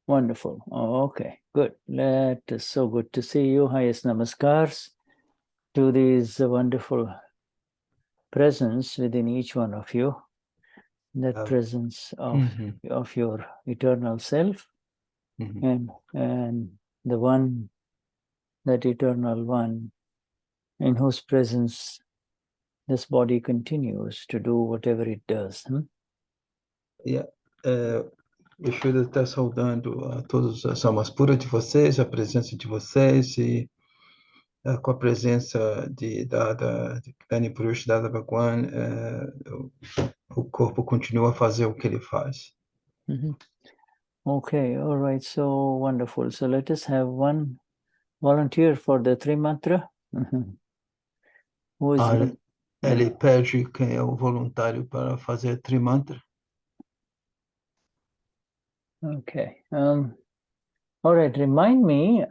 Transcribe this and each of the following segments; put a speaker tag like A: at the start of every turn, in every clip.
A: Wonderful. Oh, okay, good. That is so good to see you. Highest namaskars to these wonderful presence within each one of you. That presence of your eternal self, and the one, that eternal one, in whose presence this body continues to do whatever it does.
B: O Shuddha está saudando a todas as almas puras de vocês, a presença de vocês, e com a presença de Gnani Purush Dadashri, o corpo continua a fazer o que ele faz.
A: Okay, all right, so wonderful. So let us have one volunteer for the three mantra. Who is
B: ele pede quem é o voluntário para fazer trimantra.
A: Okay. All right, remind me,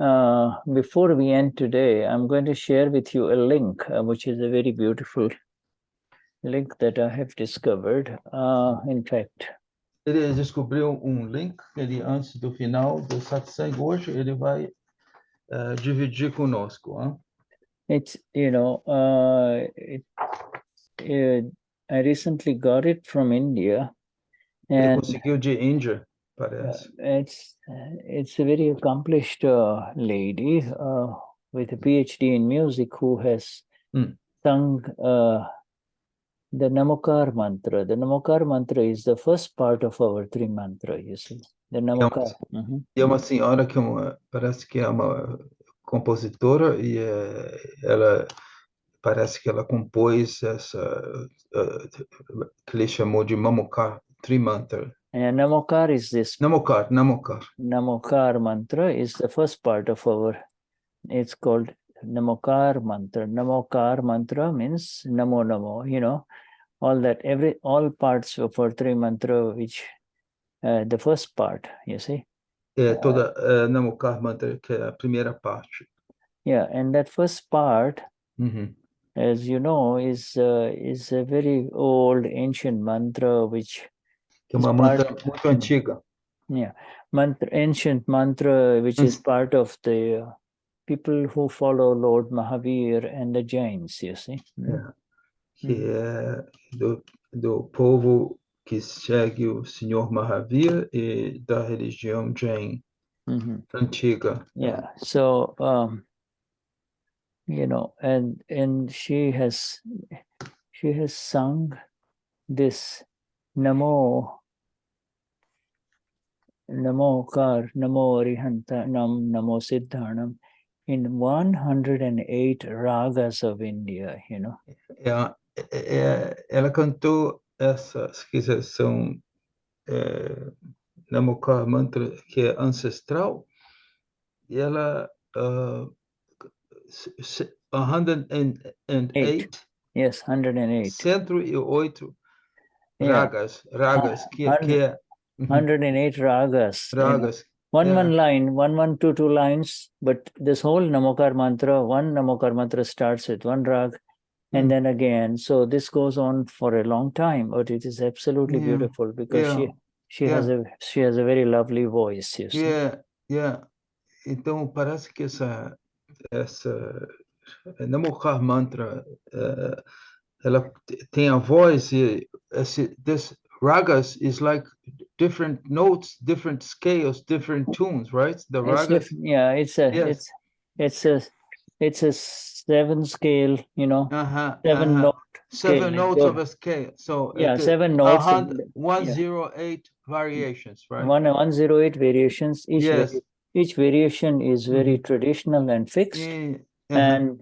A: before we end today, I'm going to share with you a link, which is a very beautiful link that I have discovered. In fact,
B: ele descobriu link, ele antes do final do satsang hoje, ele vai dividir conosco. Hein?
A: It's, I recently got it from India.
B: Ele conseguiu de Índia, parece.
A: It's a very accomplished lady with a PhD in music who has sung the Namokar mantra. The Namokar mantra is the first part of our three mantra, you see. The Namokar.
B: E é uma senhora que parece que é uma compositora e ela parece que ela compôs essa que ele chamou de Namokar Trimantra.
A: And Namokar is this.
B: Namokar.
A: Namokar mantra is the first part of our. It's called Namokar mantra. Namokar mantra means Namo Namo. All that, all parts of our three mantra, which the first part, you see.
B: Toda Namokar mantra, que é a primeira parte.
A: Yeah, and that first part, as you know, is a very old ancient mantra, which
B: que é uma mantra muito antiga.
A: Yeah, ancient mantra, which is part of the people who follow Lord Mahavir and the Jains, you see.
B: Que é do povo que segue o Senhor Mahavir e da religião Jain antiga.
A: Yeah, so and she has sung this Namo Kar, Namo Arihanta Nam, Namo Siddhanam in 108 ragas of India,
B: Ela cantou essas que são Namokar mantra, que é ancestral, e ela 108.
A: Yes, 108.
B: 108 ragas, que é
A: 108 ragas.
B: Ragas.
A: One line, 1, 1, 2 lines, but this whole Namokar mantra, one Namokar mantra starts with one rag, and then again. So this goes on for a long time, but it is absolutely beautiful because she has a very lovely voice. You see.
B: Então parece que essa Namokar mantra, ela tem a voz e this ragas is like different notes, different scales, different tunes, right? The ragas.
A: It's a 7 scale, 7 note.
B: Seven notes of a scale. So
A: 7 notes.
B: 108 variations, right?
A: 108 variations. Each variation is very traditional and fixed, and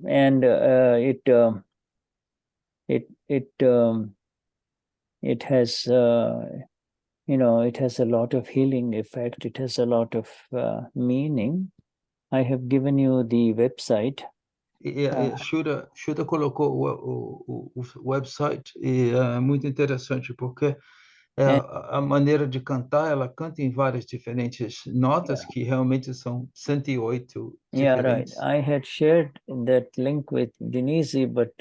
A: it has it has a lot of healing effect. It has a lot of meaning. I have given you the website.
B: Shuddha colocou o website e é muito interessante porque a maneira de cantar, ela canta em várias diferentes notas que realmente são 108 diferentes.
A: Right. I had shared that link with Denise, but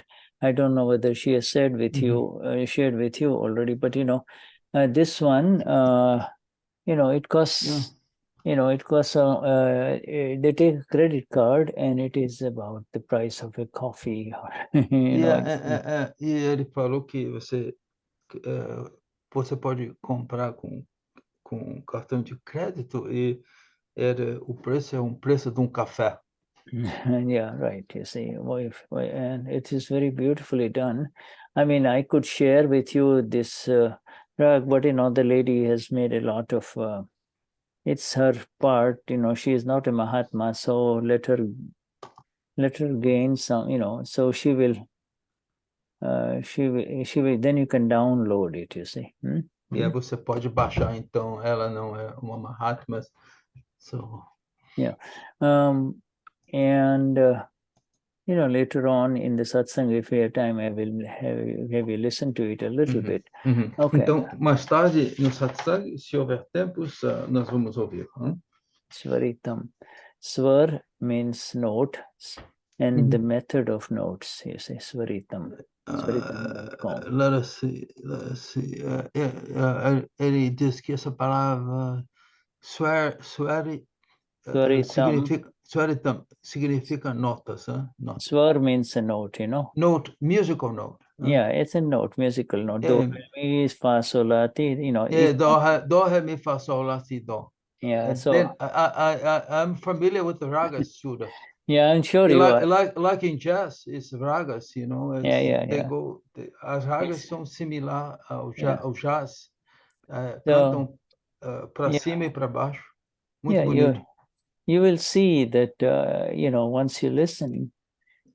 A: I don't know whether she has shared with you already. But this one, it costs it costs, they take a credit card and it is about the price of a coffee.
B: E ele falou que você pode comprar com cartão de crédito e o preço é preço de café.
A: Yeah, right. You see, and it is very beautifully done. I mean, I could share with you this rag, but the lady has made a lot of. It's her part. She is not a Mahatma, so let her gain some. So she will. She will. Then you can download it. You see.
B: E aí você pode baixar. Então, ela não é uma Mahatma. So.
A: Yeah. And later on in the satsang, if we have time, I will have you listen to it a little bit. Okay.
B: Então, mais tarde no satsang, se houver tempos, nós vamos ouvir.
A: Swaritam. Swar means note, and the method of notes. You say Swaritam.
B: Let us see. Ele diz que essa palavra Swaritam significa notas. Notas.
A: Swar means a note,
B: Note, musical note.
A: Yeah, it's a note, musical note. Do, re, mi, fa, sol, la, ti,
B: do, re, mi, fa, sol, la, ti, do.
A: Yeah,
B: and
A: so
B: then I'm familiar with the ragas, Shuddha.
A: Yeah, I'm sure you are.
B: Like in jazz, it's ragas, They go. As ragas são similar ao jazz. Cantam para cima e para baixo. Muito bonito.
A: You will see that once you listen,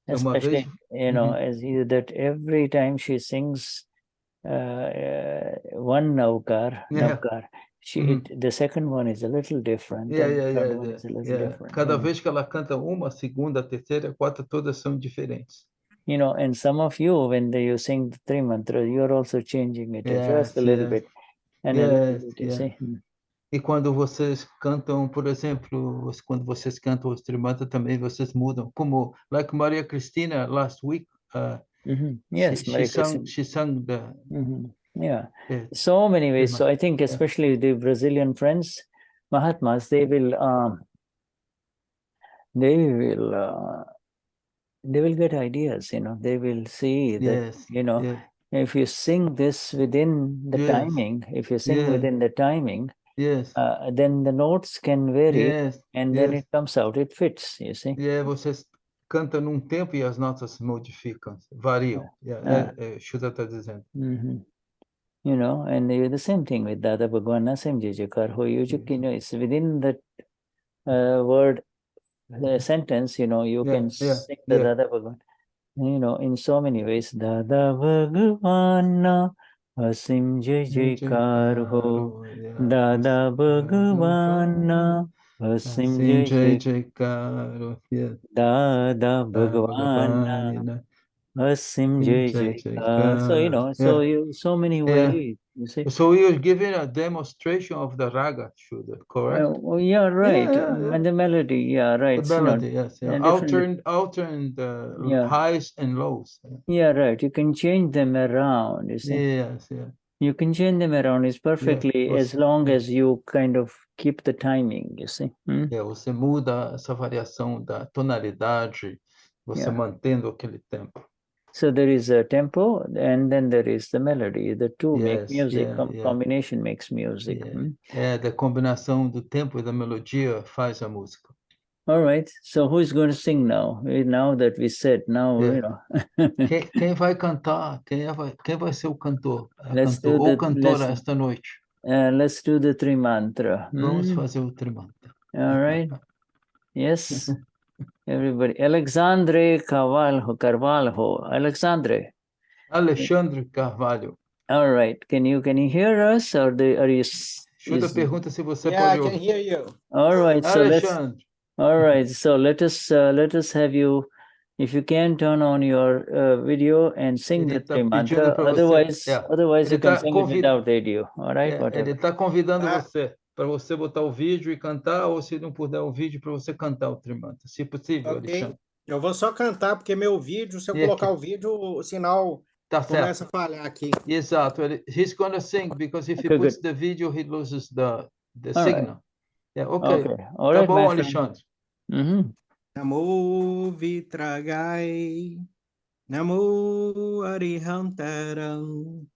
A: especially as that every time she sings one navkar, the second one is a little different. Is a little different.
B: Cada vez que ela canta uma, segunda, terceira, quarta, todas são diferentes.
A: And some of you, when you sing the three mantras, you are also changing it just a little bit. And a little bit, you see.
B: E quando vocês cantam, por exemplo, quando vocês cantam os Trimantra também, vocês mudam. Como, like Maria Cristina last week.
A: Yes,
B: she sang the.
A: Yeah, so many ways. So I think especially the Brazilian friends, Mahatmas, they will get ideas. They will see that if you sing this within the timing, if you sing within the timing, then the notes can vary, and then it comes out. It fits. You see.
B: Vocês cantam num tempo e as notas modificam, variam. Shuddha está dizendo.
A: And the same thing with Dada Bhagwan Nasim Jijakar, who it's within that word, the sentence, you can sing the Dada Bhagwan, in so many ways. Dada Bhagwan Nasim Jijakar ho, Dada Bhagwan Nasim Jijakar, Dada Bhagwan Asim Jai Jai. So so many ways. You see.
B: So you're giving a demonstration of the raga, Shuddha, correct?
A: Right. And the melody, right.
B: The melody, yes. Altering the highs and lows.
A: Yeah, right. You can change them around. You see.
B: Yes.
A: You can change them around. It's perfectly as long as you kind of keep the timing. You see.
B: Você muda essa variação da tonalidade, você mantendo aquele tempo.
A: So there is a tempo, and then there is the melody. The two make music. Combination makes music.
B: Da combinação do tempo e da melodia faz a música.
A: All right. So who is going to sing now? Now that we said, now
B: Quem vai cantar? Quem vai ser o cantor? Cantora esta noite?
A: Let's do the Trimantra.
B: Vamos fazer o Trimantra.
A: All right. Yes. Everybody. Alexandre Carvalho. Alexandre
B: Carvalho.
A: All right. Can you hear us, or are you?
B: Shuddha pergunta se você pode.
C: I can hear you.
A: All right. So
B: Alexandre.
A: All right. So let us have you, if you can, turn on your video and sing the Trimantra. Otherwise you can sing it without video. All right.
B: Ele está convidando você para você botar o vídeo e cantar, ou se não puder o vídeo, para você cantar o Trimantra, se possível, Alexandre.
C: Eu vou só cantar, porque meu vídeo, se eu colocar o vídeo, o sinal começa a falhar aqui.
B: Exato. He's going to sing, because if he puts the video, he loses the signal. Yeah, okay.
A: All
B: Tá
A: right,
B: bom,
A: my friend.
B: Alexandre.
C: Namo Vitragai, Namo Arihantaram,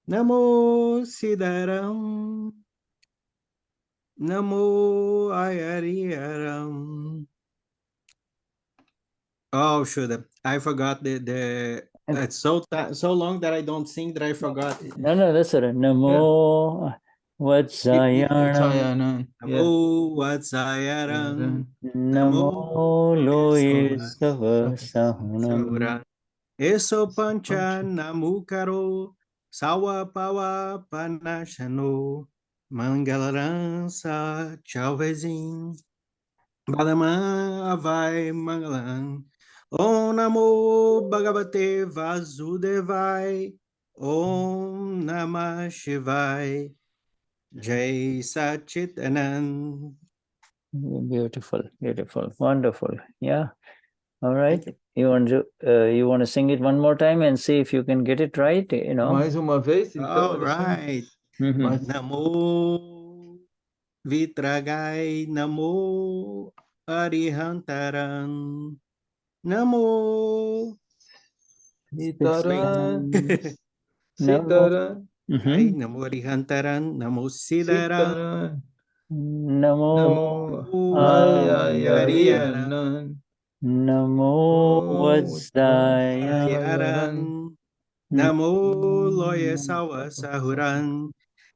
C: Namo Siddharam, Namo Ayariyaram. Oh, Shuddha, I forgot the it's so long that I don't sing that I forgot.
A: No, that's all right. Namo Vatsayanam.
C: Namo Vatsayaram.
A: Namo Loye Sava Sahunam.
C: Eso pancha namukaro, sawa pawa panashano, mangalaransa chalvezin, badama avai mangalan, Om Namo Bhagavate Vasudevai, Om Namah Shivai, Jai Satchitanand.
A: Beautiful, wonderful. Yeah. All right. You want to sing it one more time and see if you can get it right, you know.
B: Mais uma vez, então.
C: All right. Namo Vitragai, Namo Arihantaram, Namo
B: Sitaran.
C: Sitaran. Namo Arihantaram, Namo Siddharam,
A: Namo
B: Ayariyanan.
A: Namo Vatsdayaran.
C: Namo Loye Sawa Sahuran.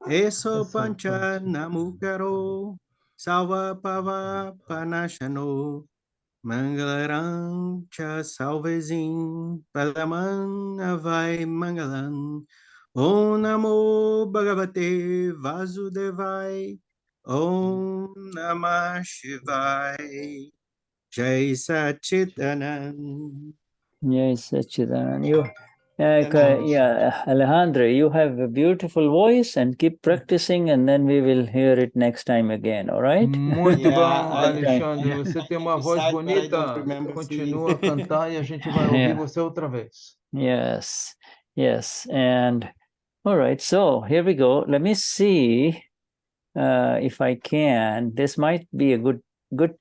C: Eso pancha namukaro, salva pava panashano, mangalaram cha salvezin, padaman avai mangalam. Om Namo Bhagavate Vasudevai, Om Namah Shivai, Jai Satchitanand.
A: Jai Satchitanand. Yeah, Alejandro, you have a beautiful voice and keep practicing, and then we will hear it next time again, all right?
B: Muito bom, Alexandre. Você tem uma voz bonita. Continua a cantar e a gente vai ouvir você outra vez.
A: Yes. And all right, so here we go. Let me see if I can. This might be a good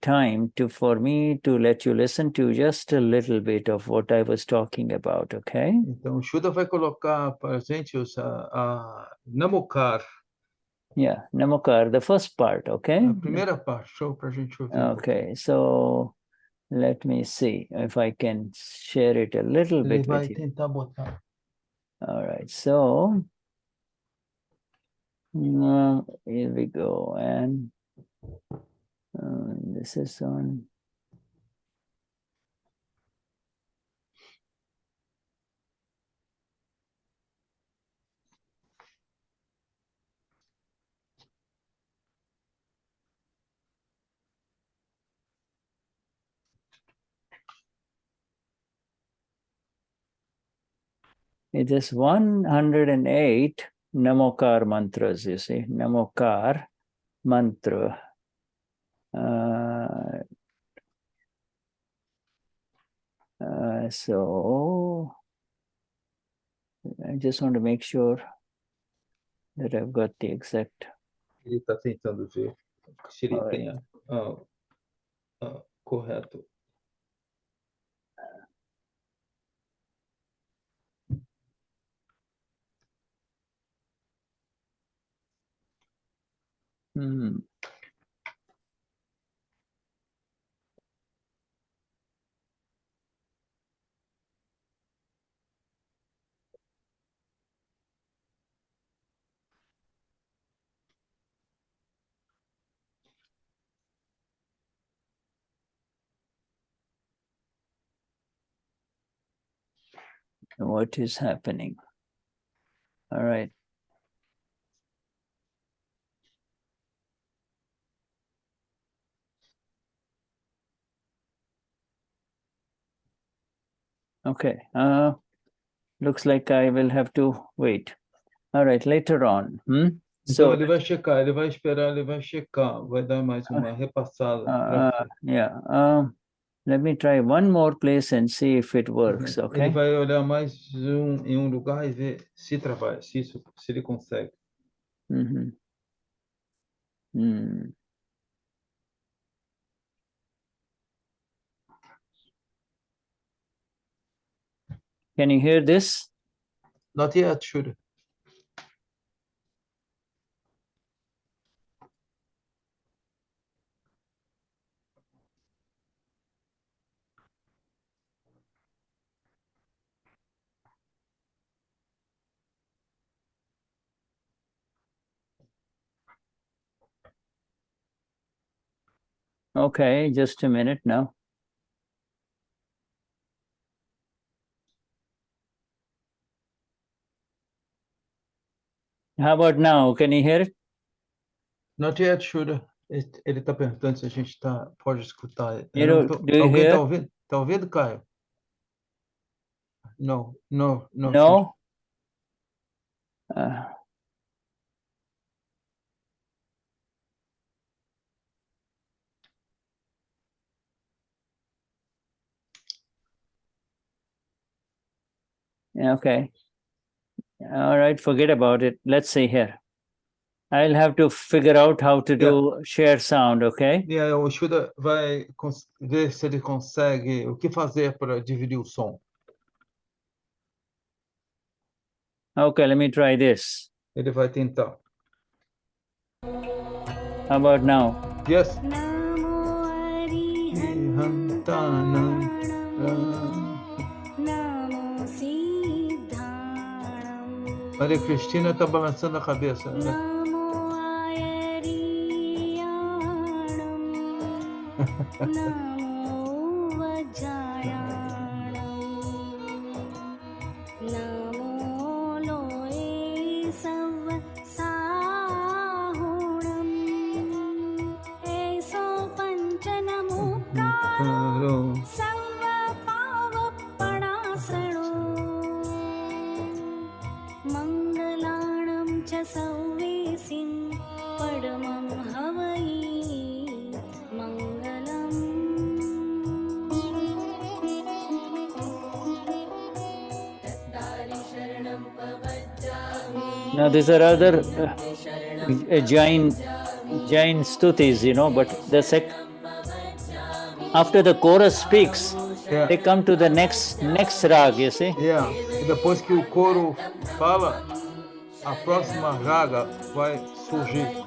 A: time for me to let you listen to just a little bit of what I was talking about, okay?
B: Então, o Shuddha vai colocar para a gente a Namokar.
A: Yeah, Namokar, the first part, okay?
B: A primeira parte, show para a gente ouvir.
A: Okay, so let me see if I can share it a little bit with you.
B: Ele vai tentar botar.
A: All right, so here we go, and this is on. It is 108 Namokar mantras, you see, Namokar mantra. So I just want to make sure that I've got the exact.
B: Ele está tentando ver se ele tem correto.
A: What is happening? All right. Okay. Looks like I will have to wait. All right, later on.
B: Então ele vai checar, ele vai esperar, ele vai checar, vai dar mais uma repassada.
A: Let me try one more place and see if it works, okay?
B: Ele vai olhar mais em lugar e ver se trabalha, se ele consegue.
A: Can you hear this?
B: Not yet, Shuddha.
A: Okay, just a minute now. How about now? Can you hear it?
B: Not yet, Shuddha. Ele está perguntando se a gente pode escutar.
A: Do you
B: Alguém
A: hear?
B: está ouvindo? Está ouvindo, Caio? No.
A: No? Okay. All right, forget about it. Let's see here. I'll have to figure out how to do share sound, okay?
B: E aí, o Shuddha vai ver se ele consegue, o que fazer para dividir o som.
A: Okay, let me try this.
B: Ele vai tentar.
A: How about now?
B: Yes. Maria Cristina está balançando a cabeça.
A: Now these are other Jain stutis, you know, but after the chorus speaks, they come to the next rag, you see?
B: Yeah. E depois que o coro fala, a próxima raga vai surgir.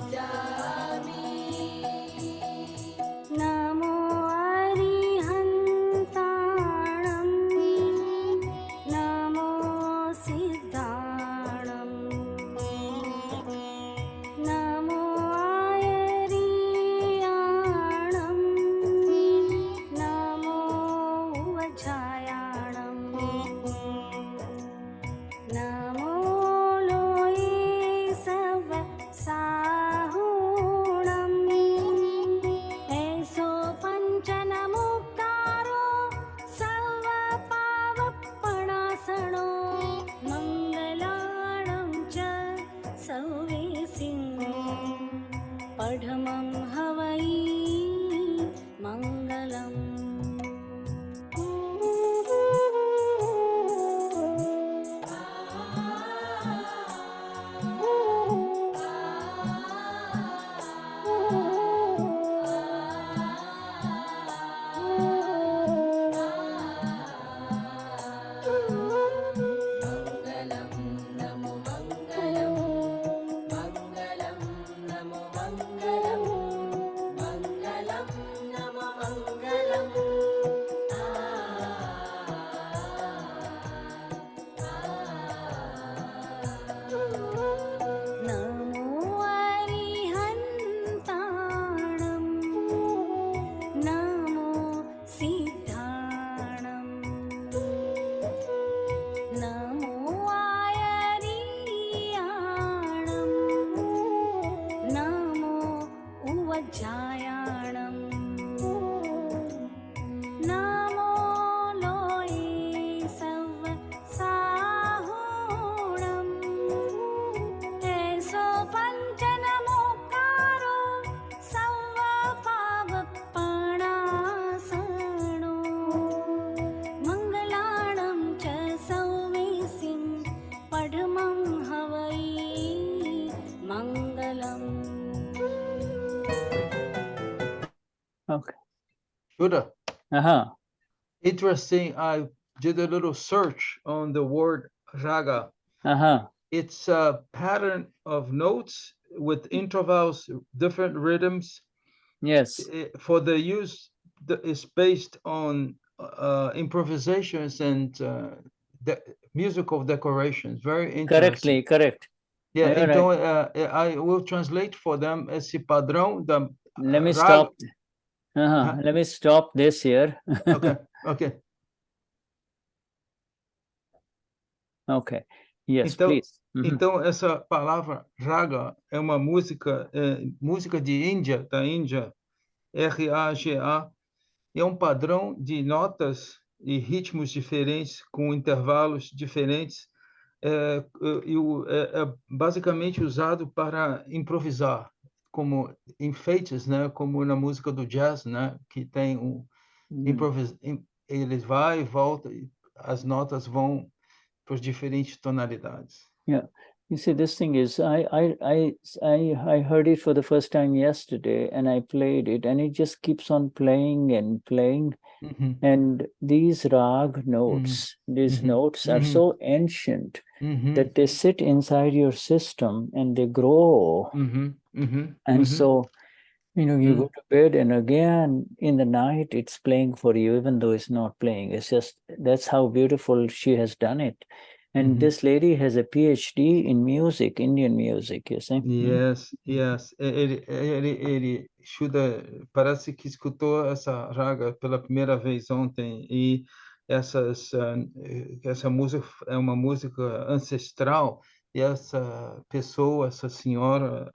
A: Okay.
B: Shuddha.
A: Uh-huh.
B: Interesting. I did a little search on the word raga.
A: Uh-huh.
B: It's a pattern of notes with intervals, different rhythms.
A: Yes.
B: For the use is based on improvisations and musical decorations. Very interesting.
A: Correct.
B: Yeah,
A: You're
B: então
A: right.
B: I will translate for them esse padrão da
A: Let me
B: raga.
A: stop. Let me stop this here.
B: Okay.
A: Okay. Yes,
B: Então,
A: please.
B: então essa palavra raga é uma música de Índia, da Índia, R-A-G-A, é um padrão de notas e ritmos diferentes, com intervalos diferentes, é basicamente usado para improvisar, como enfeites, né? Como na música do jazz, né? Que tem ele vai e volta, e as notas vão para diferentes tonalidades.
A: Yeah. You see, this thing is, I heard it for the first time yesterday, and I played it, and it just keeps on playing and playing. And these rag notes, these notes are so ancient that they sit inside your system and they grow. And so, you know, you go to bed and again in the night it's playing for you, even though it's not playing. It's just, that's how beautiful she has done it. And this lady has a PhD in music, Indian music, you see.
B: Yes. Ele Shuddha, parece que escutou essa raga pela primeira vez ontem, e essa música é uma música ancestral, e essa pessoa, essa senhora,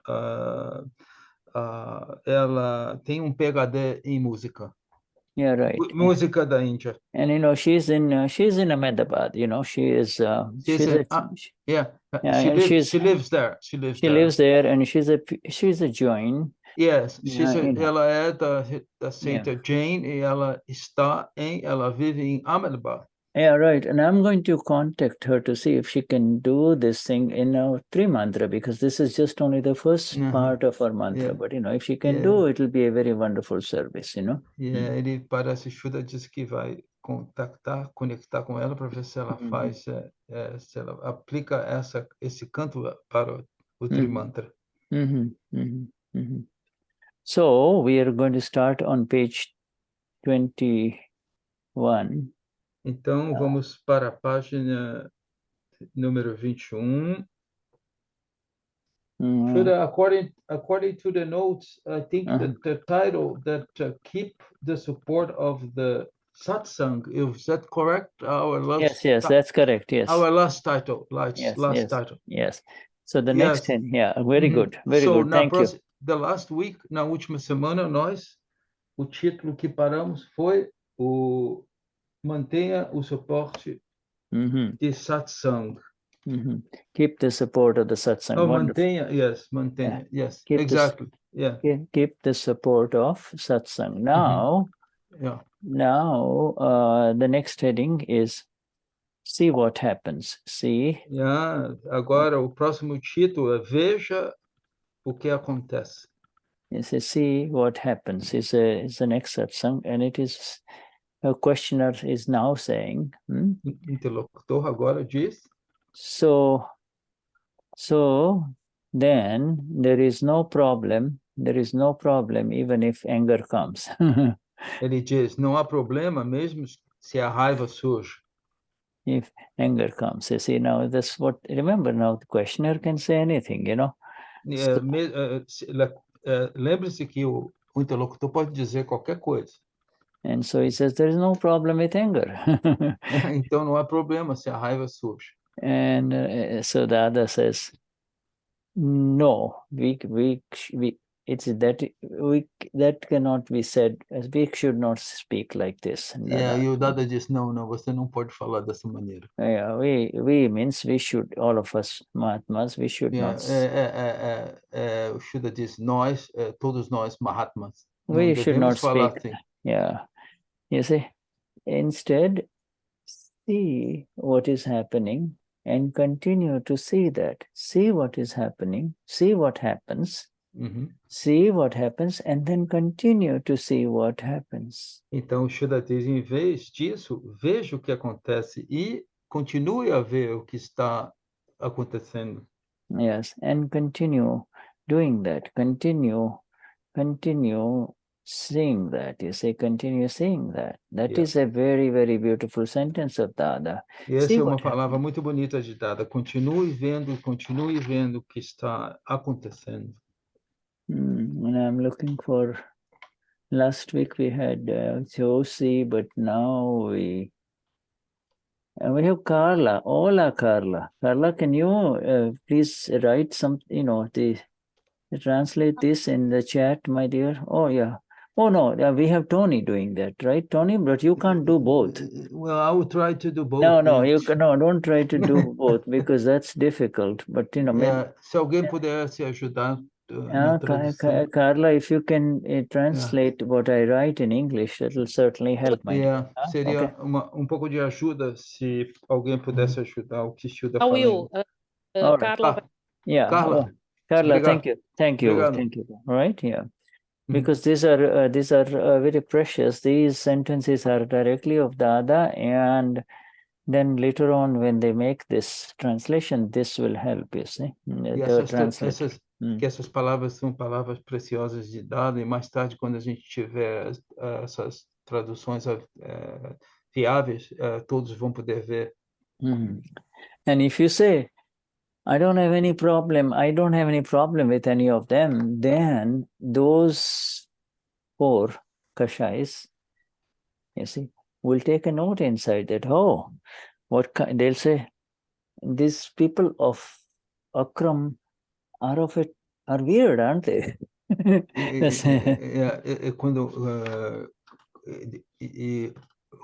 B: ela tem PhD em música.
A: Yeah, right.
B: Música da Índia.
A: And you know, she's in Ahmedabad. You know, she lives there.
B: She lives there,
A: and she's a Jain.
B: Yes, ela é da seita Jain, e ela vive em Ahmedabad.
A: Yeah, right. And I'm going to contact her to see if she can do this thing in our Mantra, because this is just only the first part of our mantra.
B: Yeah.
A: But, you know, if she can do, it will be a very wonderful service, you know.
B: Yeah, ele parece, Shuddha disse que vai conectar com ela para ver se ela faz, se ela aplica esse canto para o Trimantra.
A: So we are going to start on page 21.
B: Então, vamos para a página número 21. Shuddha, according to the notes, I think that the title that keep the support of the satsang, is that correct? Our last
A: yes, that's correct. Yes.
B: Our last title, title.
A: Yes. So the next 10, very good. Very good. Thank you.
B: The last week, na última semana, o título que paramos foi o Mantenha o suporte de satsang.
A: Keep the support of the satsang.
B: Mantenha, yes, exactly.
A: Keep the support of satsang. Now, the next heading is see what happens. See.
B: Agora o próximo título é Veja o que acontece.
A: It's a see what happens. It's the next satsang, and it is a questioner is now saying.
B: Interlocutor agora diz.
A: So then there is no problem. There is no problem even if anger comes.
B: Ele diz, não há problema mesmo se a raiva surge.
A: If anger comes, you see, now that's what, remember now the questioner can say anything, you know.
B: Lembre-se que o interlocutor pode dizer qualquer coisa.
A: And so he says, there is no problem with anger.
B: Então não há problema se a raiva surge.
A: And so the other says, no, it's that cannot be said, as we should not speak like this.
B: E o Dada diz, não, você não pode falar dessa maneira.
A: We means we should, all of us Mahatmas, we should not.
B: O Shuddha diz, nós, todos nós Mahatmas,
A: we should not
B: falar
A: speak.
B: Assim.
A: Yeah, you see, instead, see what is happening and continue to see that. See what is happening, see what happens, See what happens and then continue to see what happens.
B: Então, o Shuddha diz, em vez disso, veja o que acontece e continue a ver o que está acontecendo.
A: Yes, and continue doing that. Continue seeing that. You say, continue seeing that. That is a very, very beautiful sentence of Dada.
B: E essa é uma palavra muito bonita de Dada. Continue vendo o que está acontecendo.
A: And I'm looking for, last week we had Josie, but now we have Carla. Hola, Carla. Carla, can you please write some, translate this in the chat, my dear? Oh, yeah. Oh, no, we have Tony doing that, right, Tony? But you can't do both.
B: Well, I will try to do both.
A: No, don't try to do both because that's difficult. But,
B: se alguém pudesse ajudar na tradução.
A: Carla, if you can translate what I write in English, that will certainly help, my dear.
B: Seria pouco de ajuda se alguém pudesse ajudar o que Shuddha fala.
D: I will. Carla.
A: Carla. Carla, thank you. All right, yeah. Because these are very precious. These sentences are directly of Dada, and then later on when they make this translation, this will help, you see.
B: Essas palavras são palavras preciosas de Dada, e mais tarde, quando a gente tiver essas traduções viáveis, todos vão poder ver.
A: And if you say, I don't have any problem with any of them, then those 4 kashais, you see, will take a note inside that, they'll say, these people of Akram are weird, aren't they?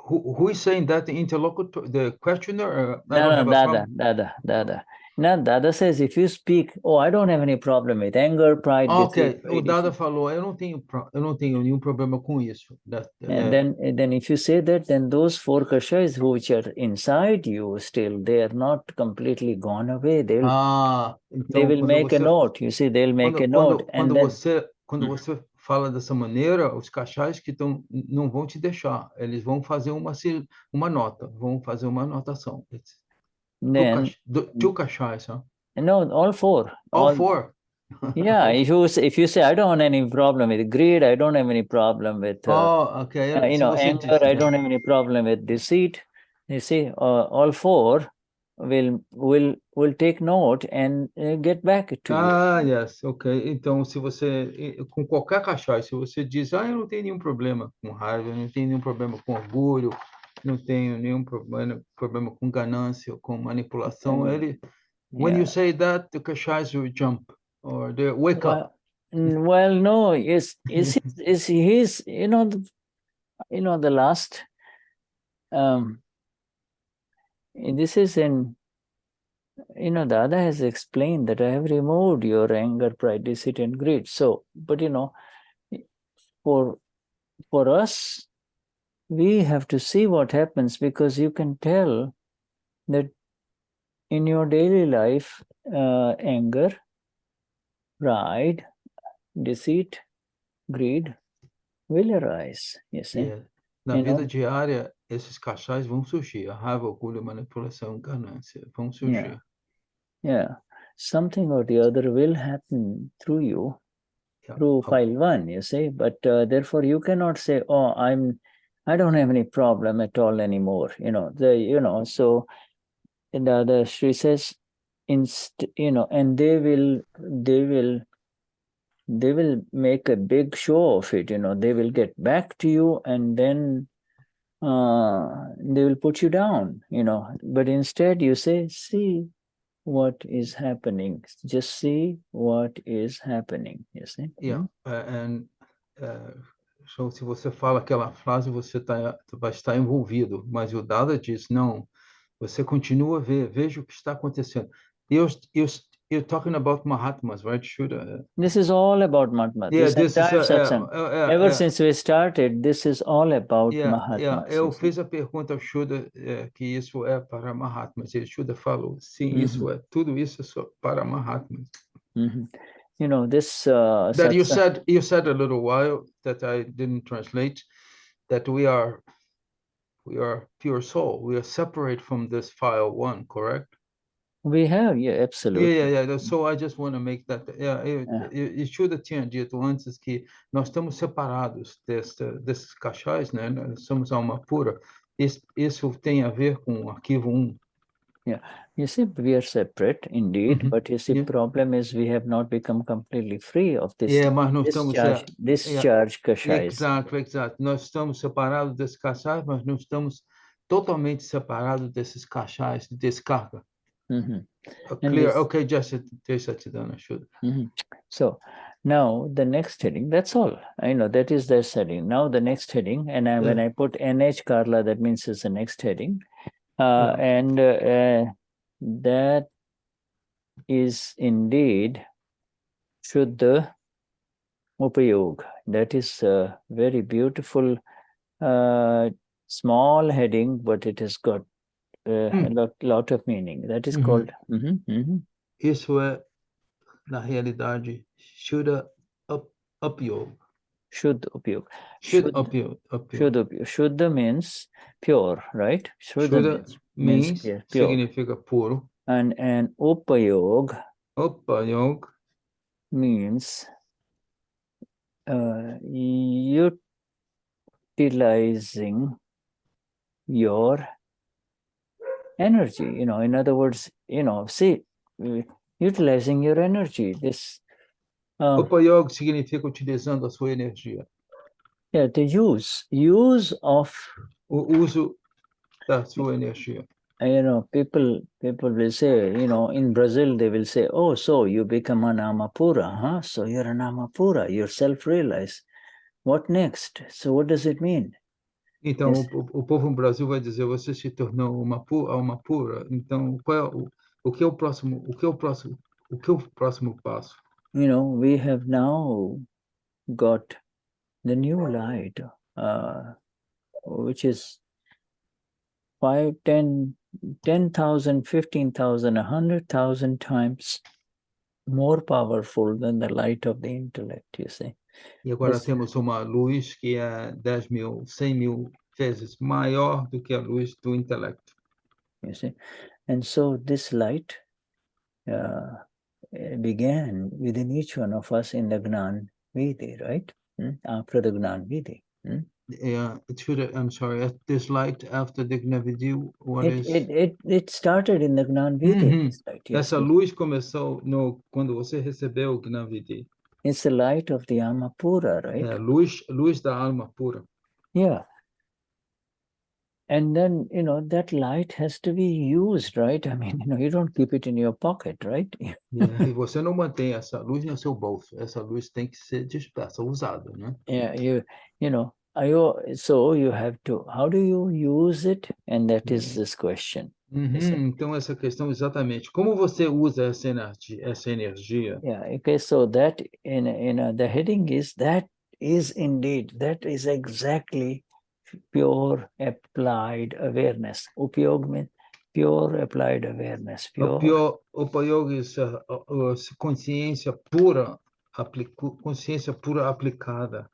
B: Who is saying that? Interlocutor, the questioner?
A: Dada. Now, Dada says, if you speak, I don't have any problem with anger, pride.
B: Okay, o Dada falou, eu não tenho nenhum problema com isso.
A: And then if you say that, then those 4 kashais which are inside you still, they are not completely gone away. They will make a note. You see, they'll make a note.
B: Quando você fala dessa maneira, os cachais que não vão te deixar. Eles vão fazer uma nota, vão fazer uma anotação. Two kashais, huh?
A: No, all 4.
B: All 4?
A: Yeah, if you say, I don't have any problem with greed, I don't have any problem with
B: okay.
A: Anger, I don't have any problem with deceit. You see, all 4 will take note and get back to you.
B: Yes, ok. Então, se você, com qualquer cachais, se você diz, eu não tenho nenhum problema com raiva, eu não tenho nenhum problema com orgulho, não tenho nenhum problema com ganância, com manipulação, when you say that, the kashais will jump or they wake up.
A: Well, no, he's the last. This is in, Dada has explained that I have removed your anger, pride, deceit, and greed. So, but for us, we have to see what happens, because you can tell that in your daily life, anger, pride, deceit, greed will arise. You see?
B: Na vida diária, esses cachais vão surgir. A raiva, orgulho, manipulação, ganância vão surgir.
A: Yeah. Something or the other will happen through you, through file 1, you see. But therefore, you cannot say, I don't have any problem at all anymore. So the Sri says, and they will make a big show of it. They will get back to you, and then they will put you down. But instead, you say, see what is happening. Just see what is happening. You see?
B: So, se você fala aquela frase, você vai estar envolvido. Mas o Dada diz, não, você continua a ver, veja o que está acontecendo. You're talking about Mahatmas, right, Shuddha?
A: This is all about Mahatmas. This entire satsang. Ever since we started, this is all about Mahatmas.
B: Eu fiz a pergunta ao Shuddha que isso é para Mahatmas. E o Shuddha falou, sim, tudo isso é só para Mahatmas.
A: you know, this
B: that you said a little while that I didn't translate, that we are pure soul. We are separate from this file one, correct?
A: We have, yeah, absolutely.
B: Yeah. So I just want to make that. Shuddha tinha dito antes que nós estamos separados desses cachais, né? Nós somos alma pura. Isso tem a ver com o arquivo 1.
A: Yeah, you see, we are separate indeed, but you see, problem is we have not become completely free of this
B: mas nós
A: discharge kashais.
B: Exato. Nós estamos separados desses cachais, mas não estamos totalmente separados desses cachais de descarga. Clear. Okay, just Chetan, should.
A: So now the next heading, that's all. I know that is the heading. Now the next heading, and when I put NH Carla, that means it's the next heading. And that is indeed Shuddha Upayog. That is a very beautiful small heading, but it has got a lot of meaning. That is called.
B: Isso é, na realidade, Shuddha Upayog.
A: Shuddha Upayog.
B: Shuddha Upayog.
A: Shuddha means pure, right?
B: Shuddha means pure. Significa puro.
A: And Upayog means utilizing your energy. You know, in other words, utilizing your energy. This
B: Upayog significa utilizando a sua energia.
A: Yeah, the use of
B: o uso da sua energia.
A: You know, people will say, you know, in Brazil they will say, oh, so you become an Amapura, huh? So you're an Amapura, you're self-realized. What next? So what does it mean?
B: Então, o povo no Brasil vai dizer, você se tornou uma pura. Então, o que é o próximo passo?
A: You know, we have now got the new light, which is 5, 10, 10,000, 15,000, 100,000 times more powerful than the light of the intellect, you see.
B: E agora temos uma luz que é 10.000, 100.000 vezes maior do que a luz do intelecto.
A: You see, and so this light began within each one of us in the Gnan Vidhi, right? After the Gnan Vidhi.
B: Yeah, I'm sorry. This light after the Gnan Vidhi,
A: it started in the Gnan Vidhi.
B: Essa luz começou quando você recebeu o Gnan Vidhi.
A: It's the light of the alma pura, right?
B: Luz da alma pura.
A: Yeah. And then, you know, that light has to be used, right? I mean, you know, you don't keep it in your pocket, right?
B: Yeah, e você não mantém essa luz no seu bolso. Essa luz tem que ser dispersa, usada, né?
A: Yeah, you know, so you have to, how do you use it? And that is this question.
B: Então, essa questão exatamente, como você usa essa energia?
A: Yeah, okay, so that, the heading is, that is exactly pure applied awareness. Upayog means pure applied awareness.
B: Upayog is consciência pura aplicada.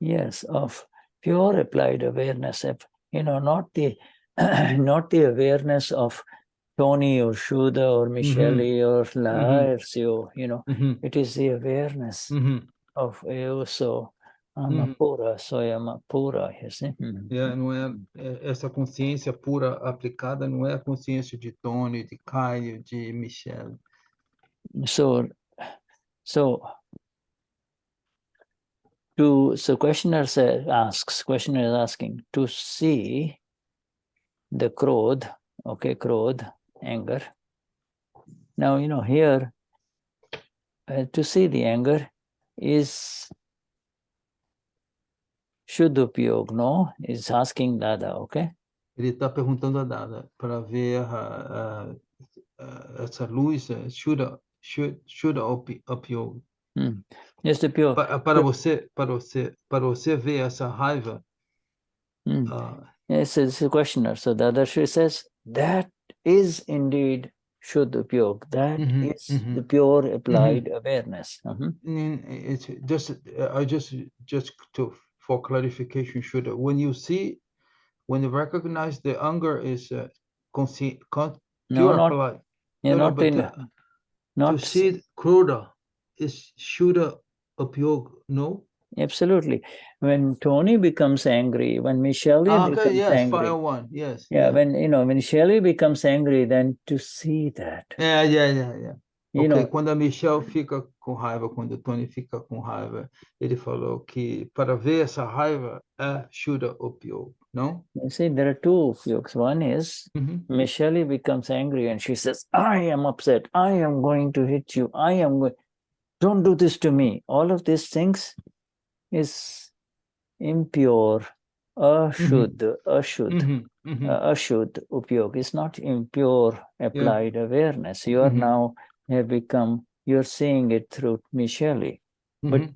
A: Yes, of pure applied awareness. You know, not the not the awareness of Tony or Shuddha or Michele or Laercio, you know, it is the awareness of so Amapura, soy Amapura, you see.
B: Não é essa consciência pura aplicada, não é a consciência de Tony, de Caio, de Michele.
A: So questioner is asking to see the krodh, anger. Now, you know, here, to see the anger is Shuddha Upayog, no? Is asking Dada, okay?
B: Ele está perguntando a Dada para ver essa luz, Shuddha Upayog.
A: Yes, the pure.
B: Para você ver essa raiva.
A: Yes, it's a questioner. So Dadashri says, that is indeed Shuddha Upayog. That is the pure applied awareness.
B: It's just for clarification, Shuddha, when you recognize the anger is to see Krodha is Shuddha Upayog, no?
A: Absolutely. When Tony becomes angry, when Michelle becomes angry,
B: file one, yes.
A: When Shelley becomes angry, then to see that.
B: Ok, quando a Michelle fica com raiva, quando o Tony fica com raiva, ele falou que para ver essa raiva é Shuddha Upayog, não?
A: You see, there are two upayogs. One is Michelle becomes angry and she says, I am upset. I am going to hit you. Don't do this to me. All of these things is impure, ashuddha upayog. It's not impure applied awareness. You are now have become, you're seeing it through Michelle. But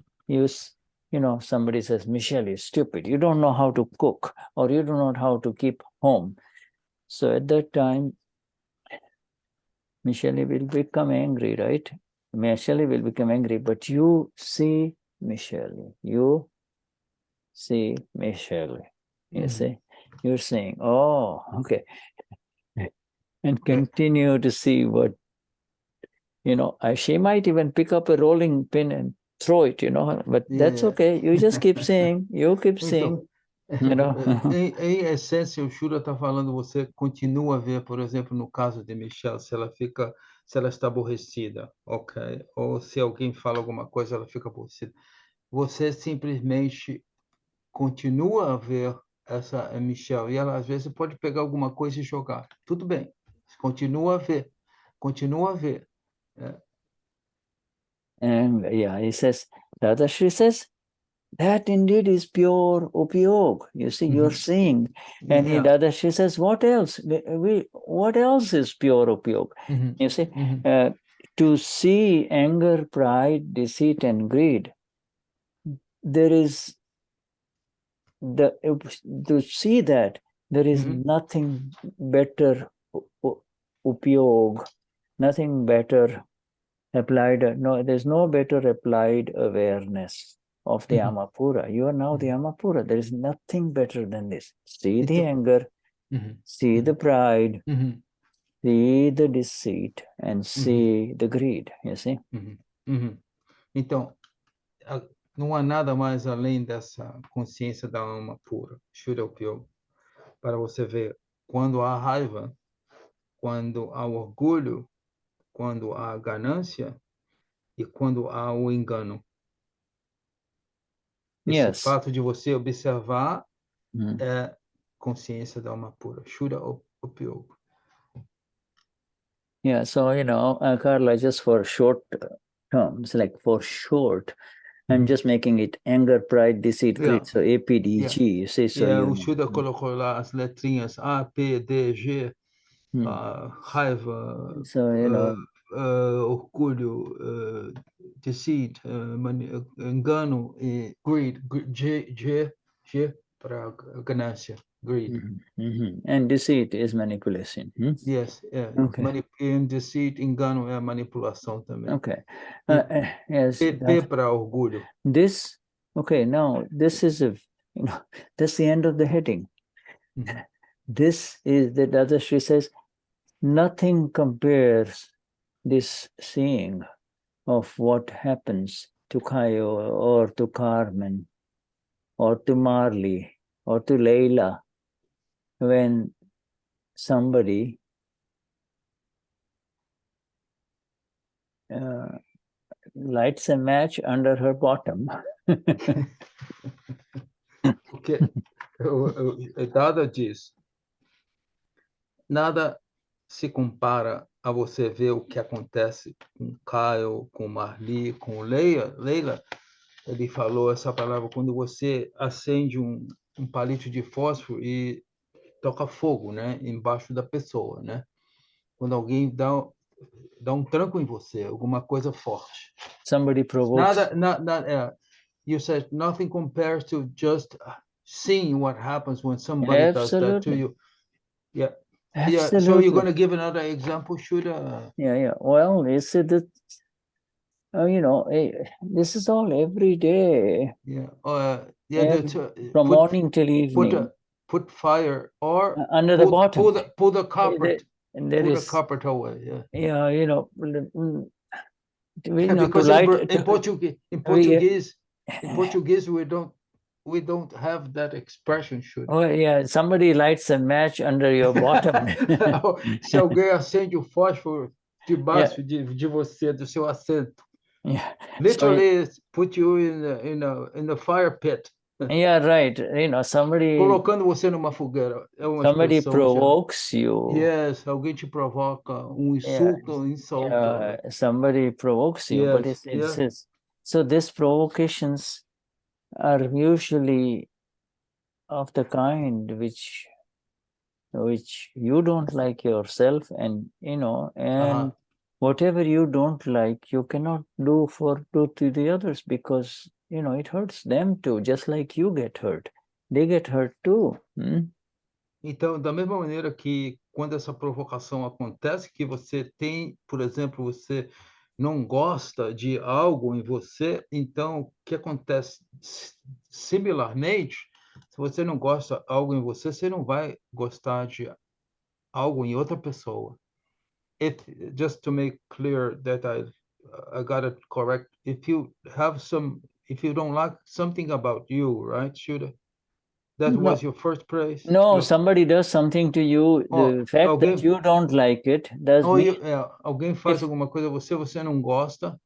A: somebody says, Michelle is stupid. You don't know how to cook, or you don't know how to keep home. So at that time, Michelle will become angry, right? Michelle will become angry, but you see Michelle. You see Michelle. You see? You're saying, oh, okay. And continue to see what, she might even pick up a rolling pin and throw it, but that's okay. You just keep seeing,
B: Em essência, o Shuddha está falando, você continua a ver, por exemplo, no caso de Michelle, se ela está aborrecida, ok? Ou se alguém fala alguma coisa, ela fica aborrecida. Você simplesmente continua a ver essa Michelle, e ela às vezes pode pegar alguma coisa e jogar. Tudo bem, continua a ver.
A: And he says, Dadashri says, that indeed is pure upayog. You see, you're seeing. And Dadashri says, what else? What else is pure upayog? You see, to see anger, pride, deceit, and greed, there is to see that there is nothing better upayog, nothing better applied. No, there's no better applied awareness of the Amapura. You are now the Amapura. There is nothing better than this. See the anger, see the pride, see the deceit, and see the greed. You see?
B: Então, não há nada mais além dessa consciência da alma pura, Shuddha Upayog, para você ver quando há raiva, quando há orgulho, quando há ganância e quando há o engano. Esse fato de você observar é consciência da alma pura, Shuddha Upayog.
A: Yeah, so, Carla, just for short terms, like for short, I'm just making it anger, pride, deceit, greed. So APDG, you see. So
B: o Shuddha colocou lá as letrinhas A, P, D, G, raiva, orgulho, deceit, engano e greed. G para ganância, greed.
A: And deceit is manipulation.
B: Yes, okay. Deceit, engano é manipulação também.
A: Okay.
B: Yes. P para orgulho.
A: This, okay, now this is that's the end of the heading. This is the Dadashri says, nothing compares this seeing of what happens to Kayo or to Carmen or to Marley or to Leila when somebody lights a match under her bottom.
B: Porque Dada diz, nada se compara a você ver o que acontece com Caio, com Marli, com Leila. Ele falou essa palavra quando você acende um palito de fósforo e toca fogo, né, embaixo da pessoa, né? Quando alguém dá um tranco em você, alguma coisa forte.
A: Somebody provokes.
B: You said nothing compares to just seeing what happens when somebody does that to you. Yeah. Yeah, so you're going to give another example, Shuddha?
A: Yeah. Well, you see that, this is all every day.
B: Yeah.
A: From morning till evening.
B: Put fire or
A: under the bottom.
B: Pull the carpet.
A: And there
B: pull
A: is
B: the carpet away.
A: Yeah.
B: Because in Portuguese we don't have that expression, should.
A: Oh yeah, somebody lights a match under your bottom.
B: Se alguém acende o fósforo debaixo de você, do seu assento.
A: Yeah.
B: Literally put you in the fire pit.
A: Yeah, right. Somebody
B: colocando você numa fogueira.
A: Somebody provokes you.
B: Yes, alguém te provoca, insulto, insult.
A: Somebody provokes you, but it says, so these provocations are usually of the kind which you don't like yourself, and whatever you don't like, you cannot do to the others, because it hurts them too, just like you get hurt. They get hurt too.
B: Então, da mesma maneira que quando essa provocação acontece, que você tem, por exemplo, você não gosta de algo em você, então o que acontece similarmente, se você não gosta de algo em você, você não vai gostar de algo em outra pessoa. Just to make clear that I got it correct, if you don't like something about you, right, Shuddha? That was your first praise?
A: No, somebody does something to you. The fact that you don't like it does mean...
B: alguém faz alguma coisa a você não gosta.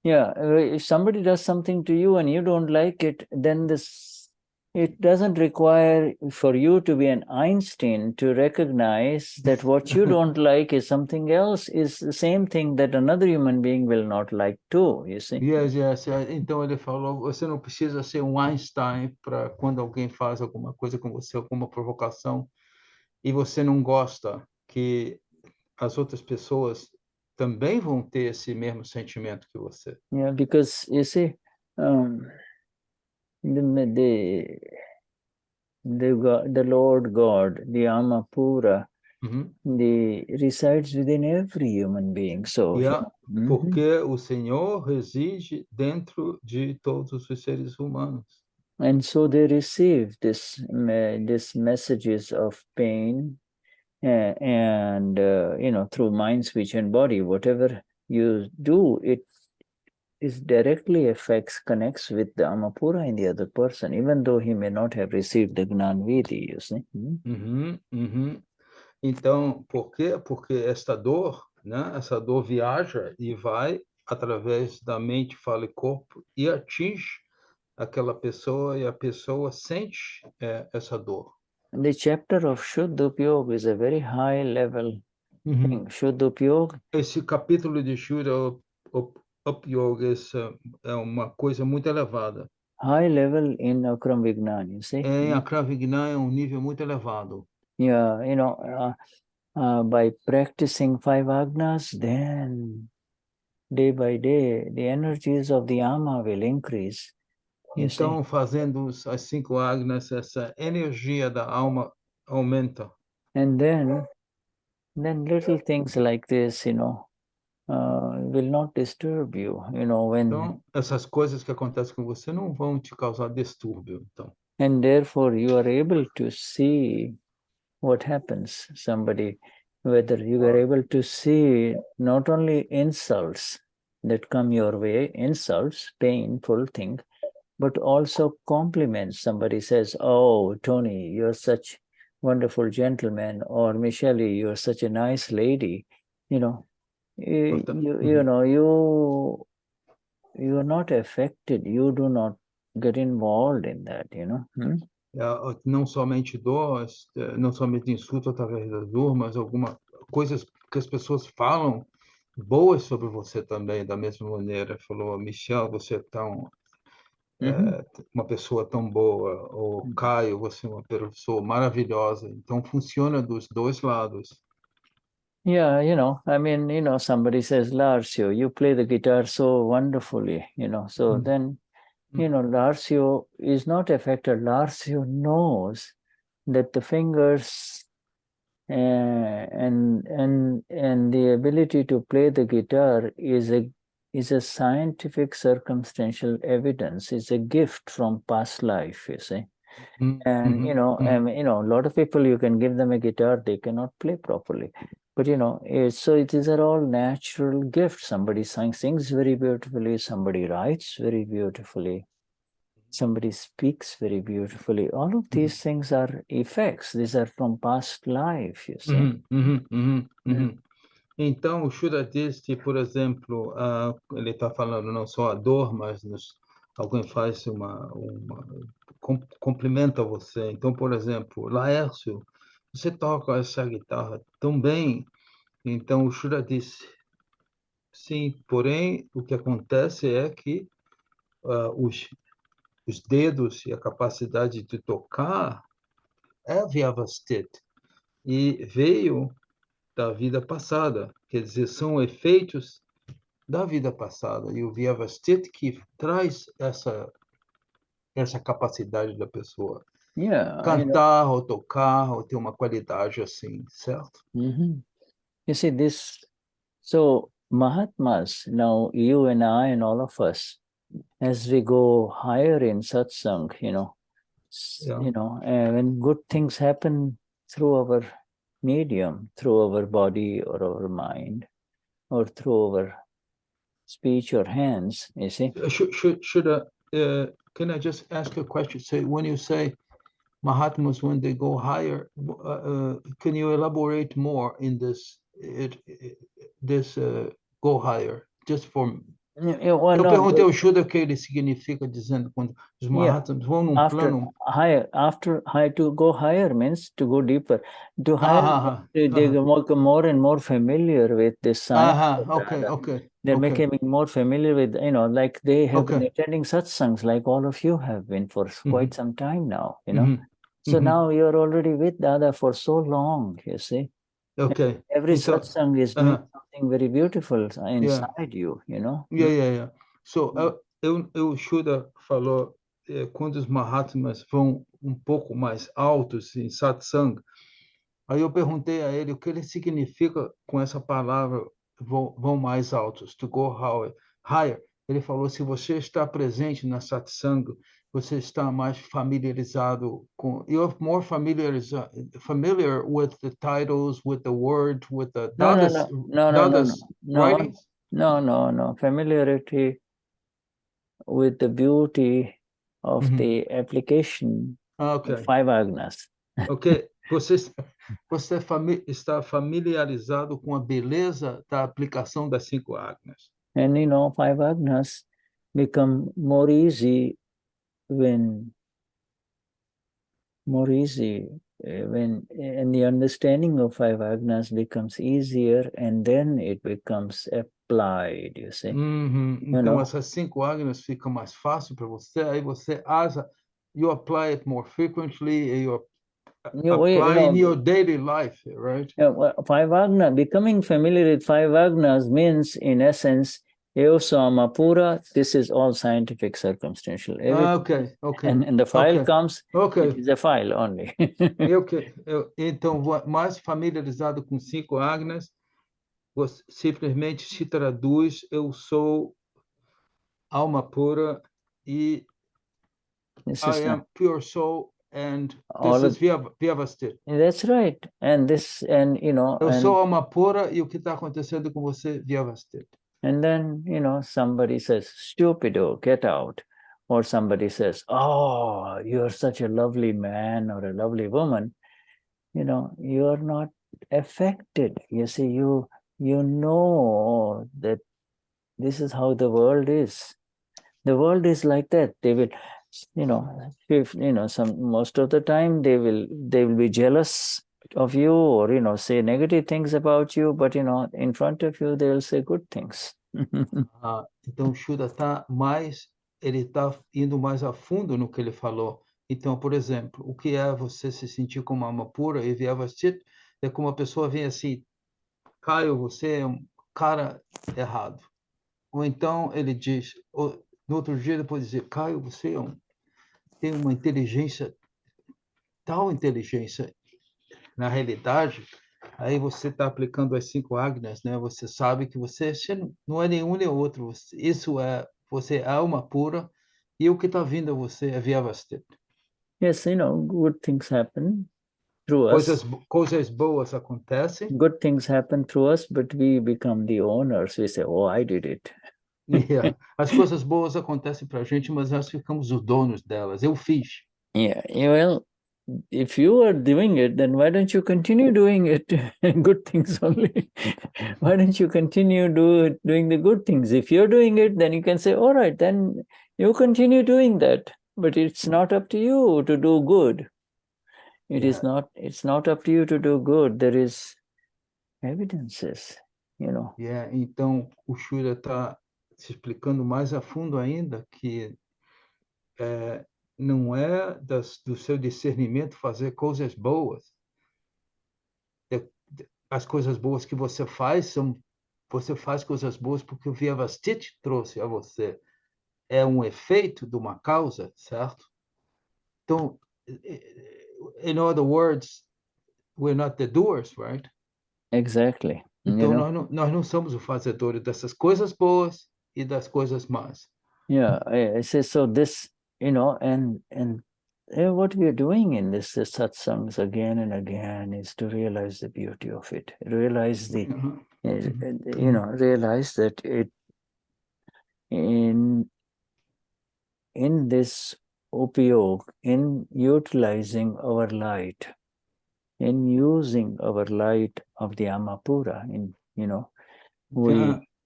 A: Yeah, if somebody does something to you and you don't like it, then it doesn't require for you to be an Einstein to recognize that what you don't like is something else, is the same thing that another human being will not like too, you see?
B: Yes. Então ele falou, você não precisa ser um Einstein para quando alguém faz alguma coisa com você, alguma provocação, e você não gosta, que as outras pessoas também vão ter esse mesmo sentimento que você.
A: Yeah, because you see, the Lord God, the Amapura, resides within every human being. So,
B: porque o Senhor reside dentro de todos os seres humanos.
A: And so they receive this messages of pain, and through mind, speech, and body. Whatever you do, it is directly connects with the Amapura in the other person, even though he may not have received the Gnanvidi, you see.
B: Então, por quê? Porque esta dor, né? Essa dor viaja e vai através da mente, fala e corpo e atinge aquela pessoa, e a pessoa sente essa dor.
A: The chapter of Shuddha Upayog is a very high level thing. Shuddha Upayog.
B: Esse capítulo de Shuddha Upayog é uma coisa muito elevada.
A: High level in AKram Vignan, you see.
B: Em AKram Vignan é nível muito elevado.
A: Yeah, by practicing 5 agnas, then day by day, the energies of the Ama will increase.
B: Então, fazendo as 5 agnas, essa energia da alma aumenta.
A: And then little things like this, will not disturb you, when...
B: Então, essas coisas que acontecem com você não vão te causar distúrbio, então.
A: And therefore, you are able to see what happens. Whether you are able to see not only insults that come your way, insults, painful thing, but also compliments. Somebody says, "Oh, Tony, you're such wonderful gentleman," or "Michelle, you're such a nice lady." You are not affected. You do not get involved in that,
B: Não somente dor, não somente insulto através da dor, mas algumas coisas que as pessoas falam boas sobre você também, da mesma maneira. Falou, Michelle, você é tão... uma pessoa tão boa, ou Caio, você é uma pessoa maravilhosa. Então, funciona dos dois lados.
A: Yeah, somebody says, Larsio, you play the guitar so wonderfully, so then, Larsio is not affected. Larsio knows that the fingers and the ability to play the guitar is a scientific circumstantial evidence. It's a gift from past life, you see. And a lot of people, you can give them a guitar, they cannot play properly. But these are all natural gifts. Somebody sings very beautifully, somebody writes very beautifully, somebody speaks very beautifully. All of these things are effects. These are from past life, you see.
B: Então, o Shuddha disse, por exemplo, ele está falando não só a dor, mas alguém faz complementa você. Então, por exemplo, Laércio, você toca essa guitarra tão bem. Então, o Shuddha disse, sim, porém, o que acontece é que os dedos e a capacidade de tocar é Vyavastit. E veio da vida passada, quer dizer, são efeitos da vida passada, e o Vyavastit que traz essa capacidade da pessoa cantar ou tocar ou ter uma qualidade assim, certo?
A: You see this, so Mahatmas, now you and I and all of us, as we go higher in satsang, when good things happen through our medium, through our body or our mind, or through our speech or hands, you see.
B: Can I just ask a question? Say, when you say Mahatmas, when they go higher, can you elaborate more in this go higher? Just for... Eu perguntei ao Shuddha o que ele significa dizendo quando os Mahatmas vão num plano...
A: After high, to go higher means to go deeper. To higher, they become more and more familiar with this science. They're becoming more familiar with, like they have been attending satsangs, like all of you have been for quite some time now, So now you're already with Dada for so long, you see. Every satsang is doing something very beautiful inside you,
B: So, o Shuddha falou, quando os Mahatmas vão um pouco mais altos em satsang, aí eu perguntei a ele o que ele significa com essa palavra vão mais altos, to go higher. Ele falou, se você está presente na satsang, você está mais familiarizado com... You're more familiar with the titles, with the word, with the Dada's writings?
A: No. Familiarity with the beauty of the application of 5 agnas.
B: Ok. Você está familiarizado com a beleza da aplicação das 5 agnas.
A: And 5 agnas become more easy when and the understanding of 5 agnas becomes easier, and then it becomes applied, you see.
B: Então essas 5 agnas ficam mais fácil para você, aí você you apply it more frequently, you apply in your daily life, right?
A: 5 agna, becoming familiar with 5 agnas means, in essence, eu sou Amapura, this is all scientific circumstantial evidence.
B: Okay.
A: And the file comes, it is a file only.
B: Então, mais familiarizado com 5 agnas, você simplesmente se traduz, eu sou alma pura e I am pure soul, and this is Vyavastit.
A: That's right. And this, and
B: eu sou alma pura e o que está acontecendo com você, Vyavastit.
A: And then, somebody says, stupido, get out. Or somebody says, oh, you're such a lovely man or a lovely woman. You're not affected. You see, you know that this is how the world is. The world is like that. They will, most of the time they will be jealous of you, or say negative things about you, but in front of you they will say good things.
B: Então o Shuddha ele está indo mais a fundo no que ele falou. Então, por exemplo, o que é você se sentir como alma pura e Vyavastit é como a pessoa vem assim, Caio, você é um cara errado. Ou então ele diz, no outro dia depois dizer, Caio, você tem uma inteligência, tal inteligência na realidade, aí você está aplicando as 5 ágnas, né? Você sabe que você não é nenhum nem outro. Você é alma pura e o que está vindo a você é Vyavasthit.
A: Yes, good things happen through us.
B: Coisas boas acontecem.
A: Good things happen through us, but we become the owners. We say, oh, I did it.
B: Yeah. As coisas boas acontecem para a gente, mas nós ficamos os donos delas. Eu fiz.
A: Yeah, well, if you are doing it, then why don't you continue doing it? Good things only. Why don't you continue doing the good things? If you're doing it, then you can say, all right, then you continue doing that. But it's not up to you to do good. It's not up to you to do good. There is evidences,
B: Yeah. Então, o Shuddha está se explicando mais a fundo ainda que não é do seu discernimento fazer coisas boas. As coisas boas que você faz você faz coisas boas porque o Vyavasthit trouxe a você. É um efeito de uma causa, certo? Então, in other words, we're not the doers, right?
A: Exactly.
B: Então, nós não somos os fazedores dessas coisas boas e das coisas más.
A: Yeah, I say so. This, and what we are doing in this satsangs again and again is to realize the beauty of it. Realize realize that it in this upayog, in utilizing our light, in using our light of the Amapura,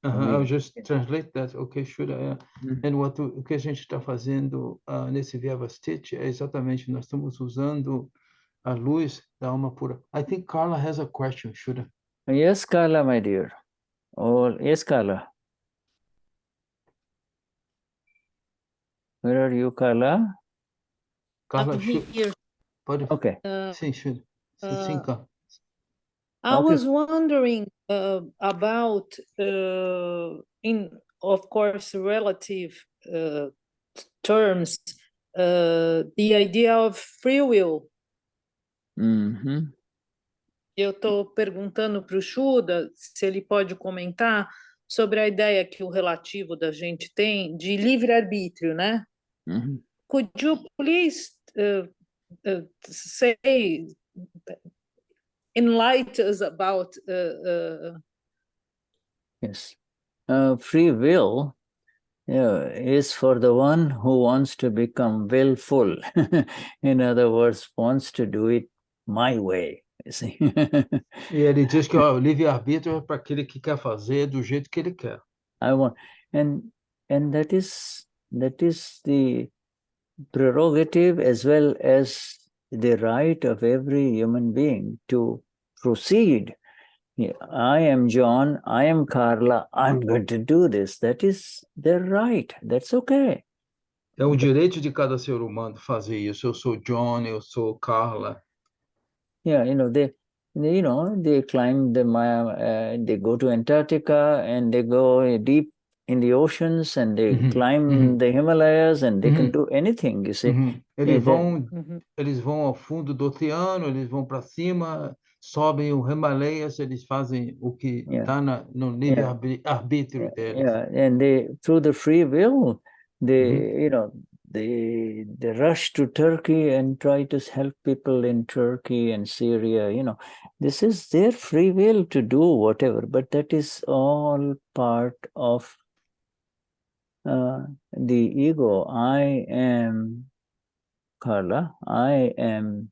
B: I'll just translate that. Okay, Shuddha. And o que a gente está fazendo nesse Vyavasthit é exatamente, nós estamos usando a luz da alma pura. I think Carla has a question, Shuddha.
A: Yes, Carla, my dear. Oh, yes, Carla. Where are you, Carla?
B: Carla,
D: I'm here.
A: Okay.
B: Sim, Shuddha. Sim, Carla.
D: I was wondering about, of course, relative terms, the idea of free will.
A: Mm-hmm.
D: Eu estou perguntando para o Shuddha se ele pode comentar sobre a ideia que o relativo da gente tem de livre-arbítrio, né?
A: Mm-hmm.
D: Could you please say, enlighten us about...
A: Yes. Free will is for the one who wants to become willful. In other words, wants to do it my way. You see?
B: E ele diz que o livre-arbítrio é para aquele que quer fazer do jeito que ele quer.
A: I want, and that is the prerogative as well as the right of every human being to proceed. Yeah, I am John, I am Carla, I'm going to do this. That is their right. That's okay.
B: É o direito de cada ser humano fazer isso. Eu sou John, eu sou Carla.
A: Yeah, they climb the Maya, they go to Antarctica and they go deep in the oceans and they climb the Himalayas and they can do anything, you see.
B: Eles vão ao fundo do oceano, eles vão para cima, sobem o Himalayas, eles fazem o que está no livre-arbítrio deles.
A: Yeah, and they, through the free will, they rush to Turkey and try to help people in Turkey and Syria. This is their free will to do whatever, but that is all part of the ego. I am Carla. I am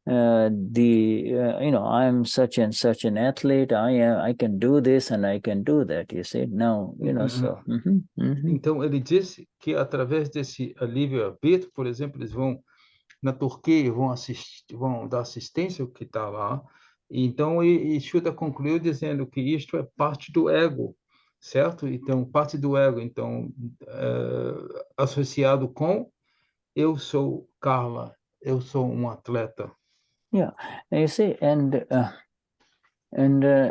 A: I'm such and such an athlete. I can do this and I can do that. You see now, so.
B: Então ele disse que através desse livre-arbítrio, por exemplo, eles vão na Turquia, vão dar assistência ao que está lá. Então, e Shuddha concluiu dizendo que isto é parte do ego, certo? Então, parte do ego, então, associado com eu sou Carla, eu sou um atleta.
A: Yeah, you see, and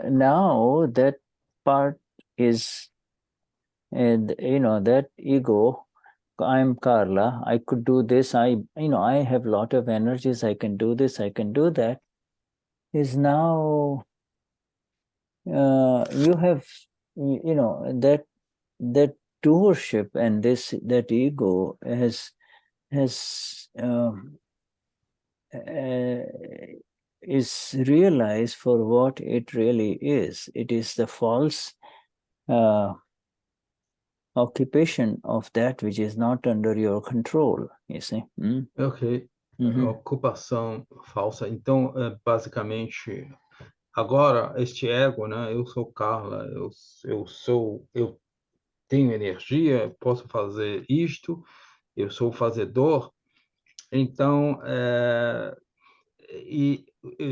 A: now that part is, that ego. I'm Carla. I could do this. I have a lot of energies. I can do this. I can do that. is now you have that doership and that ego has is realized for what it really is. It is the false occupation of that which is not under your control, you see.
B: Ok. Ocupação falsa. Então, basicamente, agora, este ego, né? Eu sou Carla, eu tenho energia, posso fazer isto, eu sou o fazedor. Então, e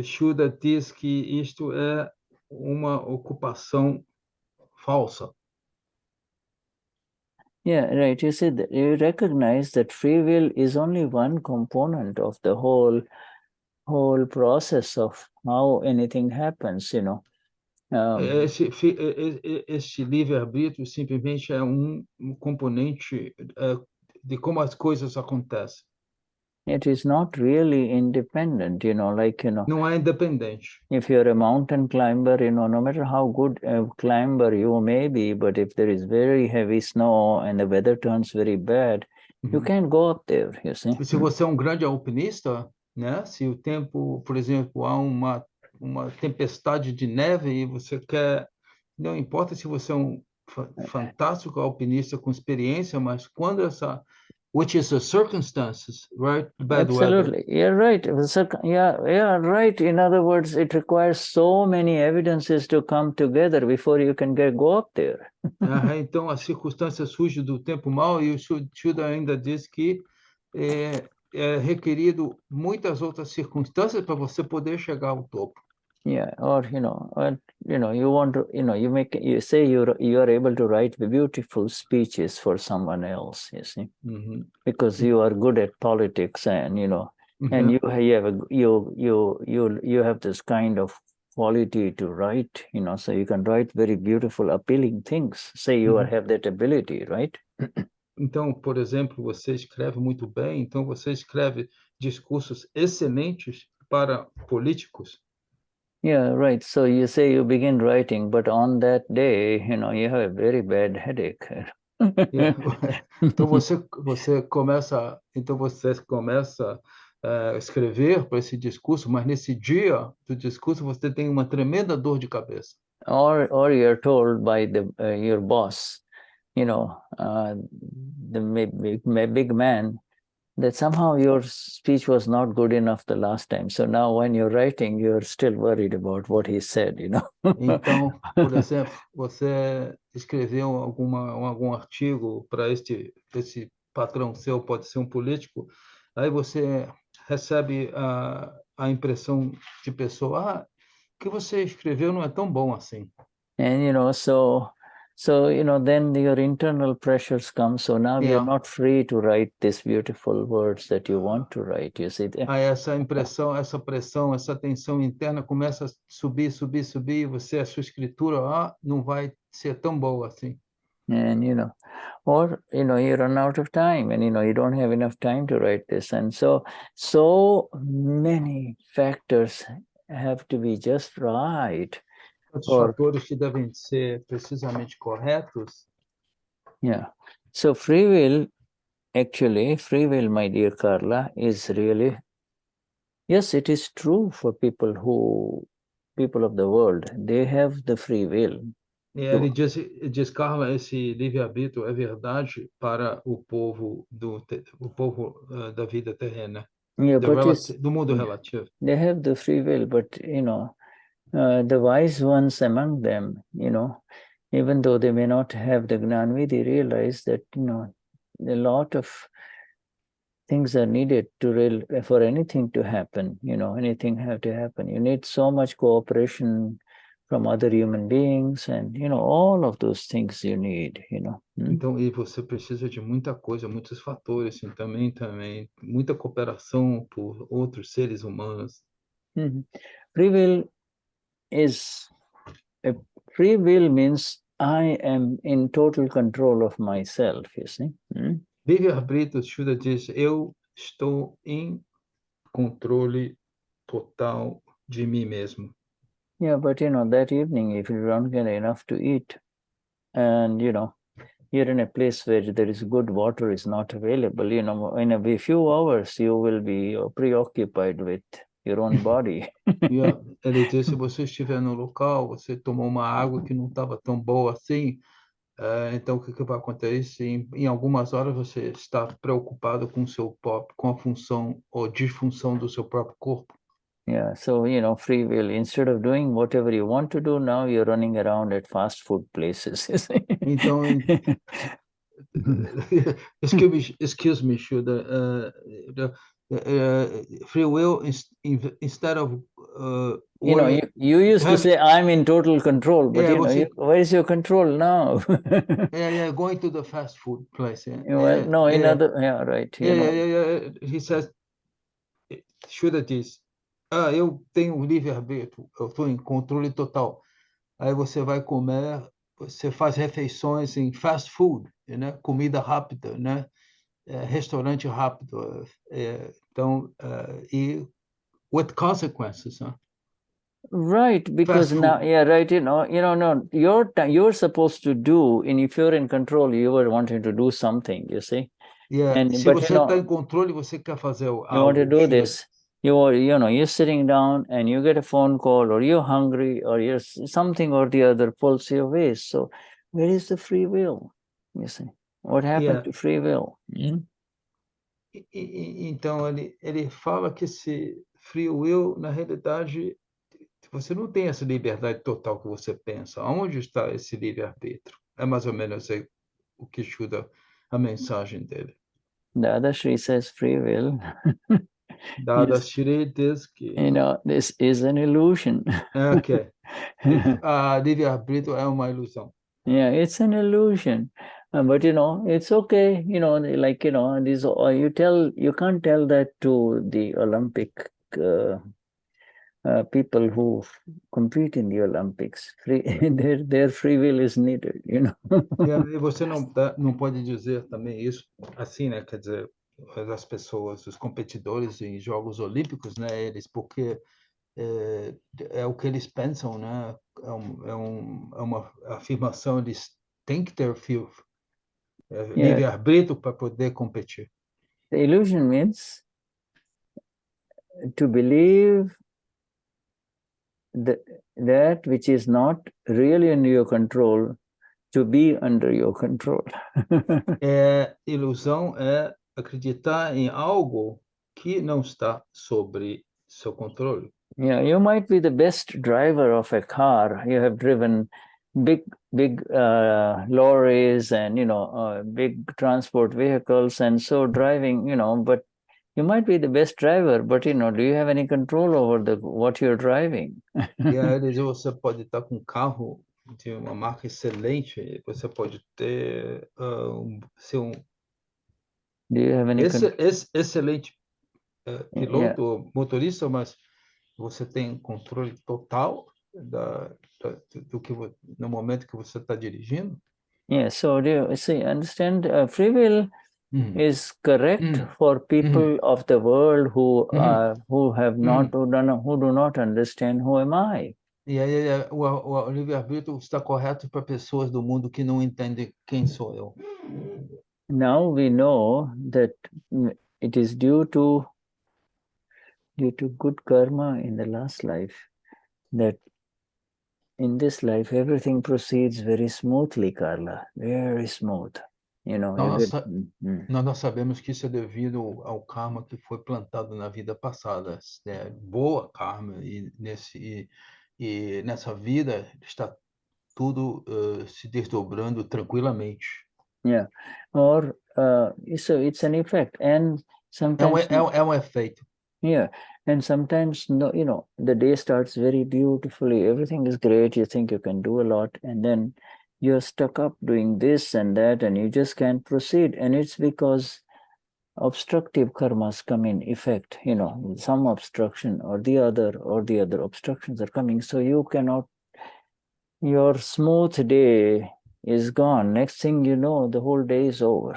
B: Shuddha diz que isto é uma ocupação falsa.
A: Yeah, right. You see, you recognize that free will is only one component of the whole process of how anything happens, you know.
B: Este livre-arbítrio simplesmente é componente de como as coisas acontecem.
A: It is not really independent, you know, like, you know.
B: Não é independente.
A: If you're a mountain climber, you know, no matter how good a climber you may be, but if there is very heavy snow and the weather turns very bad, you can't go up there, you see.
B: Se você é um grande alpinista, né? Se o tempo, por exemplo, há uma tempestade de neve e você quer, não importa se você é um fantástico alpinista com experiência, mas quando which is the circumstances, right? Bad
A: Absolutely.
B: weather.
A: You're right. Yeah, right. In other words, it requires so many evidences to come together before you can go up there.
B: Então, as circunstâncias surgem do tempo mau e o Shuddha ainda diz que é requerido muitas outras circunstâncias para você poder chegar ao topo.
A: Yeah, or you want to, you say you are able to write beautiful speeches for someone else, you see, because you are good at politics, and and you have this kind of quality to write, so you can write very beautiful, appealing things. Say you have that ability, right?
B: Então, por exemplo, você escreve muito bem, então você escreve discursos excelentes para políticos.
A: Yeah, right. So you say you begin writing, but on that day, you have a very bad headache.
B: Então você começa a escrever para esse discurso, mas nesse dia do discurso você tem uma tremenda dor de cabeça.
A: Or you're told by your boss, the big man, that somehow your speech was not good enough the last time. So now when you're writing, you're still worried about what he said,
B: Então, por exemplo, você escreveu algum artigo para esse patrão seu, pode ser um político, aí você recebe a impressão de pessoa, que você escreveu não é tão bom assim.
A: And, so then your internal pressures come. So now you're not free to write these beautiful words that you want to write. You see?
B: Aí essa impressão, essa pressão, essa tensão interna começa a subir, e a sua escritura não vai ser tão boa assim.
A: And, or, you run out of time and, you don't have enough time to write this. And so many factors have to be just right.
B: Os fatores que devem ser precisamente corretos.
A: Yeah. So free will, my dear Carla, is really, yes, it is true for people of the world. They have the free will.
B: Ele diz, Carla, esse livre-arbítrio é verdade para o povo da vida terrena, do mundo relativo.
A: They have the free will, but, the wise ones among them, even though they may not have the Gnani, they realize that, a lot of things are needed for anything to happen, anything have to happen. You need so much cooperation from other human beings and, all of those things you need,
B: Então, e você precisa de muita coisa, muitos fatores, assim, também, muita cooperação por outros seres humanos.
A: Free will means I am in total control of myself, you see.
B: Livre-arbítrio, Shuddha diz, eu estou em controle total de mim mesmo.
A: Yeah, but that evening, if you don't get enough to eat, and you're in a place where there is good water is not available, in a few hours you will be preoccupied with your own body.
B: E ele diz, se você estiver no local, você tomou uma água que não estava tão boa assim, então o que vai acontecer? Em algumas horas você está preocupado com com a função ou disfunção do seu próprio corpo.
A: Yeah, so free will, instead of doing whatever you want to do, now you're running around at fast food places.
B: Então, excuse me, Shuddha, free will instead of
A: you used to say I'm in total control, but where is your control now?
B: Going to the fast food place.
A: Well, no, right.
B: He says, Shuddha diz, eu tenho livre-arbítrio, eu estou em controle total. Aí você vai comer, você faz refeições em fast food, né? Comida rápida, né? Restaurante rápido. Então, e with consequences, huh?
A: Right, because now, right, no, you're supposed to do, and if you're in control, you were wanting to do something, you see.
B: Yeah, se você está em controle, você quer fazer algo.
A: You want to do this. You're sitting down and you get a phone call, or you're hungry, or you're something or the other pulls your way. So where is the free will? You see, what happened to free will?
B: Então ele fala que esse free will, na realidade, você não tem essa liberdade total que você pensa. Onde está esse livre-arbítrio? É mais ou menos o que Shuddha, a mensagem dele.
A: Dadashri says free will.
B: Dadashri diz que...
A: this is an illusion.
B: Okay. Livre-arbítrio é uma ilusão.
A: Yeah, it's an illusion. But it's okay. Like these you can't tell that to the Olympic people who compete in the Olympics. Their free will is needed.
B: E você não pode dizer também isso assim, né? Quer dizer, as pessoas, os competidores em Jogos Olímpicos, né? Eles porque é o que eles pensam, né? É uma afirmação, eles têm que ter livre-arbítrio para poder competir.
A: The illusion means to believe that which is not really in your control to be under your control.
B: Ilusão é acreditar em algo que não está sobre seu controle.
A: Yeah, you might be the best driver of a car. You have driven big lorries and big transport vehicles, and so driving, but you might be the best driver, but do you have any control over what you're driving?
B: E aí você pode estar com um carro de uma marca excelente, você pode ter ser
A: do you have any
B: excelente piloto, motorista, mas você tem controle total do que no momento que você está dirigindo?
A: Yeah, so do you see, understand, free will is correct for people of the world who do not understand who am I.
B: E aí o livre-arbítrio está correto para pessoas do mundo que não entendem quem sou eu.
A: Now we know that it is due to good karma in the last life that in this life everything proceeds very smoothly, Carla, very smooth.
B: Nós sabemos que isso é devido ao karma que foi plantado na vida passada. Boa karma, e nessa vida está tudo se desdobrando tranquilamente.
A: Yeah, or so it's an effect, and sometimes
B: é efeito.
A: Yeah, and sometimes the day starts very beautifully. Everything is great. You think you can do a lot, and then you're stuck up doing this and that, and you just can't proceed. And it's because obstructive karmas come in effect. Some obstruction or the other obstructions are coming. So you cannot. Your smooth day is gone. Next thing you know, the whole day is over.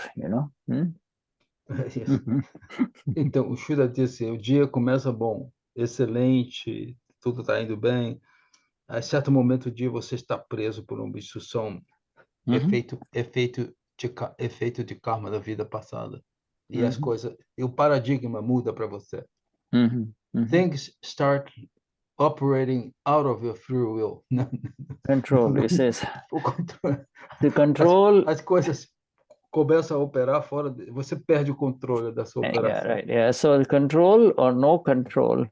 B: Então, o Shuddha disse, o dia começa bom, excelente, tudo está indo bem. A certo momento do dia você está preso por uma obstrução, efeito de karma da vida passada. E as coisas, e o paradigma muda para você. Things start operating out of your free will.
A: Control, it says.
B: O controle.
A: The control.
B: As coisas começam a operar fora, você perde o controle da sua operação.
A: Yeah, right. Yeah. So the control or no control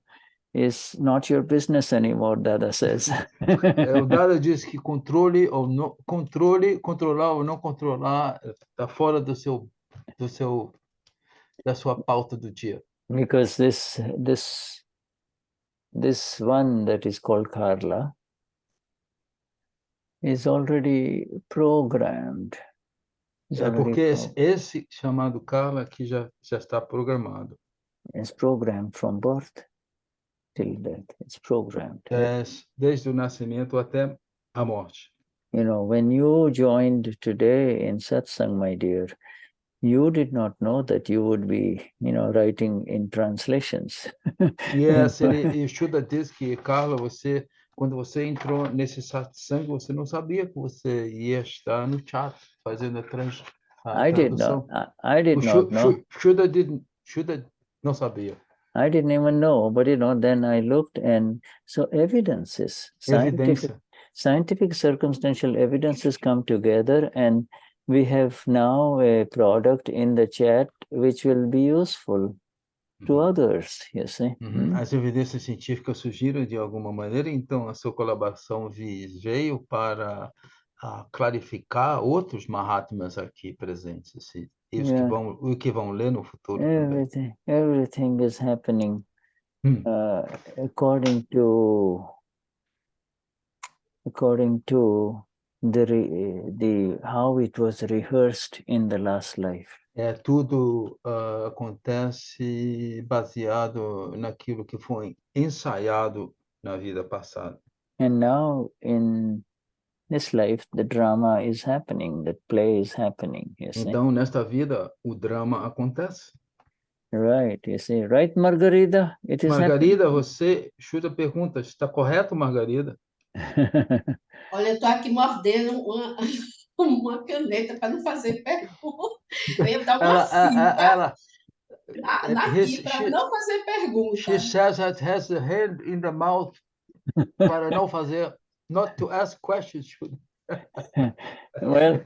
A: is not your business anymore, Dada says.
B: O Dada diz que controle ou não controle, controlar ou não controlar está fora da sua pauta do dia.
A: Because this one that is called Carla is already programmed.
B: Porque esse chamado Carla aqui já está programado.
A: It's programmed from birth till death. It's programmed.
B: Desde o nascimento até a morte.
A: You know, when you joined today in Satsang, my dear, you did not know that you would be, writing in translations.
B: Yes, e Shuddha diz que, Carla, quando você entrou nesse satsang, você não sabia que você ia estar no chat fazendo a tradução.
A: I did not know.
B: Shuddha não sabia.
A: I didn't even know, but then I looked, and so evidences, scientific circumstantial evidences come together, and we have now a product in the chat which will be useful to others, you see.
B: As evidências científicas surgiram de alguma maneira, então a sua colaboração veio para clarificar outros Mahatmas aqui presentes, e os que vão ler no futuro também.
A: Everything is happening according to the how it was rehearsed in the last life.
B: Tudo acontece baseado naquilo que foi ensaiado na vida passada.
A: And now in this life, the drama is happening, the play is happening. You see?
B: Então, nesta vida, o drama acontece.
A: Right, you see. Right, Margarida? It is
B: Margarida, Shuddha pergunta, está correto, Margarida?
E: Olha, eu estou aqui mordendo uma caneta para não fazer pergunta. Eu ia dar uma cinta aqui para não fazer pergunta.
B: She says that has the hand in the mouth para não fazer, not to ask questions.
A: Well,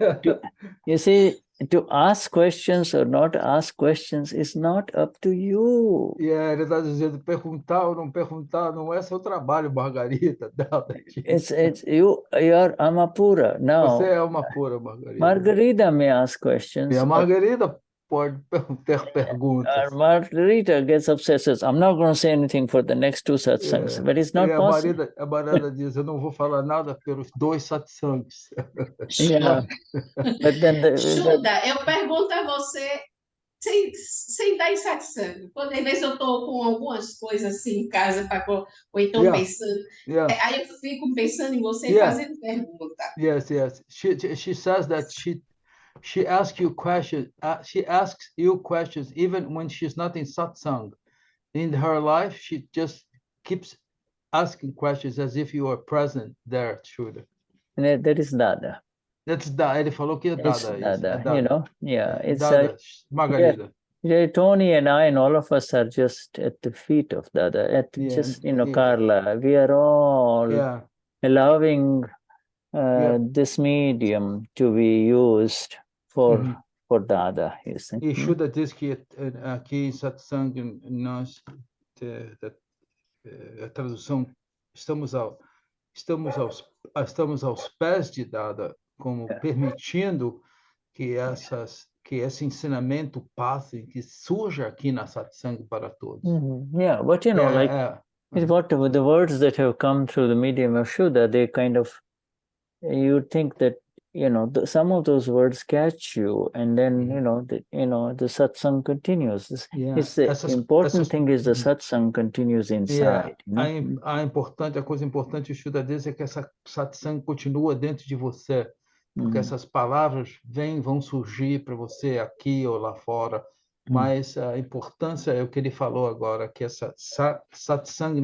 A: you see, to ask questions or not ask questions is not up to you.
B: Ele está dizendo perguntar ou não perguntar não é seu trabalho, Margarida.
A: It's you are Amapura now.
B: Você é Amapura, Margarida.
A: Margarida may ask questions.
B: E a Margarida pode ter perguntas.
A: Margarida gets upset, says, I'm not going to say anything for the next 2 satsangs, but it's not possible.
B: A Margarida diz, eu não vou falar nada pelos 2 satsangs.
A: Yeah. But then
E: Shuddha, eu pergunto a você sem dar em satsang. Quando às vezes eu estou com algumas coisas assim em casa, ou então pensando, aí eu fico pensando em você e fazendo pergunta.
B: Yes. She says that she asks you questions. She asks you questions even when she's not in satsang. In her life, she just keeps asking questions as if you are present there, Shuddha.
A: That is Dada.
B: That's Dada. Ele falou que é Dada.
A: It's Dada. It's
B: Dada, Margarida.
A: Tony and I and all of us are just at the feet of Dada. Carla. We are all allowing this medium to be used for Dada. You see?
B: E Shuddha diz que aqui em Satsang nós a tradução estamos aos pés de Dada, como permitindo que esse ensinamento passe, que surja aqui na Satsang para todos.
A: Yeah, but what the words that have come through the medium of Shuddha, they kind of, you think that some of those words catch you, and then the satsang continues. It's the important thing is the satsang continues inside.
B: A coisa importante, o Shuddha diz, é que essa satsang continua dentro de você, porque essas palavras vão surgir para você aqui ou lá fora, mas a importância é o que ele falou agora, que essa satsang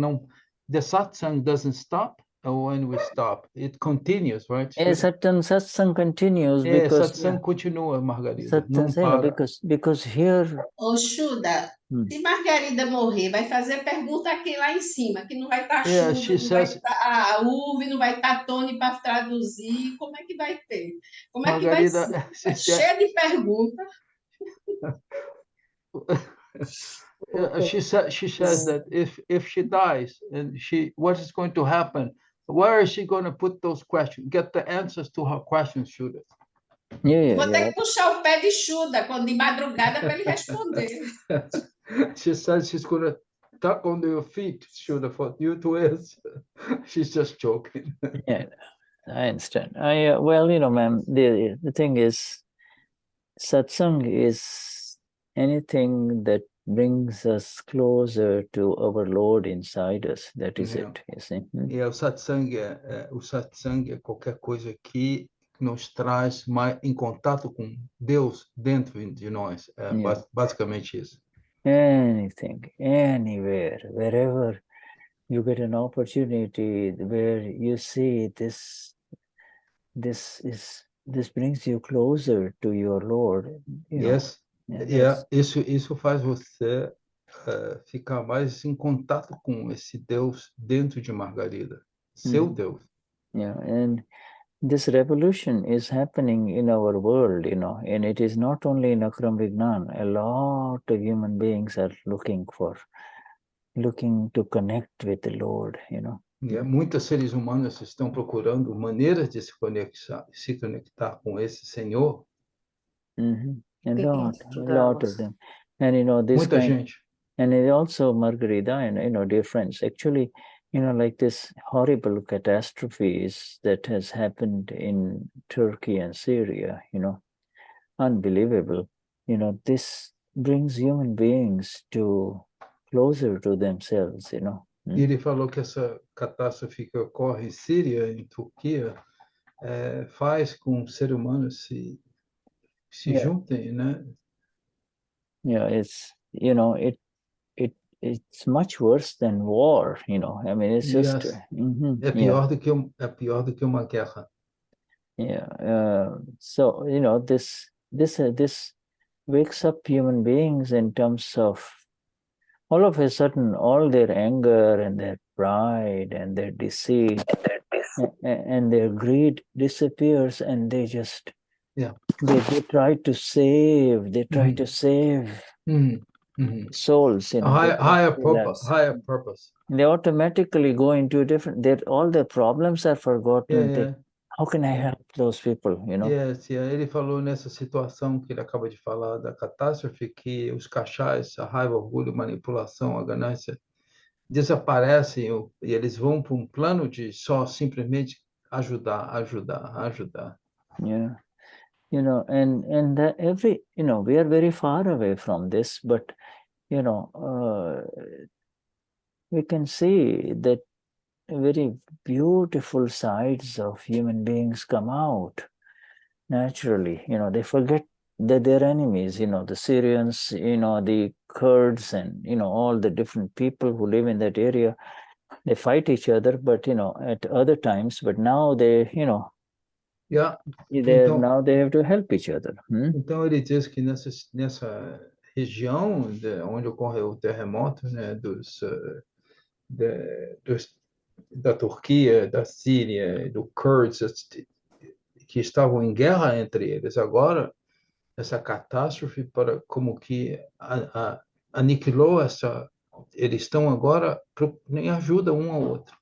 B: the satsang doesn't stop when we stop. It continues, right?
A: Satsang continues because
B: satsang continua, Margarida.
A: Satsang, não para. Because here.
E: Ô, Shuddha, se Margarida morrer, vai fazer pergunta aqui lá em cima, que não vai estar Shuddha, não vai estar a Uve, não vai estar Tony para traduzir. Como é que vai ter? Como é que vai ser? É cheio de perguntas.
B: She says that if she dies and what is going to happen? Where is she going to put those questions? Get the answers to her questions, Shuddha.
E: Vou ter que puxar o pé de Shuddha quando de madrugada para ele responder.
B: She says she's going to tap on your feet, Shuddha, for you to answer. She's just joking.
A: Yeah, I understand. Well, ma'am, the thing is, satsang is anything that brings us closer to our Lord inside us. That is it, you see.
B: O satsang é qualquer coisa que nos traz mais em contato com Deus dentro de nós. Basicamente isso.
A: Anything, anywhere, wherever you get an opportunity where you see this brings you closer to your Lord.
B: Isso faz você ficar mais em contato com esse Deus dentro de Margarida, seu Deus.
A: Yeah, and this revolution is happening in our world, and it is not only in AKram Vignan. A lot of human beings are looking to connect with the Lord,
B: Muitos seres humanos estão procurando maneiras de se conectar com esse Senhor.
A: A lot of them. And this
B: muita gente.
A: And it also, Margarida, and dear friends, actually, like this horrible catastrophes that has happened in Turkey and Syria, unbelievable. This brings human beings closer to themselves,
B: Ele falou que essa catástrofe que ocorre em Síria, em Turquia, faz com os seres humanos se juntem, né?
A: Yeah, it's it's much worse than war, I mean, it's just
B: é pior do que uma guerra.
A: Yeah. So this wakes up human beings in terms of all of a sudden all their anger and their pride and their deceit and their greed disappears, and they just they try to save souls,
B: higher purpose.
A: They automatically go into a different. All their problems are forgotten. How can I help those people?
B: Ele falou nessa situação que ele acaba de falar da catástrofe, que os cachais, a raiva, o orgulho, a manipulação, a ganância desaparecem e eles vão para plano de só simplesmente ajudar.
A: Yeah, and that we are very far away from this, but we can see that very beautiful sides of human beings come out naturally. They forget that they're enemies, the Syrians, the Kurds, and all the different people who live in that area. They fight each other, but at other times, but now they now they have to help each other.
B: Então ele diz que nessa região onde ocorreu o terremoto, né, da Turquia, da Síria, do Kurds, que estavam em guerra entre eles. Agora, essa catástrofe como que aniquilou eles estão agora em ajuda um ao outro.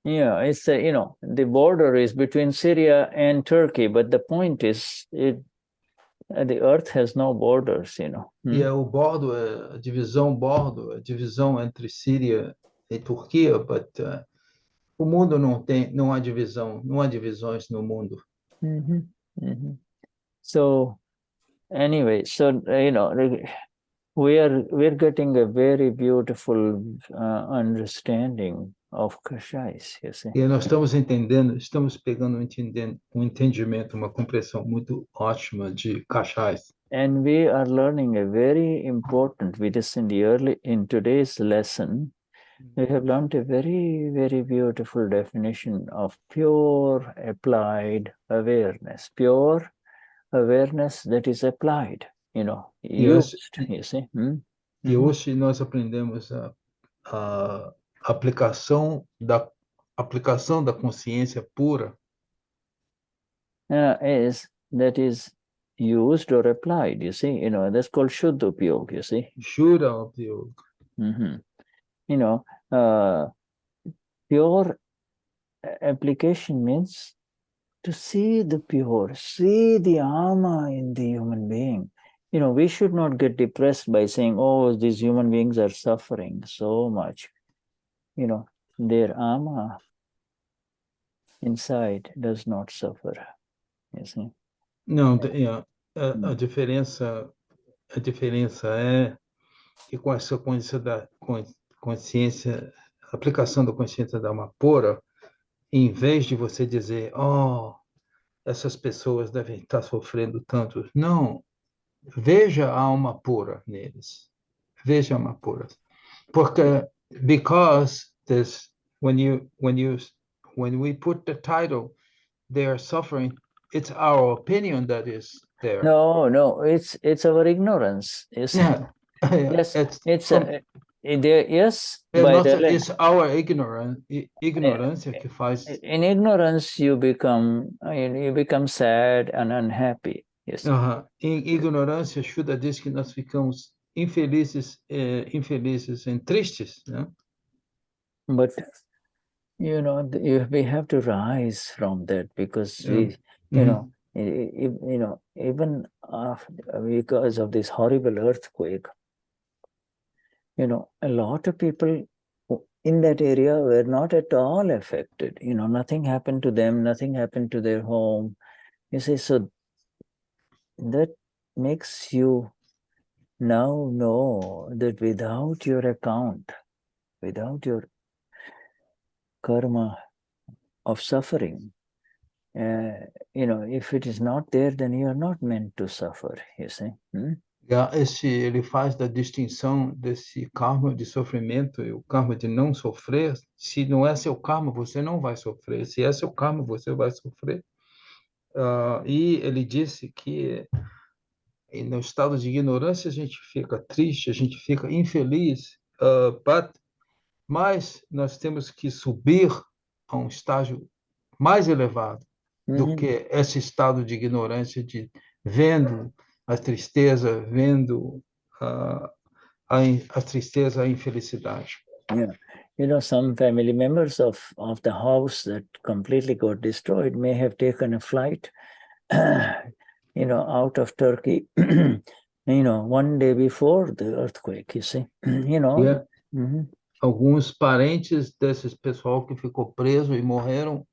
A: Yeah, it's the border is between Syria and Turkey, but the point is the earth has no borders,
B: E o bordo, a divisão entre Síria e Turquia, but o mundo não há divisões no mundo.
A: So anyway, we're getting a very beautiful understanding of kashais, you see.
B: E nós estamos pegando um entendimento, uma compreensão muito ótima de kashais.
A: And we are learning a very important, in today's lesson, We have learned a very, very beautiful definition of pure applied awareness. Pure awareness that is applied, used, you see.
B: E hoje nós aprendemos a aplicação da consciência pura.
A: That is used or applied, you see. That's called Shuddha Upayog, you see.
B: Shuddha Upayog.
A: Pure application means to see the pure, see the Ama in the human being. We should not get depressed by saying, oh, these human beings are suffering so much. Their Ama inside does not suffer. You see?
B: Não, a diferença é que com essa consciência, aplicação da consciência da alma pura, em vez de você dizer, oh, essas pessoas devem estar sofrendo tanto, não, veja a alma pura neles, veja a alma pura, porque because this when we put the title they are suffering, it's our opinion that is there.
A: No, it's our ignorance.
B: Yeah.
A: Yes, it's
B: our ignorance que faz.
A: In ignorance you become sad and unhappy. Yes.
B: Em ignorância, Shuddha diz que nós ficamos infelizes e tristes, né?
A: But we have to rise from that, because even because of this horrible earthquake, a lot of people in that area were not at all affected. Nothing happened to them, nothing happened to their home. You see, so that makes you now know that without your account, without your karma of suffering, if it is not there, then you are not meant to suffer, you see.
B: Ele faz da distinção desse karma de sofrimento e o karma de não sofrer. Se não é seu karma, você não vai sofrer. Se é seu karma, você vai sofrer. E ele disse que no estado de ignorância a gente fica triste, a gente fica infeliz, mas nós temos que subir a um estágio mais elevado do que esse estado de ignorância, de vendo a tristeza, vendo a tristeza, a infelicidade.
A: Yeah. Some family members of the house that completely got destroyed may have taken a flight, out of Turkey, one day before the earthquake, you see.
B: Alguns parentes desses pessoal que ficou preso e morreram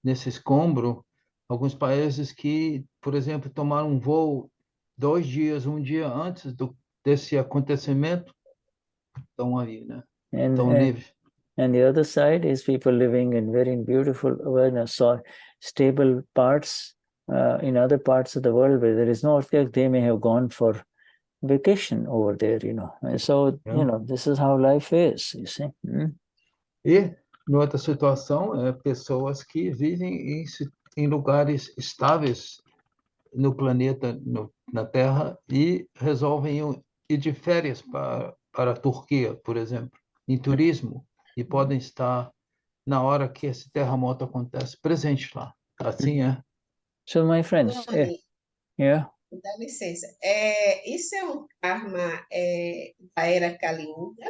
B: nesse escombro, alguns países que, por exemplo, tomaram um voo 2 dias, um dia antes desse acontecimento, estão aí, né? Estão livres.
A: And the other side is people living in very beautiful, stable parts, in other parts of the world where there is no earthquake. They may have gone for vacation over there, And so, this is how life is, you see.
B: E, em outra situação, pessoas que vivem em lugares estáveis no planeta, na Terra, e resolvem ir de férias para a Turquia, por exemplo, em turismo, e podem estar, na hora que esse terremoto acontece, presentes lá. Assim é.
A: So, my friends,
E: dá licença. Isso é um karma da era Kali Yuga?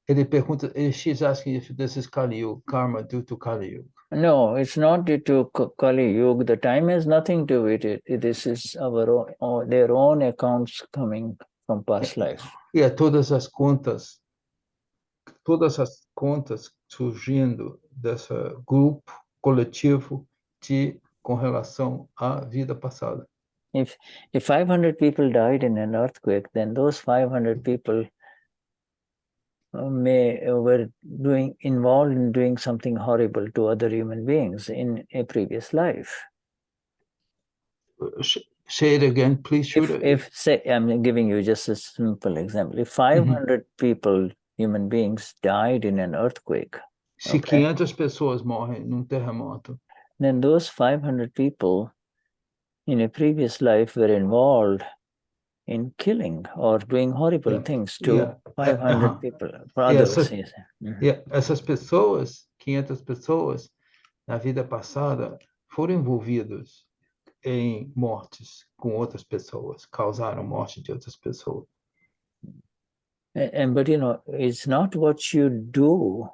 B: Ele pergunta, she's asking if this is Kali Yuga, karma due to Kali Yuga.
A: No, it's not due to Kali Yuga. The time has nothing to do with it. This is their own accounts coming from past life.
B: E todas as contas surgindo desse grupo coletivo com relação à vida passada.
A: If 500 people died in an earthquake, then those 500 people were involved in doing something horrible to other human beings in a previous life.
B: Say it again, please.
A: If say, I'm giving you just a simple example. If 500 people human beings died in an earthquake.
B: Se 500 pessoas morrem num terremoto,
A: then those 500 people in a previous life were involved in killing or doing horrible things to 500 people, others.
B: Essas pessoas, 500 pessoas, na vida passada, foram envolvidas em mortes com outras pessoas, causaram morte de outras pessoas.
A: But it's not what you do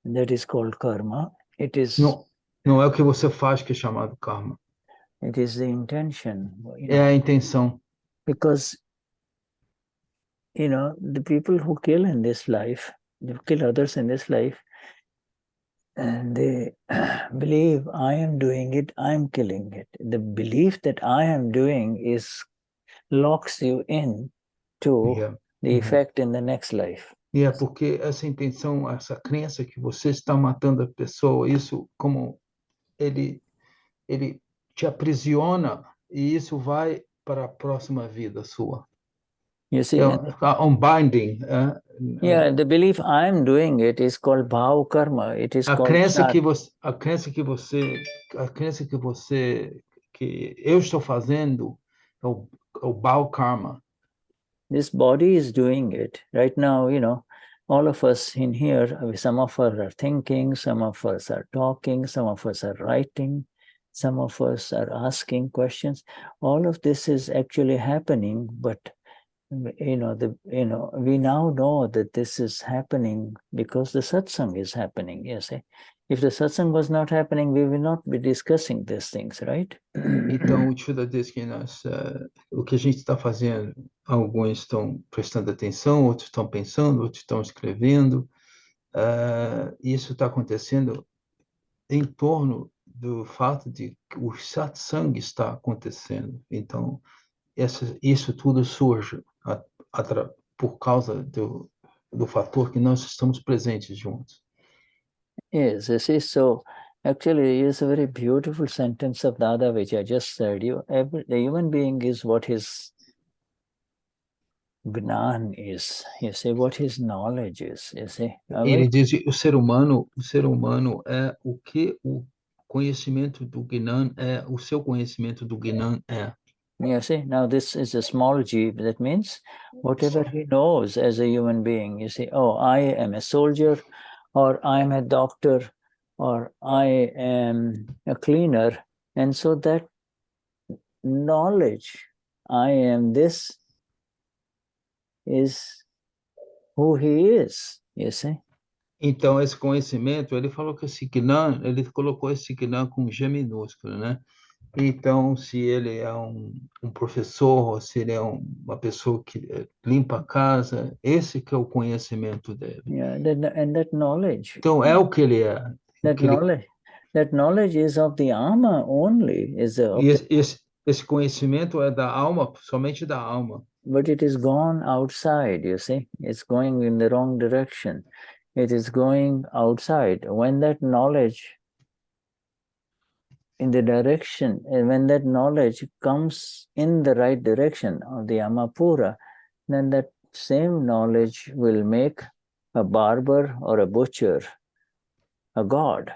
A: that is called karma. It is.
B: Não é o que você faz que é chamado karma.
A: It is the intention.
B: É a intenção.
A: Because, the people who kill in this life, they kill others in this life, and they believe I am doing it, I am killing it. The belief that I am doing locks you in to the effect in the next life.
B: Porque essa intenção, essa crença que você está matando a pessoa, isso como ele te aprisiona e isso vai para a próxima vida sua.
A: You see,
B: binding.
A: The belief I'm doing it is called bhav karma. It is called
B: que eu estou fazendo é o bhav karma.
A: This body is doing it right now. All of us in here, some of us are thinking, some of us are talking, some of us are writing, some of us are asking questions. All of this is actually happening, but we now know that this is happening because the satsang is happening. If the satsang was not happening, we will not be discussing these things, right?
B: Então, o Shuddha diz que o que a gente está fazendo, alguns estão prestando atenção, outros estão pensando, outros estão escrevendo. Isso está acontecendo em torno do fato de que o satsang está acontecendo. Então, isso tudo surge por causa do fator que nós estamos presentes juntos.
A: Yes, you see, so actually it's a very beautiful sentence of Dada which I just said. The human being is what his Gnan is, what his knowledge is,
B: Ele diz que o ser humano é o que o conhecimento do Gnan é, o seu conhecimento do Gnan é.
A: Now this is a small g, that means whatever he knows as a human being. I am a soldier, or I am a doctor, or I am a cleaner. And so that knowledge, I am this, is who he is,
B: Então, esse conhecimento, ele falou que esse Gnan, ele colocou esse Gnan com G minúsculo, né? Então, se ele é um professor, ou se ele é uma pessoa que limpa a casa, esse que é o conhecimento dele.
A: And that knowledge.
B: Então, é o que ele é.
A: That knowledge is of the alma only.
B: Esse conhecimento é da alma, somente da alma.
A: But it is gone outside, It's going in the wrong direction. It is going outside. When that knowledge in the direction, and when that knowledge comes in the right direction of the Amapura, then that same knowledge will make a barber or a butcher a god.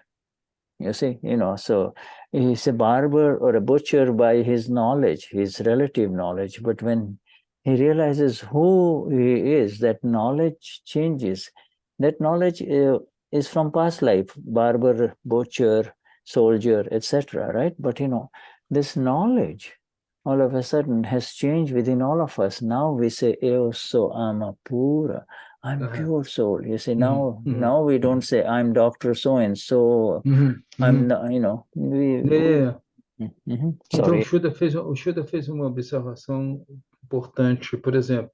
A: So he's a barber or a butcher by his knowledge, his relative knowledge. But when he realizes who he is, that knowledge changes. That knowledge is from past life, barber, butcher, soldier, etc., right? But this knowledge all of a sudden has changed within all of us. Now we say, so I'm a pura, I'm pure soul. Now we don't say I'm Dr. So-and-so, I'm not,
B: Então, o Shuddha fez uma observação importante. Por exemplo,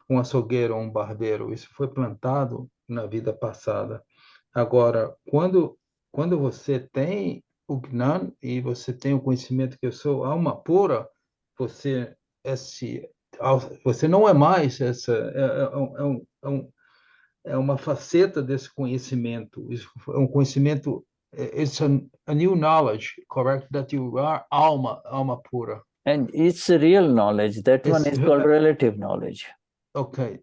B: um açougueiro ou um barbeiro, isso foi plantado na vida passada. Agora, quando você tem o Gnan e você tem o conhecimento que eu sou alma pura, você não é mais é uma faceta desse conhecimento. Isso é um conhecimento, it's a new knowledge, correct? That you are alma pura.
A: And it's a real knowledge. That one is called relative knowledge.
B: Okay,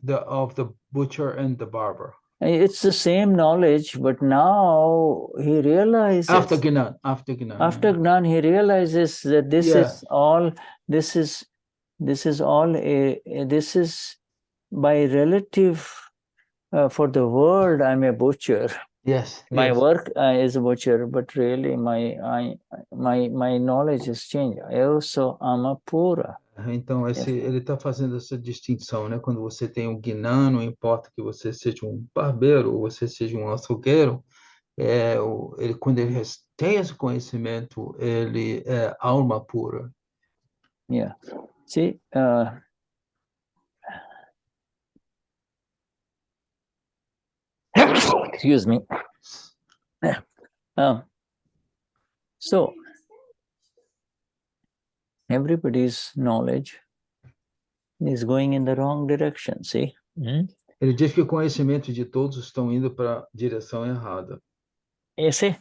B: of the butcher and the barber.
A: It's the same knowledge, but now he realizes
B: after Gnan,
A: he realizes that this is all by relative for the world. I'm a butcher. My work is a butcher, but really my knowledge has changed. I also am a pura.
B: Então, ele está fazendo essa distinção, né? Quando você tem um Gnan, não importa que você seja um barbeiro ou você seja um açougueiro, quando ele tem esse conhecimento, ele é alma pura.
A: Yeah. See, excuse me. So, everybody's knowledge is going in the wrong direction, see?
B: Ele diz que o conhecimento de todos estão indo para a direção errada.
A: You see,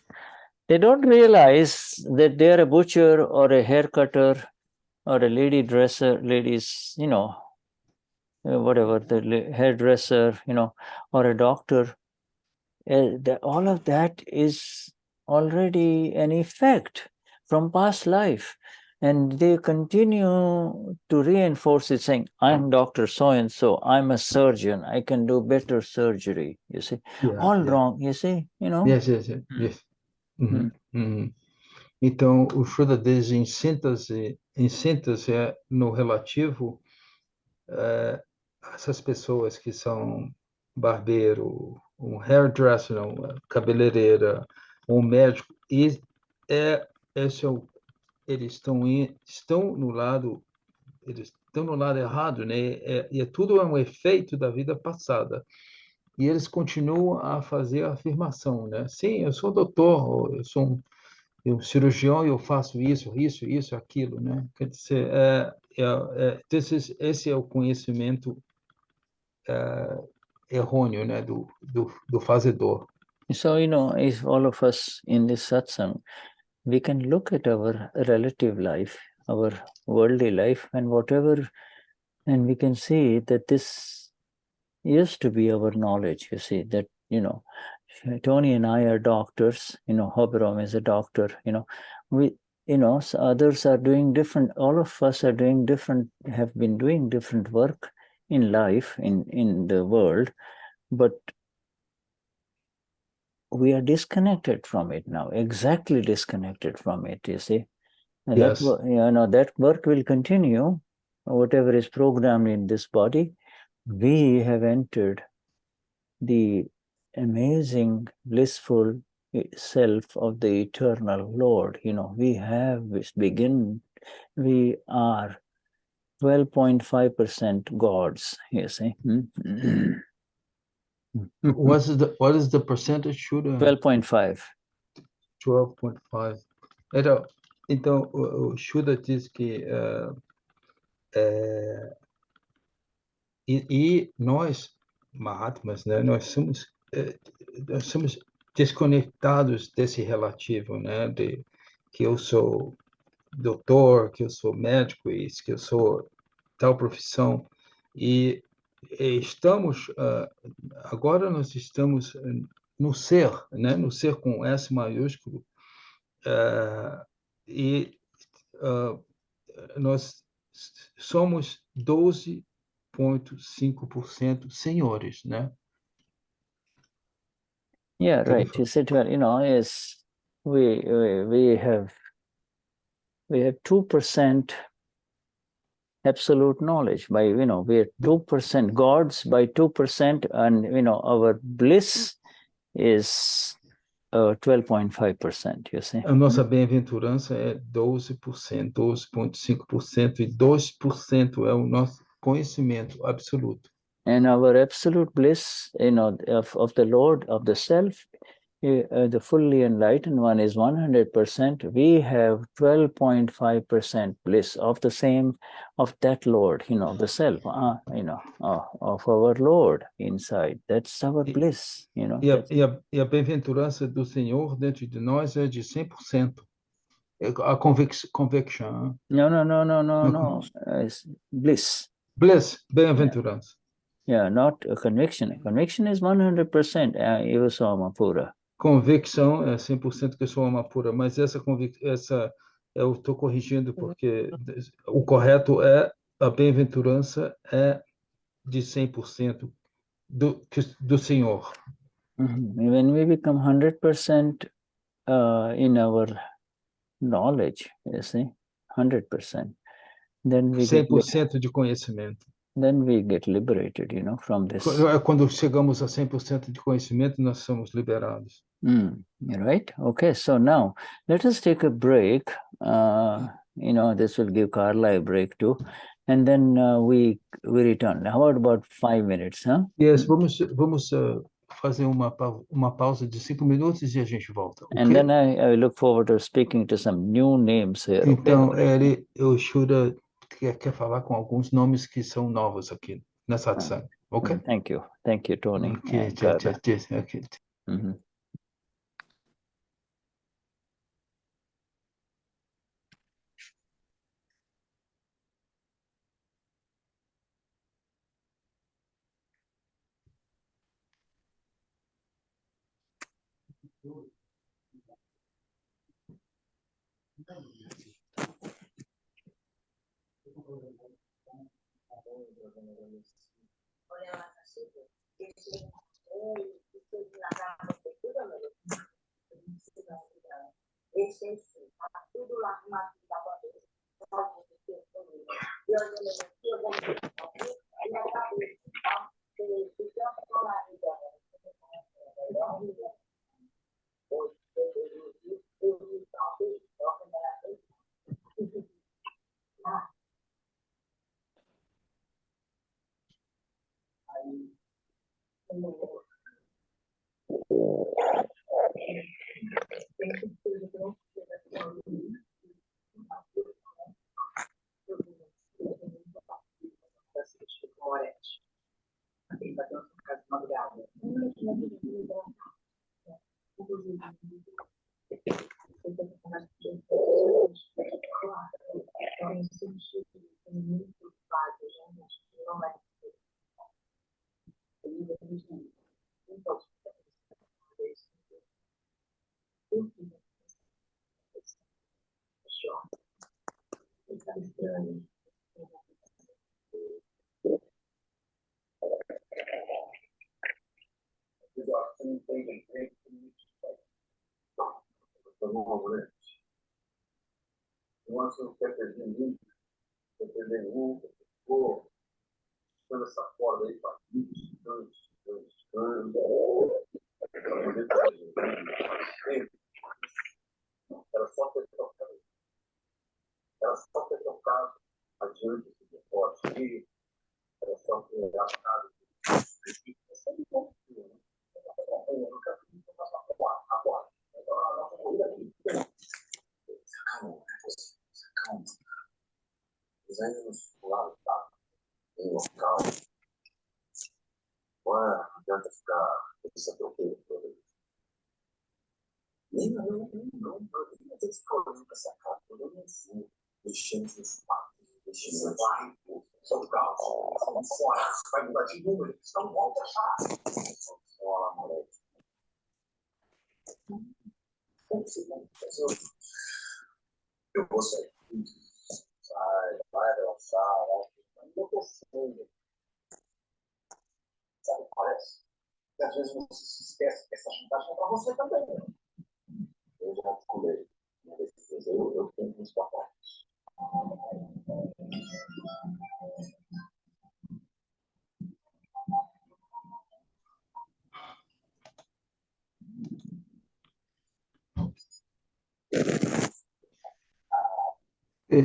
A: they don't realize that they're a butcher or a hair cutter or a ladies, whatever, the hairdresser, or a doctor. All of that is already an effect from past life. And they continue to reinforce it, saying, I'm Dr. So-and-so, I'm a surgeon, I can do better surgery, you see. Wrong, you see,
B: Yes. Então, o Shuddha diz em síntese, no relativo, essas pessoas que são barbeiro, um hairdresser, uma cabeleireira, um médico, eles estão no lado errado, né? Tudo é um efeito da vida passada. E eles continuam a fazer a afirmação, né? Sim, eu sou doutor, eu sou um cirurgião e eu faço isso, aquilo, né? Quer dizer, esse é o conhecimento errôneo, né? do fazedor.
A: So, if all of us in this satsang, we can look at our relative life, our worldly life, and whatever, and we can see that this used to be our knowledge. You see, that, Tony and I are doctors, Hoberom is a doctor, so others are doing different, all of us are doing different, have been doing different work in life, in the world, but we are disconnected from it now, exactly disconnected from it, you see. And
B: yes.
A: That work will continue, whatever is programmed in this body. We have entered the amazing, blissful self of the eternal Lord. We are 12.5% gods, you see.
B: What is the percentage?
A: 12.5.
B: 12.5. Então, o Shuddha diz que e nós, Mahatmas, né, nós somos desconectados desse relativo, né, que eu sou doutor, que eu sou médico, que eu sou tal profissão, e agora nós estamos no ser, né, no ser com S maiúsculo, nós somos 12.5% senhores, né?
A: Yeah, right. You said, well, yes, we have 2% absolute knowledge. By we are 2% gods by 2%, and our bliss is 12.5%. You see.
B: A nossa bem-aventurança é 12%, 12.5%, e 2% é o nosso conhecimento absoluto.
A: And our absolute bliss, of the Lord, of the Self, the fully enlightened one is 100%. We have 12.5% bliss of that Lord, the Self, of our Lord inside. That's our bliss,
B: E a bem-aventurança do Senhor dentro de nós é de 100%. A conviction.
A: No. It's bliss.
B: Bliss, bem-aventurança.
A: Yeah, not a conviction. Conviction is 100% eu sou alma pura.
B: Convicção é 100% que eu sou alma pura, mas essa eu estou corrigindo porque o correto é a bem-aventurança é de 100% do Senhor.
A: When we become 100% in our knowledge, you see, 100%, then we get
B: 100% de conhecimento.
A: then we get liberated, you know, from this.
B: Quando chegamos a 100% de conhecimento, nós somos liberados.
A: Right? Okay, so now let us take a break. You know, this will give Carla a break too. And then we return. How about 5 minutes, huh?
B: Yes, vamos fazer uma pausa de 5 minutos e a gente volta. Okay?
A: And then I look forward to speaking to some new names here.
B: Então, o Shuddha quer falar com alguns nomes que são novos aqui na Satsang. Ok?
A: Thank you, Tony.
B: Okay, okay.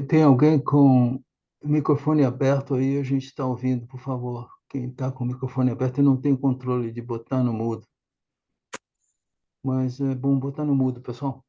B: Tem alguém com o microfone aberto aí? A gente está ouvindo, por favor. Quem está com o microfone aberto, eu não tenho controle de botar no mudo. Mas é bom botar no mudo, pessoal.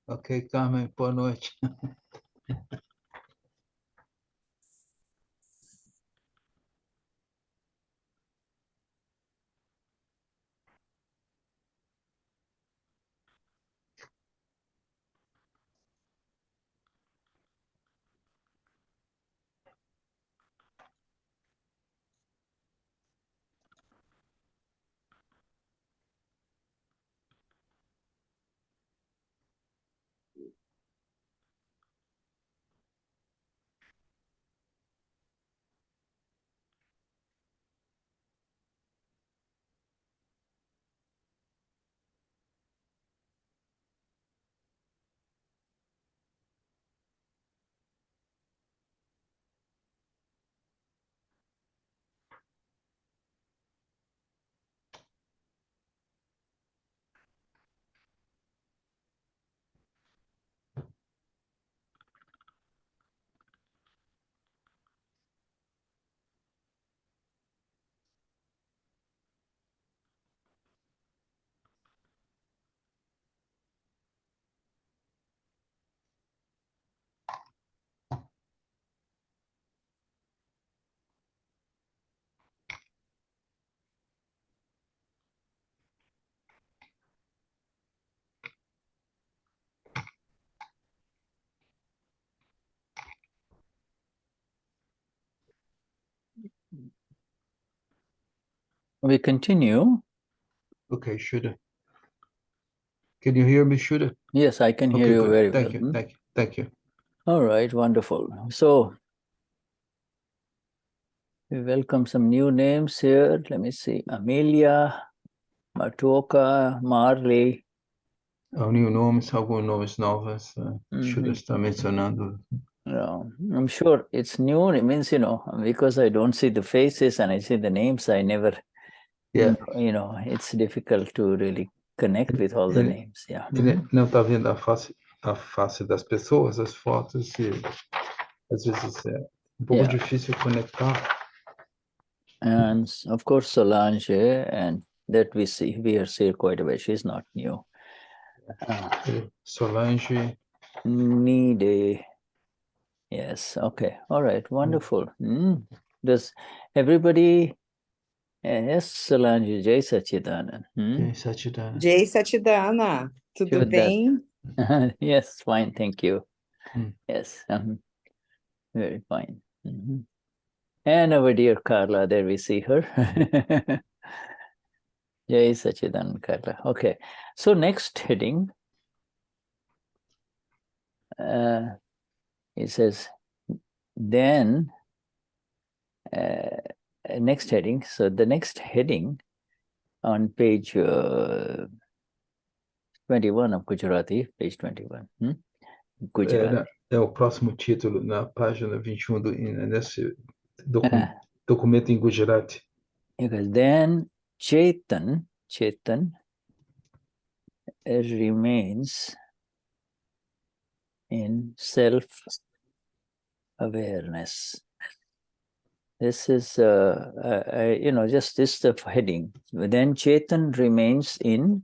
B: Ok, Carmen, boa noite.
A: We continue.
B: Okay, Shuddha. Can you hear me, Shuddha?
A: Yes, I can hear
B: Okay,
A: you
B: good.
A: very
B: Thank
A: well.
B: you, thank you, thank you.
A: All right, wonderful. So we welcome some new names here. Let me see. Amelia, Matuoka, Marley.
B: Alguns nomes novos. Shuddha está mencionando.
A: No, I'm sure it's new. It means, because I don't see the faces and I see the names, I never, it's difficult to really connect with all the names. Yeah.
B: Ele não está vendo a face das pessoas, as fotos, e às vezes é pouco difícil conectar.
A: And of course, Solange, and that we are seeing quite a bit. She's not new.
B: Solange.
A: Nide. Yes. Okay. All right. Wonderful. Does everybody? Yes, Solange. Jai Sachidanand.
B: Jai Sachidanand.
F: Jai Satidana. Tudo bem?
A: Yes, fine. Thank you. Yes. Very fine. And our dear Carla, there we see her. Jai Sachidanand, Carla. Okay. So next heading, it says, then, next heading. So the next heading on page 21 of Gujarati, page 21. Gujarati.
B: É o próximo título na página 21 nesse documento em Gujarati.
A: Because then Chetan remains in self awareness. This is, just this the heading. Then Chetan remains in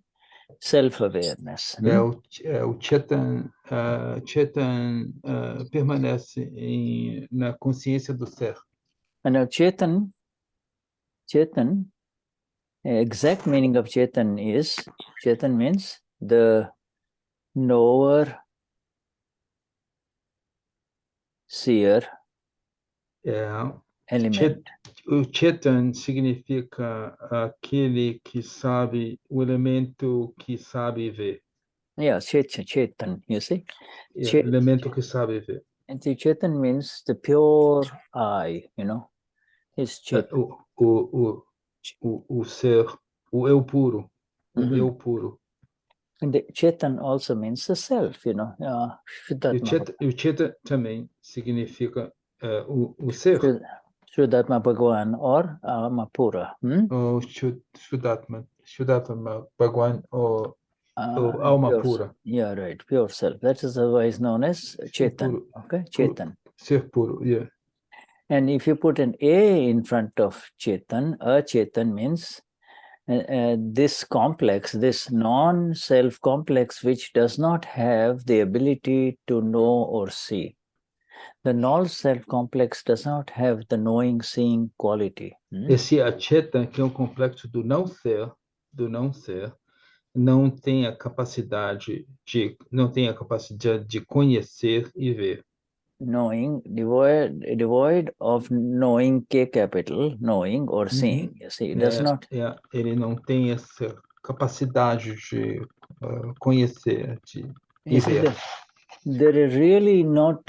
A: self-awareness.
B: O Chetan, permanece na consciência do ser.
A: And now Chetan, exact meaning of Chetan means the knower, seer element.
B: O Chetan significa aquele que sabe, o elemento que sabe ver.
A: Yeah, Chetan, you see?
B: Elemento que sabe ver.
A: And the Chetan means the pure eye, Is Chetan.
B: O ser, o eu puro, eu puro.
A: And the Chetan also means the self, Vishuddhatma.
B: E o Chetan também significa o ser.
A: Vishuddhatma Bhagwan or Amapura.
B: O Vishuddhatma Bhagwan or alma pura.
A: Yeah, right, pure self. That is otherwise known as Chetan. Okay, Chetan.
B: Ser puro, yeah.
A: And if you put an A in front of Chetan, Chetan means this complex, this non-self complex, which does not have the ability to know or see. The non-self complex does not have the knowing, seeing quality.
B: Esse Chetan, que é complexo do não ser, não tem a capacidade de conhecer e ver.
A: Knowing, devoid of knowing, K capital, knowing or seeing. You see, it does not.
B: Ele não tem essa capacidade de conhecer e ver.
A: There is really not.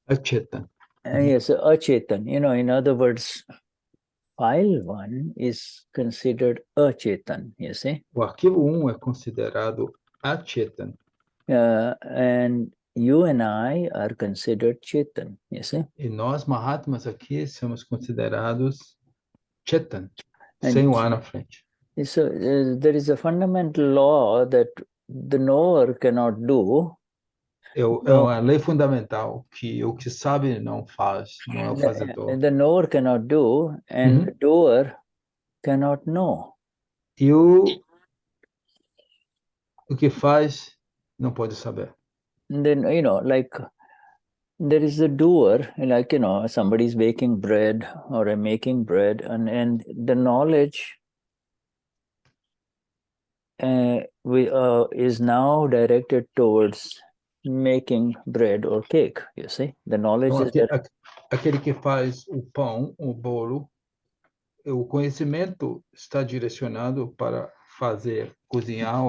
B: A Chetan.
A: Yes, a Chetan. In other words, file 1 is considered a Chetan. You see.
B: O arquivo 1 é considerado a Chetan.
A: And you and I are considered Chetan, you see?
B: E nós, Mahatmas, aqui somos considerados Chetan, sem o A na frente.
A: So there is a fundamental law that the knower cannot do.
B: É uma lei fundamental que o que sabe não faz, não é o fazedor.
A: The knower cannot do, and the doer cannot know.
B: E o que faz não pode saber.
A: And then, like there is a doer, like, somebody's baking bread or making bread, and the knowledge is now directed towards making bread or cake, you see. The knowledge
B: então,
A: is
B: aquele que faz o pão, o bolo, o conhecimento está direcionado para fazer, cozinhar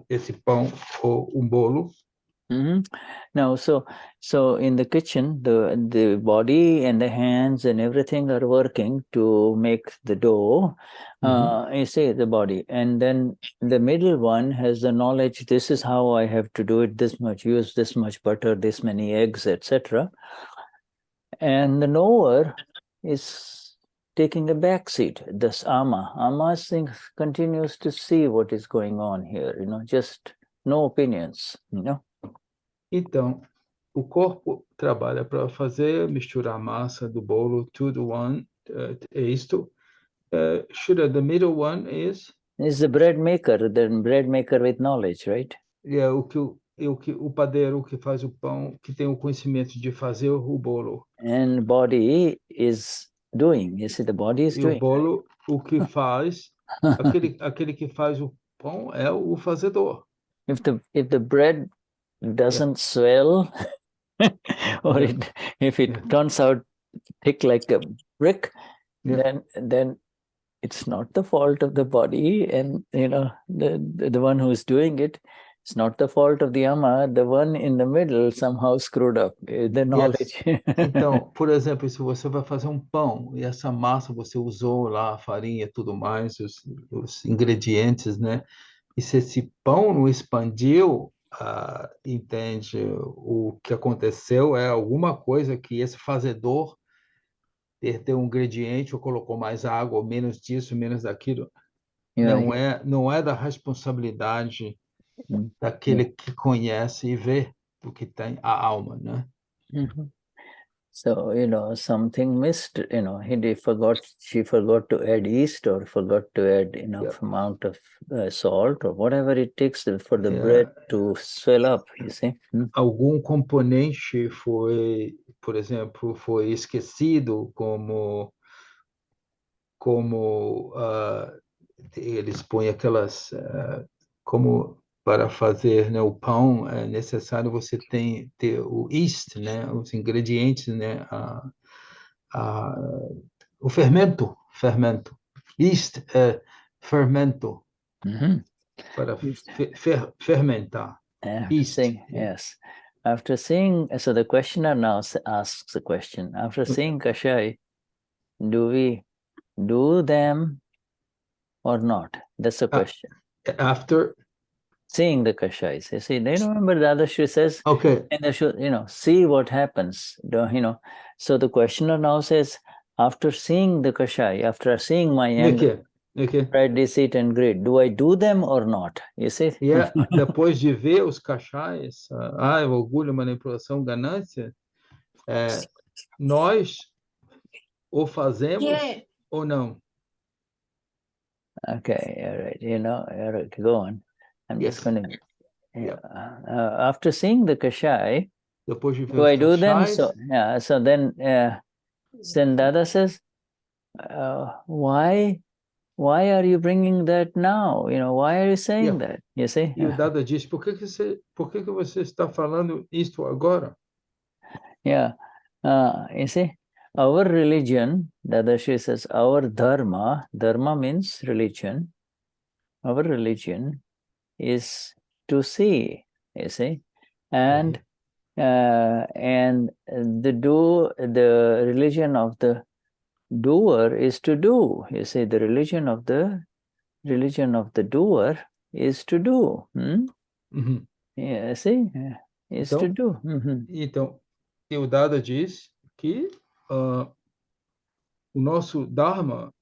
B: esse pão ou bolo.
A: Now, so in the kitchen, the body and the hands and everything are working to make the dough. You see, the body, and then the middle one has the knowledge. This is how I have to do it. This much, use this much butter, this many eggs, etc. And the knower is taking a back seat. This Ama continues to see what is going on here. Just no opinions.
B: Então, o corpo trabalha para misturar a massa do bolo, tudo one, é isto. The middle one is
A: the bread maker, the bread maker with knowledge, right?
B: O padeiro que faz o pão, que tem o conhecimento de fazer o bolo.
A: And body is doing. You see, the body is doing.
B: O bolo, o que faz, aquele que faz o pão é o fazedor.
A: If the bread doesn't swell, or if it turns out thick like a brick, then it's not the fault of the body, and the one who is doing it. It's not the fault of the Ama. The one in the middle somehow screwed up the knowledge.
B: Yes. Então, por exemplo, se você vai fazer um pão e essa massa você usou lá a farinha e tudo mais, os ingredientes, né? E se esse pão não expandiu, entende? O que aconteceu é alguma coisa que esse fazedor perdeu um ingrediente ou colocou mais água, ou menos disso, menos daquilo. Não é da responsabilidade daquele que conhece e vê o que tem a alma, né?
A: So, something missed, she forgot to add yeast or forgot to add enough amount of salt or whatever it takes for the bread to swell up, you see.
B: Algum componente foi, por exemplo, foi esquecido, como eles põem aquelas, como para fazer, né, o pão é necessário você ter o yeast, né, os ingredientes, né, o fermento, yeast é fermento, para fermentar.
A: Yes. After seeing, so the questioner now asks the question, after seeing kashai, do we do them or not? That's the question.
B: After
A: seeing the kashais, you see, they remember Dadashri says,
B: okay,
A: and they should, see what happens. So the questioner now says, after seeing the kashai, after seeing my anger, pride, deceit, and greed, do I do them or not? You see?
B: Depois de ver os cachais, orgulho, manipulação, ganância, nós ou fazemos ou não.
A: Okay, all right, go on. I'm just going to. After seeing the kashai,
B: depois de ver
A: do I do them?
B: Kashais,
A: So then Dada says, why are you bringing that now? Why are you saying that? You see?
B: E o Dada diz, por que você está falando isto agora?
A: You see, our religion, Dadashi says, our dharma means religion. Our religion is to see, you see, and the religion of the doer is to do. You see, the religion of the doer is to do. See, is to do.
B: Então, o Dada diz que o nosso dharma,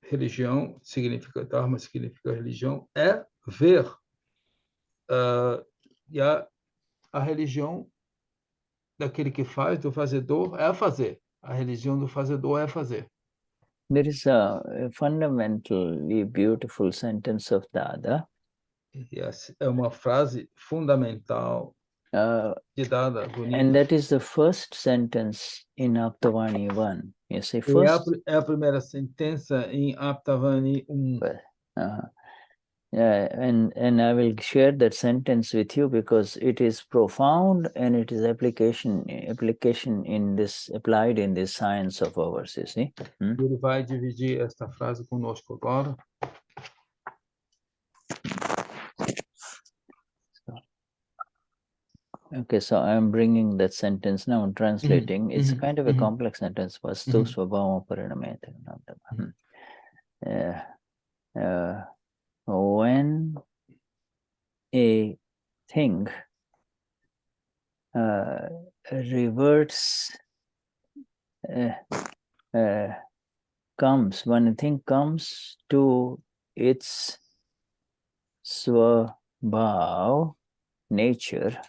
B: religião significa dharma, significa religião, é ver. E a religião daquele que faz, do fazedor, é fazer. A religião do fazedor é fazer.
A: There is a fundamentally beautiful sentence of Dada.
B: Yes, é uma frase fundamental de Dada, bonita.
A: And that is the first sentence in Aptavani 1. You see, first.
B: É a primeira sentença em Aptavani 1.
A: And I will share that sentence with you because it is profound and it is application in this, applied in this science of ours, you see.
B: Ele vai dividir esta frase conosco agora.
A: Okay, so I'm bringing that sentence now and translating. It's kind of a complex sentence. Vastu svabhava parinameta. When a thing reverts, when a thing comes to its svabhav, nature,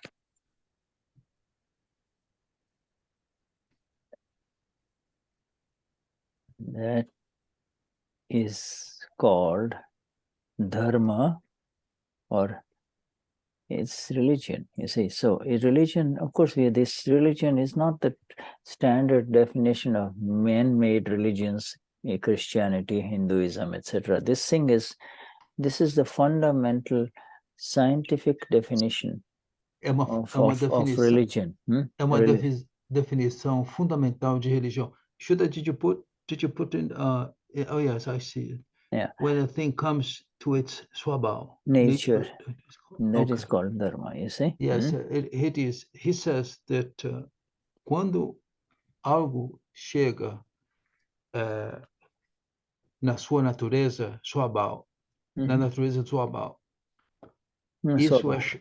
A: that is called dharma, or it's religion, you see. So a religion, of course, this religion is not the standard definition of man-made religions, Christianity, Hinduism, etc. This is the fundamental scientific definition of religion.
B: É uma definição fundamental de religião. Shuddha, did you put in? Oh yes, I see it.
A: Yeah.
B: When a thing comes to its swabhav,
A: nature, that is called dharma, you see?
B: Yes, it is. He says that quando algo chega na sua natureza swabhav, na natureza swabhav,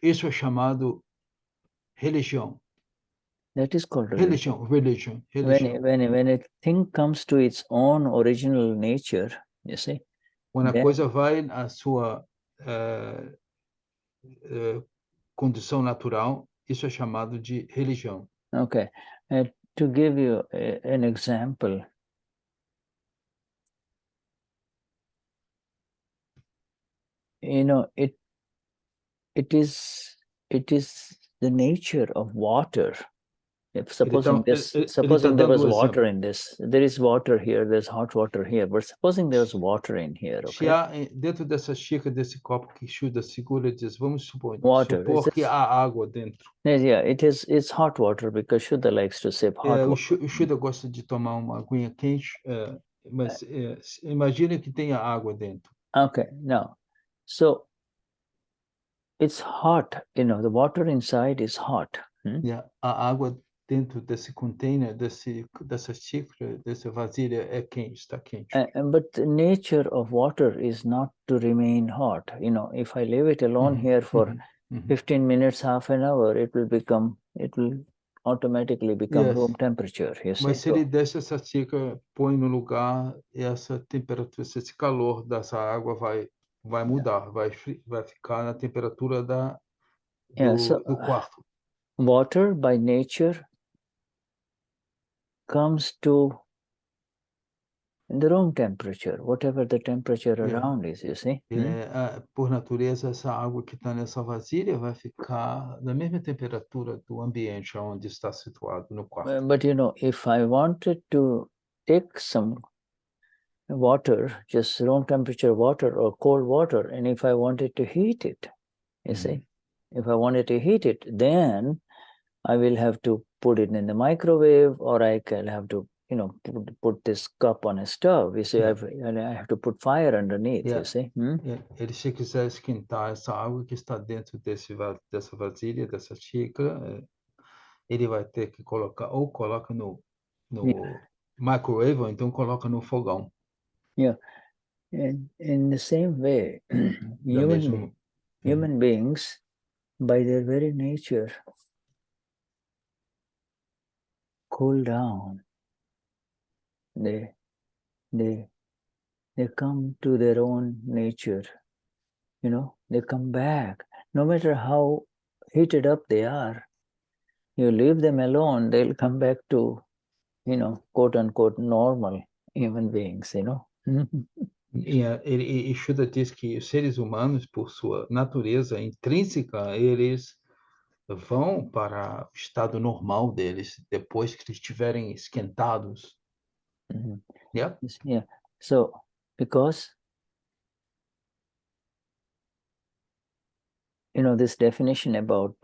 B: isso é chamado religião.
A: That is called
B: religion.
A: When a thing comes to its own original nature, you see?
B: When a coisa vai à sua condição natural, isso é chamado de religião.
A: Okay. To give you an example, you know, it is the nature of water. If supposing there was water in this, there is water here, there's hot water here, but supposing there was water in here, okay?
B: Se há dentro dessa xícara, desse copo que Shuddha segura, diz, vamos supor que há água dentro.
A: Yeah, it's hot water because Shuddha likes to sip hot water.
B: O Shuddha gosta de tomar uma aguinha quente, mas imagina que tenha água dentro.
A: Okay, now, so it's hot, you know, the water inside is hot.
B: A água dentro desse container, dessa xícara, dessa vasilha é quente, está quente.
A: But the nature of water is not to remain hot. You know, if I leave it alone here for 15 minutes, half an hour, it will automatically become room temperature. You see?
B: Mas se ele deixa essa xícara, põe no lugar, essa temperatura, esse calor dessa água vai mudar, vai ficar na temperatura do quarto.
A: Water by nature comes to the room temperature, whatever the temperature around is, you see.
B: Por natureza, essa água que está nessa vasilha vai ficar na mesma temperatura do ambiente onde está situado no quarto.
A: But you know, if I wanted to take some water, just room temperature water or cold water, and if I wanted to heat it, you see, if I wanted to heat it, then I will have to put it in the microwave, or I can have to, you know, put this cup on a stove. You see, I have to put fire underneath, you see.
B: Ele, se quiser esquentar essa água que está dentro dessa vasilha, dessa xícara, ele vai ter que colocar, ou coloca no microwave, ou então coloca no fogão.
A: Yeah. And in the same way, human beings, by their very nature, cool down. They come to their own nature, you know, they come back. No matter how heated up they are, you leave them alone, they'll come back to, you know, quote unquote, normal human beings, you know.
B: E Shuddha diz que os seres humanos, por sua natureza intrínseca, eles vão para o estado normal deles depois que estiverem esquentados. Yeah.
A: So, because, you know, this definition about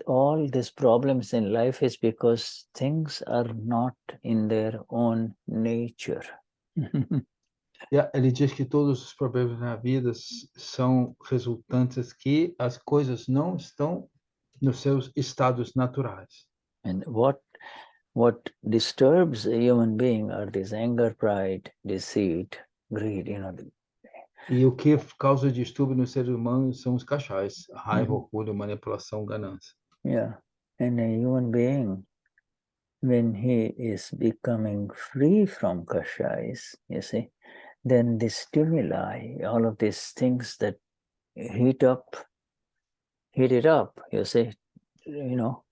A: all these problems in life is because things are not in their own nature.
B: Ele diz que todos os problemas na vida são resultantes que as coisas não estão nos seus estados naturais.
A: And what disturbs a human being are this anger, pride, deceit, greed, you know.
B: E o que causa distúrbio no ser humano são os cachais, raiva, orgulho, manipulação, ganância.
A: Yeah, and a human being, when he is becoming free from kashais, you see, then the stimuli, all of these things that heat it up, you see, you know,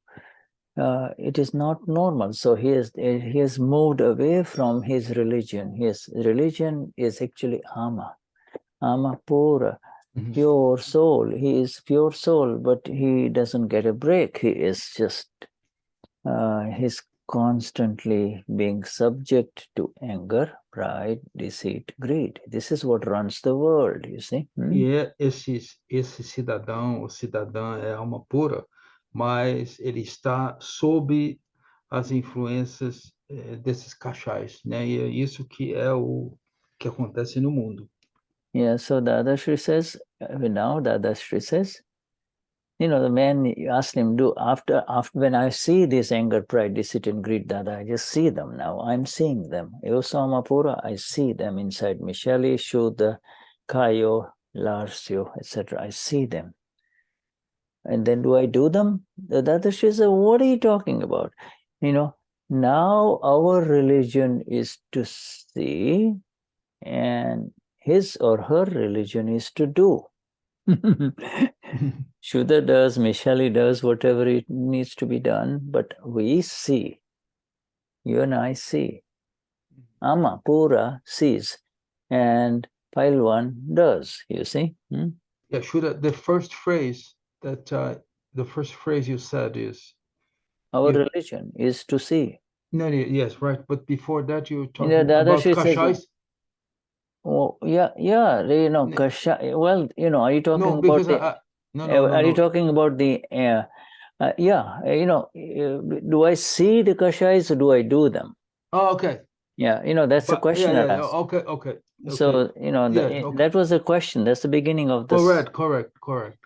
A: it is not normal. So he has moved away from his religion. His religion is actually ama pura, pure soul. He is pure soul, but he doesn't get a break. He is just, he's constantly being subject to anger, pride, deceit, greed. This is what runs the world, you see.
B: E esse cidadão ou cidadã é alma pura, mas ele está sob as influências desses cachais, né? E é isso que é o que acontece no mundo.
A: Yeah, so Dadashri says, you know, the man asked him, after when I see this anger, pride, deceit, and greed, Dada, I just see them now. I'm seeing them. Eosamapura, I see them inside me. Shali, Shuddha, Kayo, Larsyo, etc. I see them. And then do I do them? The Dadashri says, what are you talking about? You know, now our religion is to see, and his or her religion is to do. Shuddha does, Michali does whatever it needs to be done, but we see. You and I see. Amma, Pura sees. And Pailwan does, you see?
B: Yeah, Shuddha, the first phrase you said is...
A: Our religion is to see.
B: No, yes, right. But before that, you were talking about
A: Kashais. Oh, yeah, you know, Kashai. Well, you know, are you talking about the... Are you talking about the... yeah, you know, do I see the Kashais or do I do them?
B: Oh, okay.
A: Yeah, you know, that's the question.
B: Okay.
A: So, you know, that was the question. That's the beginning of this.
B: Correct.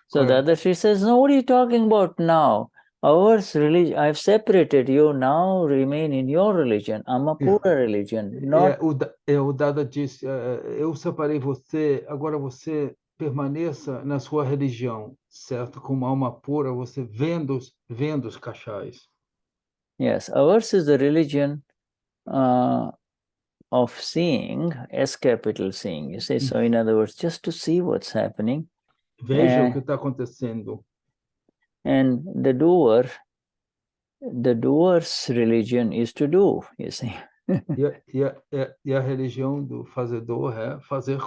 A: So Dadashri says, no, what are you talking about now? Ours religion, I've separated you, now remain in your religion. I'm a pura religion. Not...
B: O Dada disse, eu separei você, agora você permaneça na sua religião, certo? Como alma pura, você vendo os cachais.
A: Yes, ours is the religion of seeing, S capital seeing, you see. So in other words, just to see what's happening.
B: Veja o que está acontecendo.
A: And the doer's religion is to do, you see.
B: E a religião do fazedor é fazer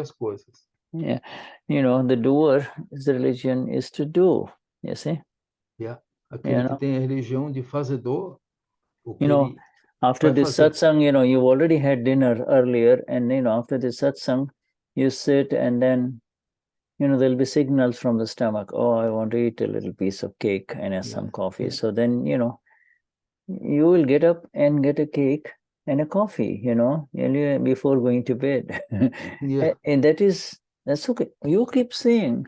B: as coisas.
A: Yeah, you know, the doer's religion is to do, you see.
B: Yeah, aquele que tem a religião de fazedor,
A: you know, after this satsang, you know, you've already had dinner earlier, and you know, after this satsang, you sit and then, you know, there'll be signals from the stomach. Oh, I want to eat a little piece of cake and some coffee. Yeah. So then, you know, you will get up and get a cake and a coffee, you know, before going to bed. And that's okay. You keep saying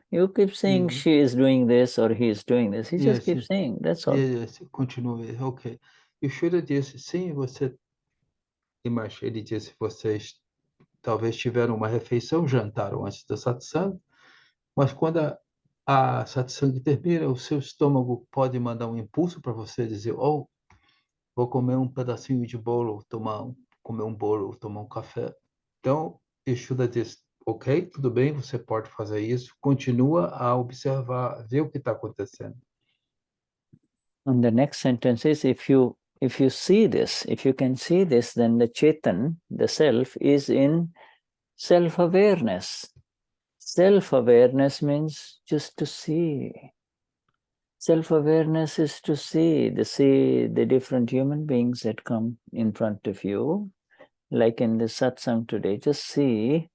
A: she is doing this or he is doing this. He just keeps saying, that's all.
B: Yes, continue. Ok. E o Shuddha disse, sim, ele disse, vocês talvez tiveram uma refeição, jantaram antes da satsang, mas quando a satsang termina, o seu estômago pode mandar um impulso para você dizer, oh, vou comer um pedacinho de bolo, comer um bolo, tomar um café. Então, o Shuddha diz, ok, tudo bem, você pode fazer isso, continua a observar, ver o que está acontecendo.
A: And the next sentence is, if you see this, if you can see this, then the Chetan, the self, is in self-awareness. Self-awareness means just to see. Self-awareness is to see the different human beings that come in front of you, like in the satsang today. Just see.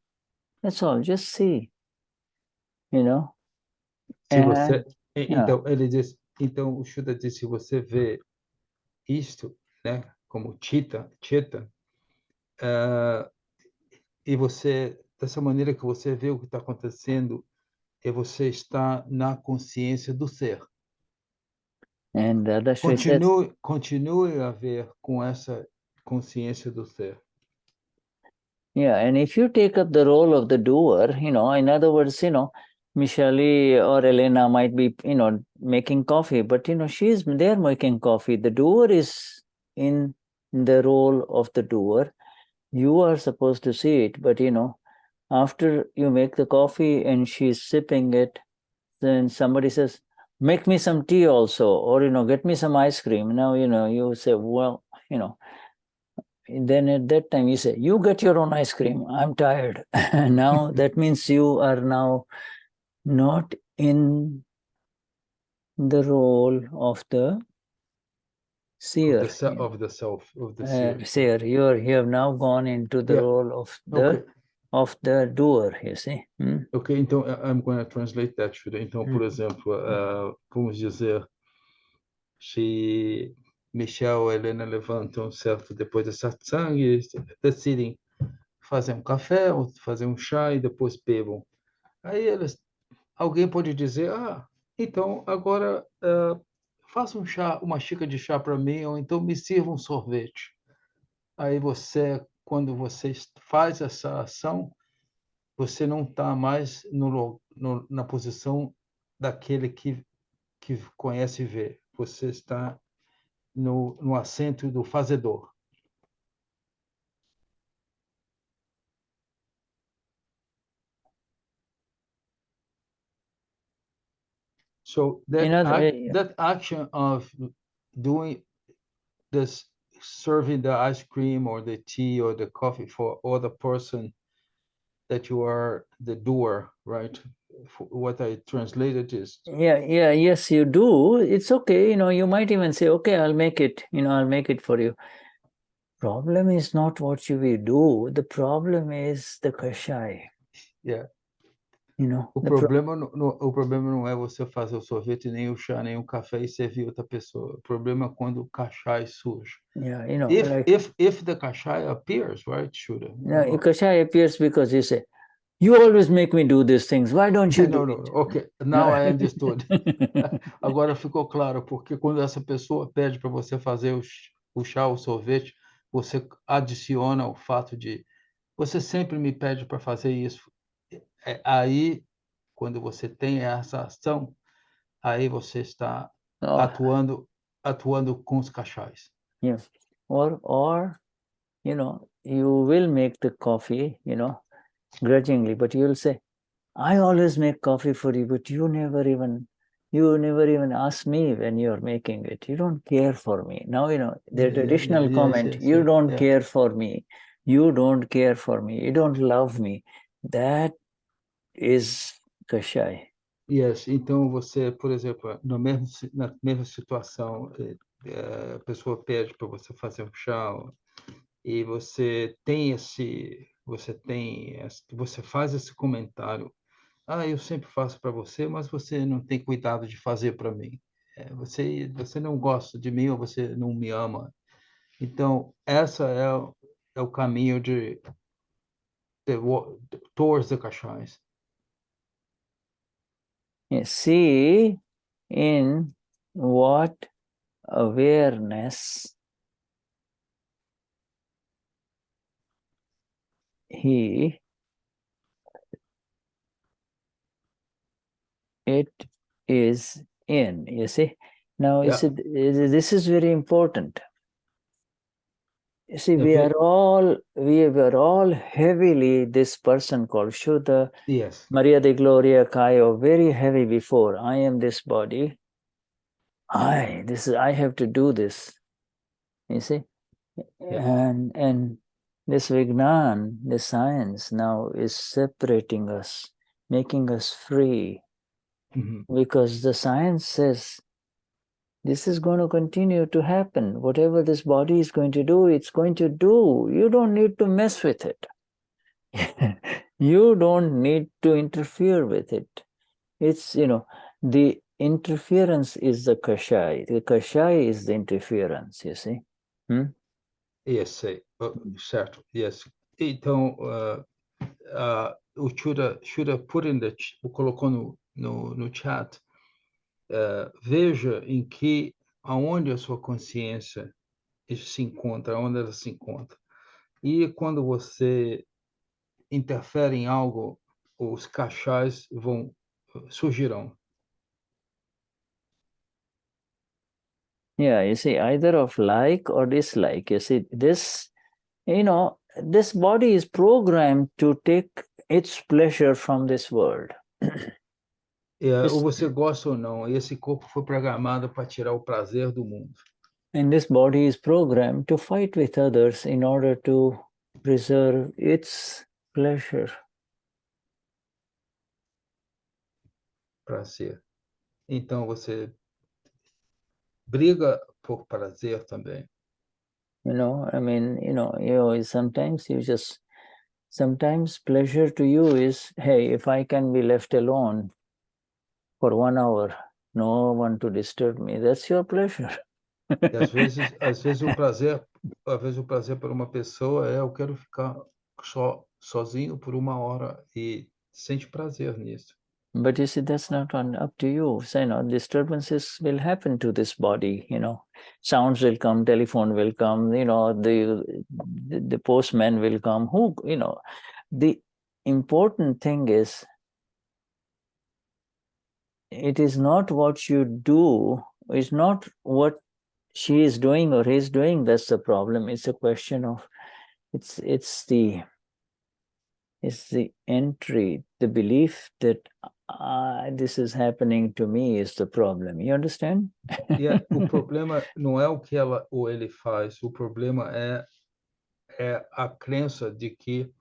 A: That's all. Just see. You know.
B: Se você, então ele diz, então o Shuddha diz, se você vê isto, né, como Chetan, e você dessa maneira que você vê o que está acontecendo, e você está na consciência do ser.
A: And
B: continue a ver com essa consciência do ser.
A: Yeah, and if you take up the role of the doer, you know, in other words, you know, Michelle or Elena might be, you know, making coffee, but, you know, they're making coffee. The doer is in the role of the doer. You are supposed to see it, but, you know, after you make the coffee and she's sipping it, then somebody says, make me some tea also, or, you know, get me some ice cream. Now, you know, you say, well, you know, then at that time you say, you get your own ice cream, I'm tired. Now that means you are now not in the role of the seer.
B: Of the self, of the
A: seer. You have now gone into the role of the doer, you see.
B: Ok, então I'm going to translate that, Shuddha. Então, por exemplo, vamos dizer, se Michelle e Helena levantam, certo, depois da satsang e decidem fazer um café ou fazer um chá e depois bebam. Aí alguém pode dizer, então agora faça um chá, uma xícara de chá para mim, ou então me sirva um sorvete. Aí quando você faz essa ação, você não está mais na posição daquele que conhece e vê. Você está no assento do fazedor. So that action of doing this, serving the ice cream or the tea or the coffee for other person, that you are the doer, right? What I translated is
A: yes, you do. It's okay. You might even say, okay, I'll make it. I'll make it for you. Problem is not what you will do. The problem is the kashai.
B: Yeah.
A: O
B: problema não é você fazer o sorvete, nem o chá, nem o café e servir outra pessoa. O problema é quando o kashai surge.
A: Yeah,
B: if the kashai appears, right, Shuddha?
A: No, kashai appears because you say, you always make me do these things. Why don't you do it?
B: Okay, now I understood. Agora ficou claro, porque quando essa pessoa pede para você fazer o chá, o sorvete, você adiciona o fato de você sempre me pede para fazer isso. Aí, quando você tem essa ação, aí você está atuando com os kashais.
A: Yeah. Or, you will make the coffee, grudgingly, but you'll say, I always make coffee for you, but you never even ask me when you're making it. You don't care for me. Now, the traditional comment, you don't care for me. You don't care for me. You don't love me. That is kashai.
B: Yes, então você, por exemplo, na mesma situação, a pessoa pede para você fazer um chá e você faz esse comentário. Eu sempre faço para você, mas você não tem cuidado de fazer para mim. Você não gosta de mim ou você não me ama. Então, essa é o caminho towards the kashais.
A: See in what awareness it is in. You see? Now, you see, this is very important. You see, we were all heavily, this person called Shuddha, Maria de Gloria Cayo, very heavy before. I am this body. I have to do this. You see? And this Vignan, this science now is separating us, making us free. Because the science says this is going to continue to happen. Whatever this body is going to do, it's going to do. You don't need to mess with it. You don't need to interfere with it. It's, the interference is the kashai. The kashai is the interference, you see?
B: Yes, certo. Yes. Então, o Shuddha colocou no chat, veja aonde a sua consciência se encontra, onde ela se encontra. E quando você interfere em algo, os kashais surgirão.
A: Yeah, you see, either of like or dislike. You see, this body is programmed to take its pleasure from this world.
B: Ou você gosta ou não, esse corpo foi programado para tirar o prazer do mundo.
A: And this body is programmed to fight with others in order to preserve its pleasure.
B: Prazer. Então você briga por prazer também.
A: Sometimes pleasure to you is, hey, if I can be left alone for 1 hour, no one to disturb me, that's your pleasure.
B: E às vezes o prazer para uma pessoa eu quero ficar sozinho por 1 hora e sente prazer nisso.
A: But you see, that's not up to you. So, disturbances will happen to this body, sounds will come, telephone will come, the postman will come, the important thing is, it is not what you do, it's not what she is doing or he is doing, that's the problem. It's a question of, it's the entry, the belief that this is happening to me is the problem. You understand?
B: O problema não é o que ela ou ele faz, o problema é a crença de que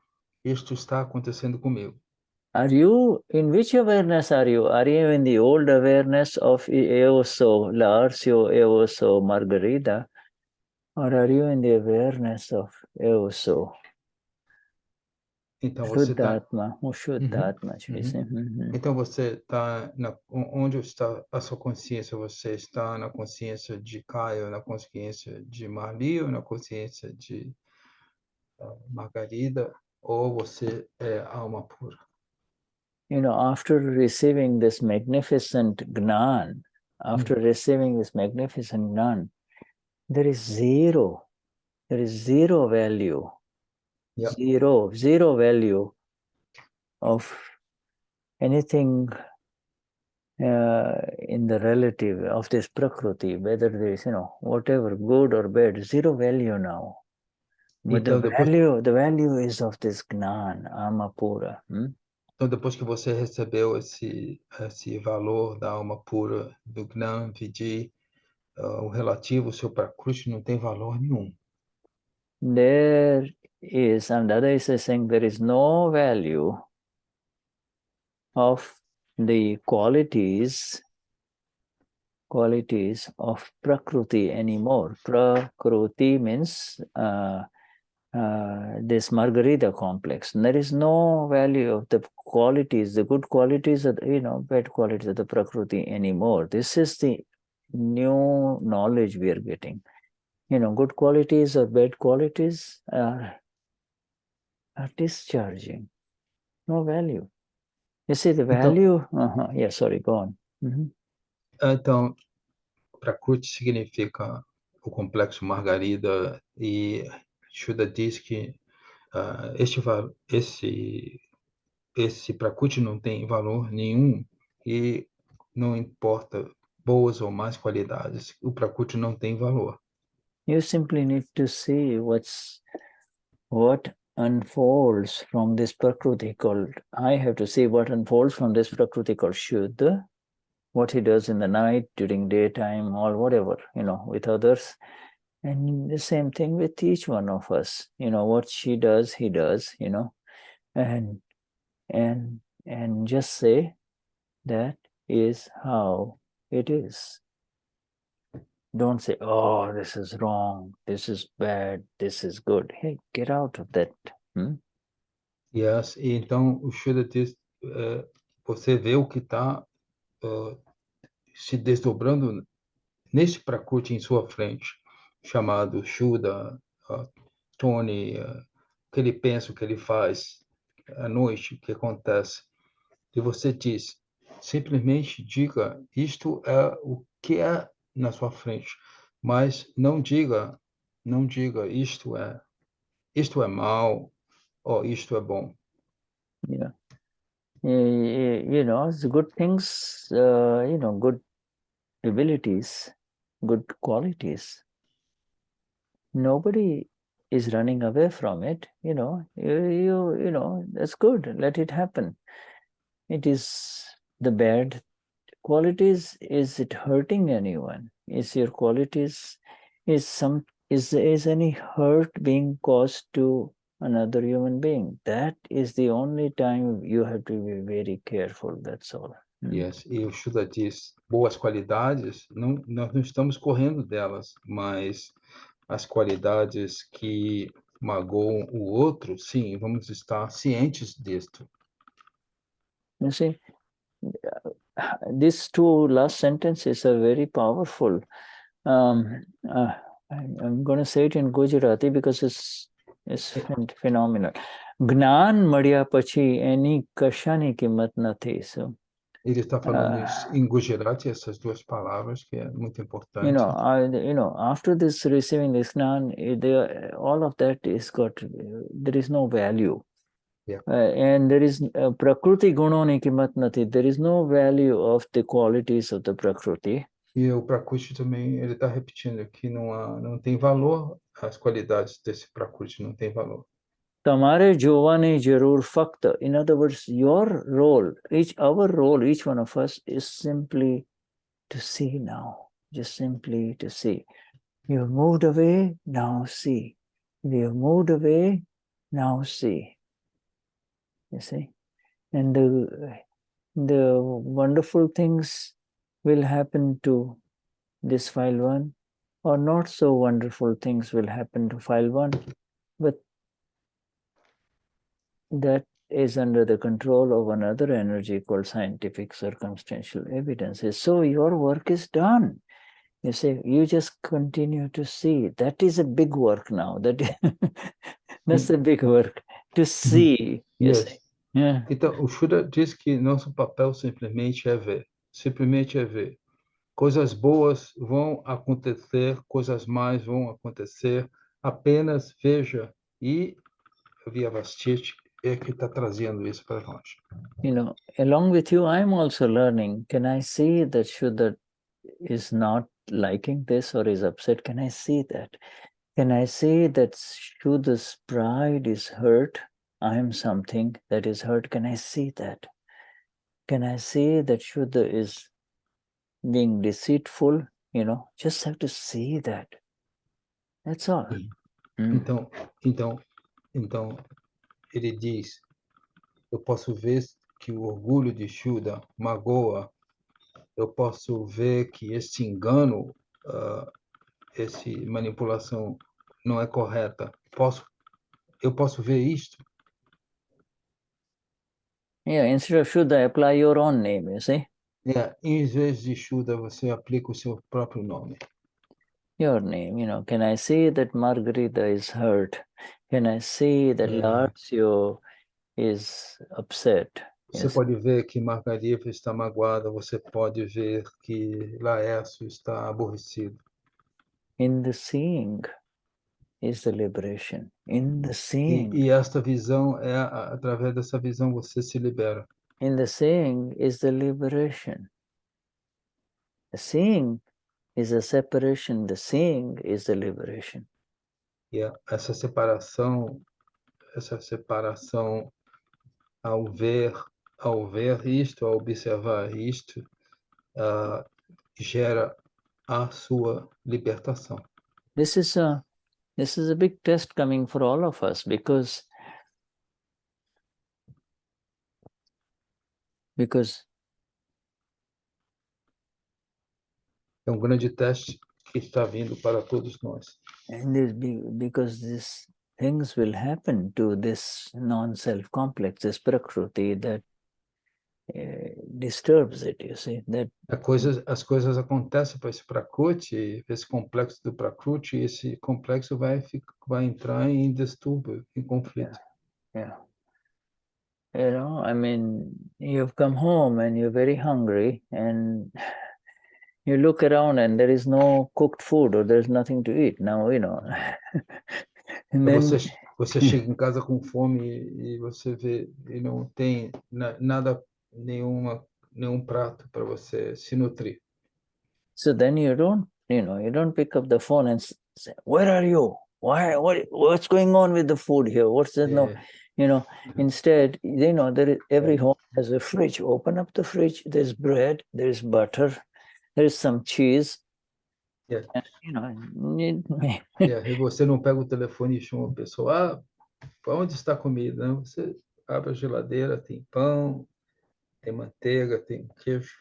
B: isto está acontecendo comigo.
A: Are you, in which awareness are you? Are you in the old awareness of eu sou Lárcio, eu sou Margarida? Or are you in the awareness of eu sou
B: Então você
A: Shuddhatma, Shuddhatma?
B: Então você está onde está a sua consciência? Você está na consciência de Caio, na consciência de Marli, ou na consciência de Margarida, ou você é alma pura?
A: You know, after receiving this magnificent Gnan, there is zero value, zero value of anything in the relative of this Prakriti, whether there is, whatever, good or bad, zero value now. But
B: Então,
A: the value is of this Gnan, Amapura.
B: Então, depois que você recebeu esse valor da alma pura, do Gnan, Vidi, o relativo, o seu Prakriti não tem valor nenhum.
A: There is, and Dada is saying, there is no value of the qualities of Prakriti anymore. Prakriti means this Margarita complex. And there is no value of the qualities, the good qualities, of bad qualities of the Prakriti anymore. This is the new knowledge we are getting. Good qualities or bad qualities are discharging. No value. You see the value? Yeah, sorry, go on.
B: Então, Prakriti significa o complexo Margarida, e Shuddha diz que esse Prakriti não tem valor nenhum, e não importa boas ou más qualidades, o Prakriti não tem valor.
A: You simply need to see what unfolds from this Prakriti called, I have to see what unfolds from this Prakriti called Shuddha, what he does in the night, during daytime, or whatever, with others. And the same thing with each one of us. What she does, he does, and just say that is how it is. Don't say, oh, this is wrong, this is bad, this is good. Hey, get out of that.
B: Yes, e então o Shuddha diz, você vê o que está se desdobrando nesse Prakriti em sua frente, chamado Shuddha, Tony, o que ele pensa, o que ele faz à noite, o que acontece. E você diz, simplesmente diga, isto é o que é na sua frente, mas não diga isto é mal, ou isto é bom.
A: Yeah. The good things, good abilities, good qualities. Nobody is running away from it. That's good. Let it happen. It is the bad qualities. Is it hurting anyone? Is your qualities, is any hurt being caused to another human being? That is the only time you have to be very careful. That's all.
B: Yes. E o Shuddha diz, boas qualidades, nós não estamos correndo delas, mas as qualidades que magoam o outro, sim, vamos estar cientes disto.
A: You see, these two last sentences are very powerful. I'm going to say it in Gujarati because it's phenomenal. Gnan મળ્યા પછી એની કશાની કિંમત નથી. So
B: ele está falando em Gujarati, essas duas palavras, que é muito importante.
A: After this receiving this Gnan, all of that is there is no value.
B: Yeah.
A: And there is Prakriti gunoni kimat nati. There is no value of the qualities of the Prakriti.
B: E o Prakriti também, ele está repetindo que não tem valor, as qualidades desse Prakriti não tem valor.
A: Tamare jovane jarur fakta. In other words, your role, our role, each one of us is simply to see now. Just simply to see. You've moved away, now see. You've moved away, now see. You see? And the wonderful things will happen to this file 1, or not so wonderful things will happen to file 1, but that is under the control of another energy called scientific circumstantial evidences. So your work is done. You say, you just continue to see. That is a big work now. That's a big work. To see.
B: Yes.
A: Yeah.
B: Então, o Shuddha diz que nosso papel simplesmente é ver. Simplesmente é ver. Coisas boas vão acontecer, coisas más vão acontecer. Apenas veja. E a Via Vastite é que está trazendo isso para nós.
A: You know, along with you, I'm also learning. Can I see that Shuddha is not liking this or is upset? Can I see that? Can I see that Shuddha's pride is hurt? I am something that is hurt. Can I see that? Can I see that Shuddha is being deceitful? You know, just have to see that. That's all.
B: Então, ele diz, eu posso ver que o orgulho de Shuddha magoa, eu posso ver que esse engano, essa manipulação não é correta. Eu posso ver isto?
A: Yeah, instead of Shuddha, apply your own name, you see?
B: Yeah, em vez de Shuddha, você aplica o seu próprio nome.
A: Your name, you know, can I see that Margarita is hurt? Can I see that Lazio is upset?
B: Você pode ver que Margarita está magoada, você pode ver que Laércio está aborrecido.
A: In the seeing is the liberation. In the seeing.
B: E esta visão, através dessa visão, você se libera.
A: In the seeing is the liberation. The seeing is a separation. The seeing is the liberation.
B: E essa separação ao ver isto, ao observar isto, gera a sua libertação.
A: This is a big test coming for all of us because
B: é um grande teste que está vindo para todos nós.
A: And because these things will happen to this non-self complex, this Prakruti that disturbs it, you see. That
B: as coisas acontecem para esse Prakruti, esse complexo do Prakruti, esse complexo vai entrar em distúrbio, em conflito.
A: Yeah. You know, I mean, you've come home and you're very hungry and you look around and there is no cooked food or there's nothing to eat. Now, you know. And then,
B: você chega em casa com fome e você vê e não tem nada, nenhum prato para você se nutrir.
A: So then you don't pick up the phone and say, "Where are you? What's going on with the food here? What's that?" No, you know. Instead, you know, every home has a fridge. Open up the fridge. There's bread. There's butter. There's some cheese.
B: Yeah.
A: And, you know.
B: E você não pega o telefone e chama a pessoa. Onde está a comida? Não, você abre a geladeira, tem pão, tem manteiga, tem queijo.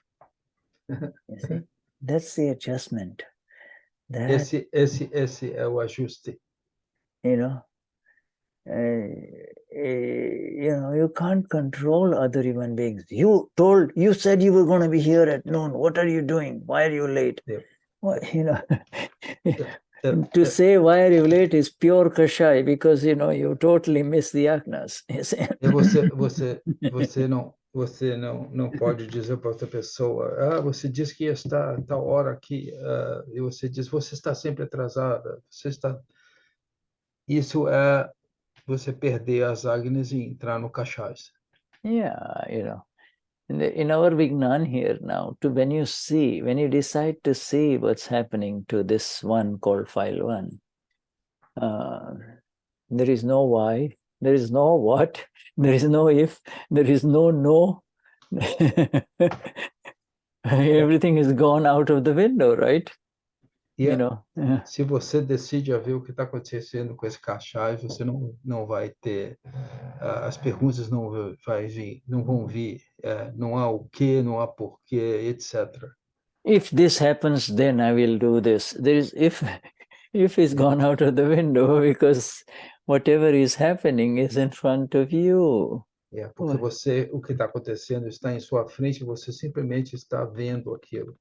A: You see, that's the adjustment.
B: Esse é o ajuste.
A: You know, you can't control other human beings. You said you were going to be here at noon. What are you doing? Why are you late?
B: Yeah.
A: Well, you know, to say why are you late is pure kashai because, you know, you totally miss the yagnas.
B: Você não pode dizer para outra pessoa, você disse que ia estar a tal hora aqui, e você diz, você está sempre atrasada, isso é você perder as agnes e entrar no cachais.
A: Yeah, you know, in our Vignan here now, when you decide to see what's happening to this one called file 1, there is no why, There is no what, there is no if, there is no. Everything is gone out of the window, right?
B: You know. Se você decide a ver o que está acontecendo com esse cachai, você não vai ter, as perguntas não vão vir, não há o que, não há porquê, etc.
A: If this happens, then I will do this. There is if is gone out of the window, because whatever is happening is in front of you.
B: Porque o que está acontecendo está em sua frente, você simplesmente está vendo aquilo.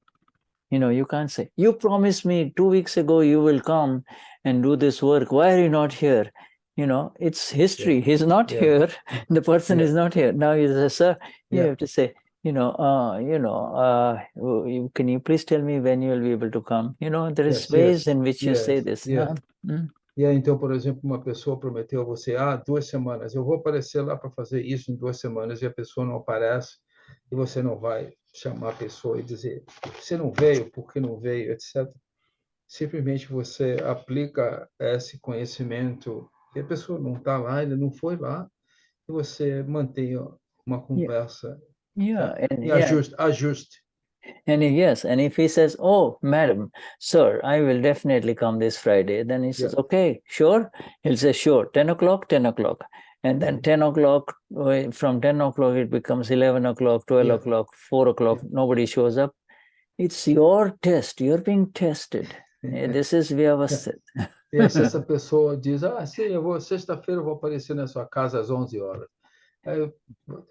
A: You know, you can't say, you promised me 2 weeks ago you will come and do this work. Why are you not here? You know, it's history. He's not here. The person is not here. Now he says, sir, you have to say, can you please tell me when you will be able to come? You know, there is ways in which you say this.
B: Então, por exemplo, uma pessoa prometeu a você, 2 semanas, eu vou aparecer lá para fazer isso em 2 semanas, e a pessoa não aparece, e você não vai chamar a pessoa e dizer, você não veio, por que não veio, etc. Simplesmente você aplica esse conhecimento, e a pessoa não está lá, ele não foi lá, e você mantém uma conversa ajuste.
A: And if he says, oh, madam, sir, I will definitely come this Friday, then he says, okay, sure? He'll say, sure, 10 o'clock, 10 o'clock. And then 10 o'clock, from 10 o'clock, it becomes 11 o'clock, 12 o'clock, 4 o'clock, nobody shows up. It's your test, you're being tested. This is Vyavasthit.
B: E aí, se essa pessoa diz, sim, sexta-feira eu vou aparecer na sua casa às 11 horas. Aí,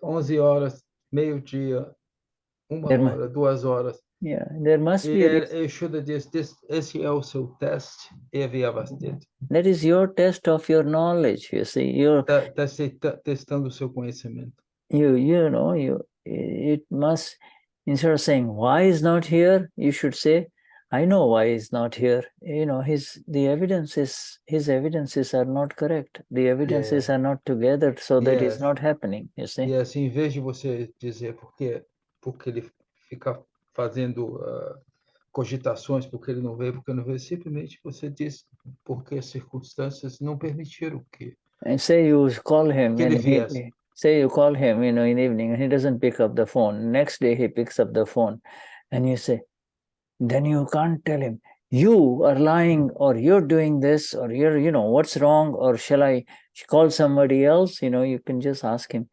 B: 11 horas, meio-dia, 1 hora, 2 horas.
A: There must be.
B: E Shuddha diz, esse é o seu teste, é Vyavasthit.
A: That is your test of your knowledge, you see.
B: Está testando o seu conhecimento.
A: It must, instead of saying, why is not here, you should say, I know why he's not here. You know, his evidences are not correct. The evidences are not together, so that is not happening, you see.
B: E assim, em vez de você dizer porque ele fica fazendo cogitações, porque ele não veio, simplesmente você diz porque as circunstâncias não permitiram que.
A: And say you call him,
B: que ele viesse.
A: Say you call him, in the evening, and he doesn't pick up the phone. Next day he picks up the phone, and you say, then you can't tell him, you are lying, or you're doing this, or what's wrong, or shall I call somebody else? You can just ask him,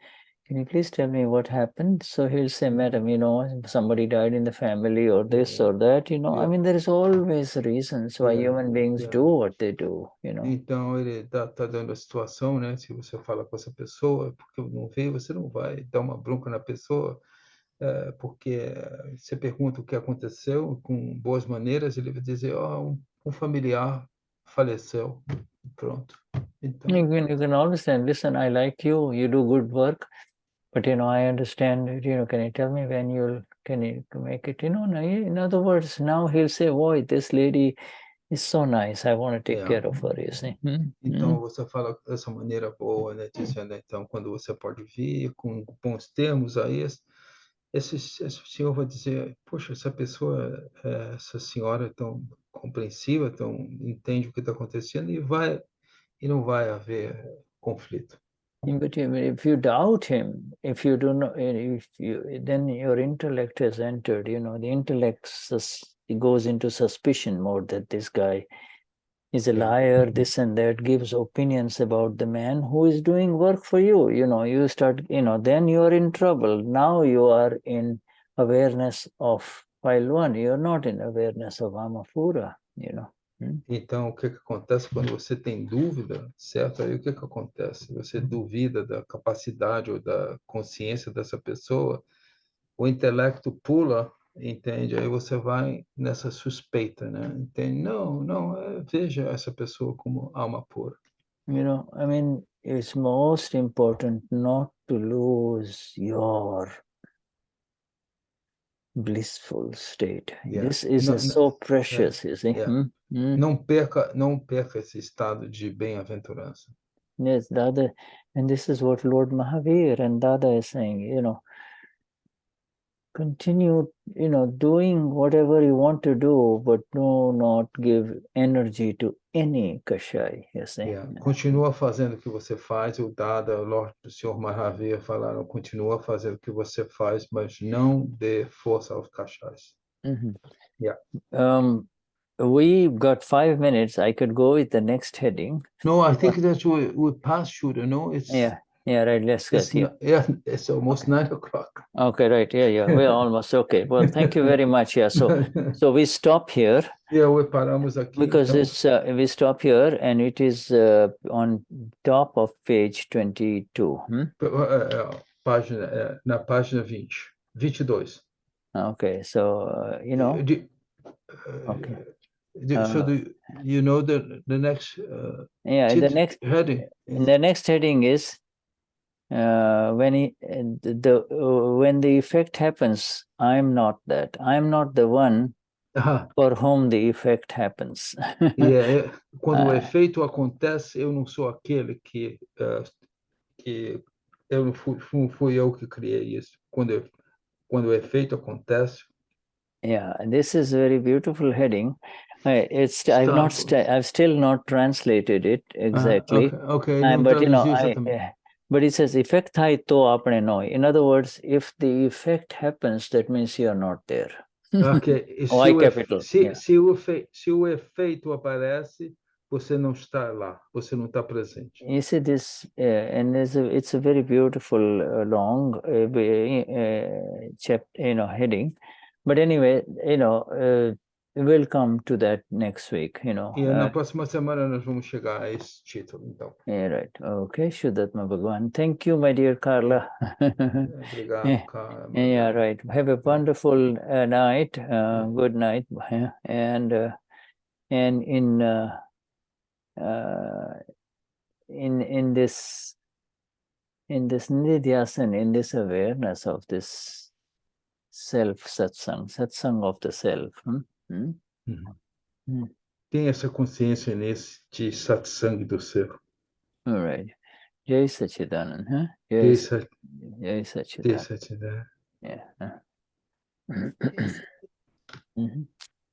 A: can you please tell me what happened? So he'll say, madam, somebody died in the family, or this or that, I mean, there is always reasons why human beings do what they do,
B: Então, ele tá dando a situação, né? Se você fala com essa pessoa, porque não veio, você não vai dar uma bronca na pessoa, porque você pergunta o que aconteceu com boas maneiras, ele vai dizer, um familiar faleceu, pronto. Então,
A: you can always say, listen, I like you do good work, but I understand, can you tell me when can you make it? In other words, now he'll say, boy, this lady is so nice, I want to take care of her, you see.
B: Então, você fala dessa maneira boa, né? Dizendo, então, quando você pode vir com bons termos, aí esse senhor vai dizer, poxa, essa senhora é tão compreensiva, entende o que está acontecendo, e não vai haver conflito.
A: But if you doubt him, if you do not, then your intellect has entered. The intellect goes into suspicion mode that this guy is a liar, this and that, gives opinions about the man who is doing work for you. You start, then you are in trouble. Now you are in awareness of file 1. You're not in awareness of Amapura,
B: Então, o que acontece quando você tem dúvida, certo? Aí o que acontece? Você duvida da capacidade ou da consciência dessa pessoa, o intelecto pula, entende? Aí você vai nessa suspeita, né? Entende? Não, veja essa pessoa como alma pura.
A: I mean, it's most important not to lose your blissful state. This is so precious, you see.
B: Não perca esse estado de bem-aventurança.
A: Yes, Dada, and this is what Lord Mahavir and Dada is saying, continue, doing whatever you want to do, but not give energy to any kashai, you see.
B: Yeah. Continua fazendo o que você faz. O Dada, o Lorde do Senhor Mahavir falaram, continua fazendo o que você faz, mas não dê força aos kashais. Yeah.
A: We've got 5 minutes. I could go with the next heading.
B: No, I think that we passed, Shuddha, no?
A: Yeah, right. Let's go.
B: Yeah, it's almost 9 o'clock.
A: Okay, right. Yeah. We're almost okay. Well, thank you very much. Yeah. So we stop here.
B: Yeah, paramos aqui.
A: Because
B: então.
A: we stop here and it is on top of page 22.
B: Na página 22.
A: Okay, so okay.
B: So you know the next heading?
A: The next heading is when the effect happens, I'm not that. I'm not the one for whom the effect happens.
B: Quando o efeito acontece, eu não sou aquele que eu não fui eu que criei isso. Quando o efeito acontece.
A: Yeah, this is a very beautiful heading. I've still not translated it exactly.
B: Okay.
A: But it says effect hai to apne noi. In other words, if the effect happens, that means you are not there.
B: Okay. Se o efeito aparece, você não está lá, você não está presente.
A: You see this, and it's a very beautiful long chapter, heading. But anyway, we'll come to that next week.
B: E na próxima semana nós vamos chegar a esse título, então.
A: Yeah, right. Okay, Vishuddhatma Bhagwan. Thank you, my dear Carla.
B: Obrigado, Carla.
A: Yeah, right. Have a wonderful night. Good night. And in this nidhyasan, in this awareness of this self satsang of the self.
B: Tem essa consciência nesse satsang do ser.
A: All right. Jai Sachidanand, huh?
B: Jai
A: Sachidanand.
B: Sachidanand.
A: Yeah.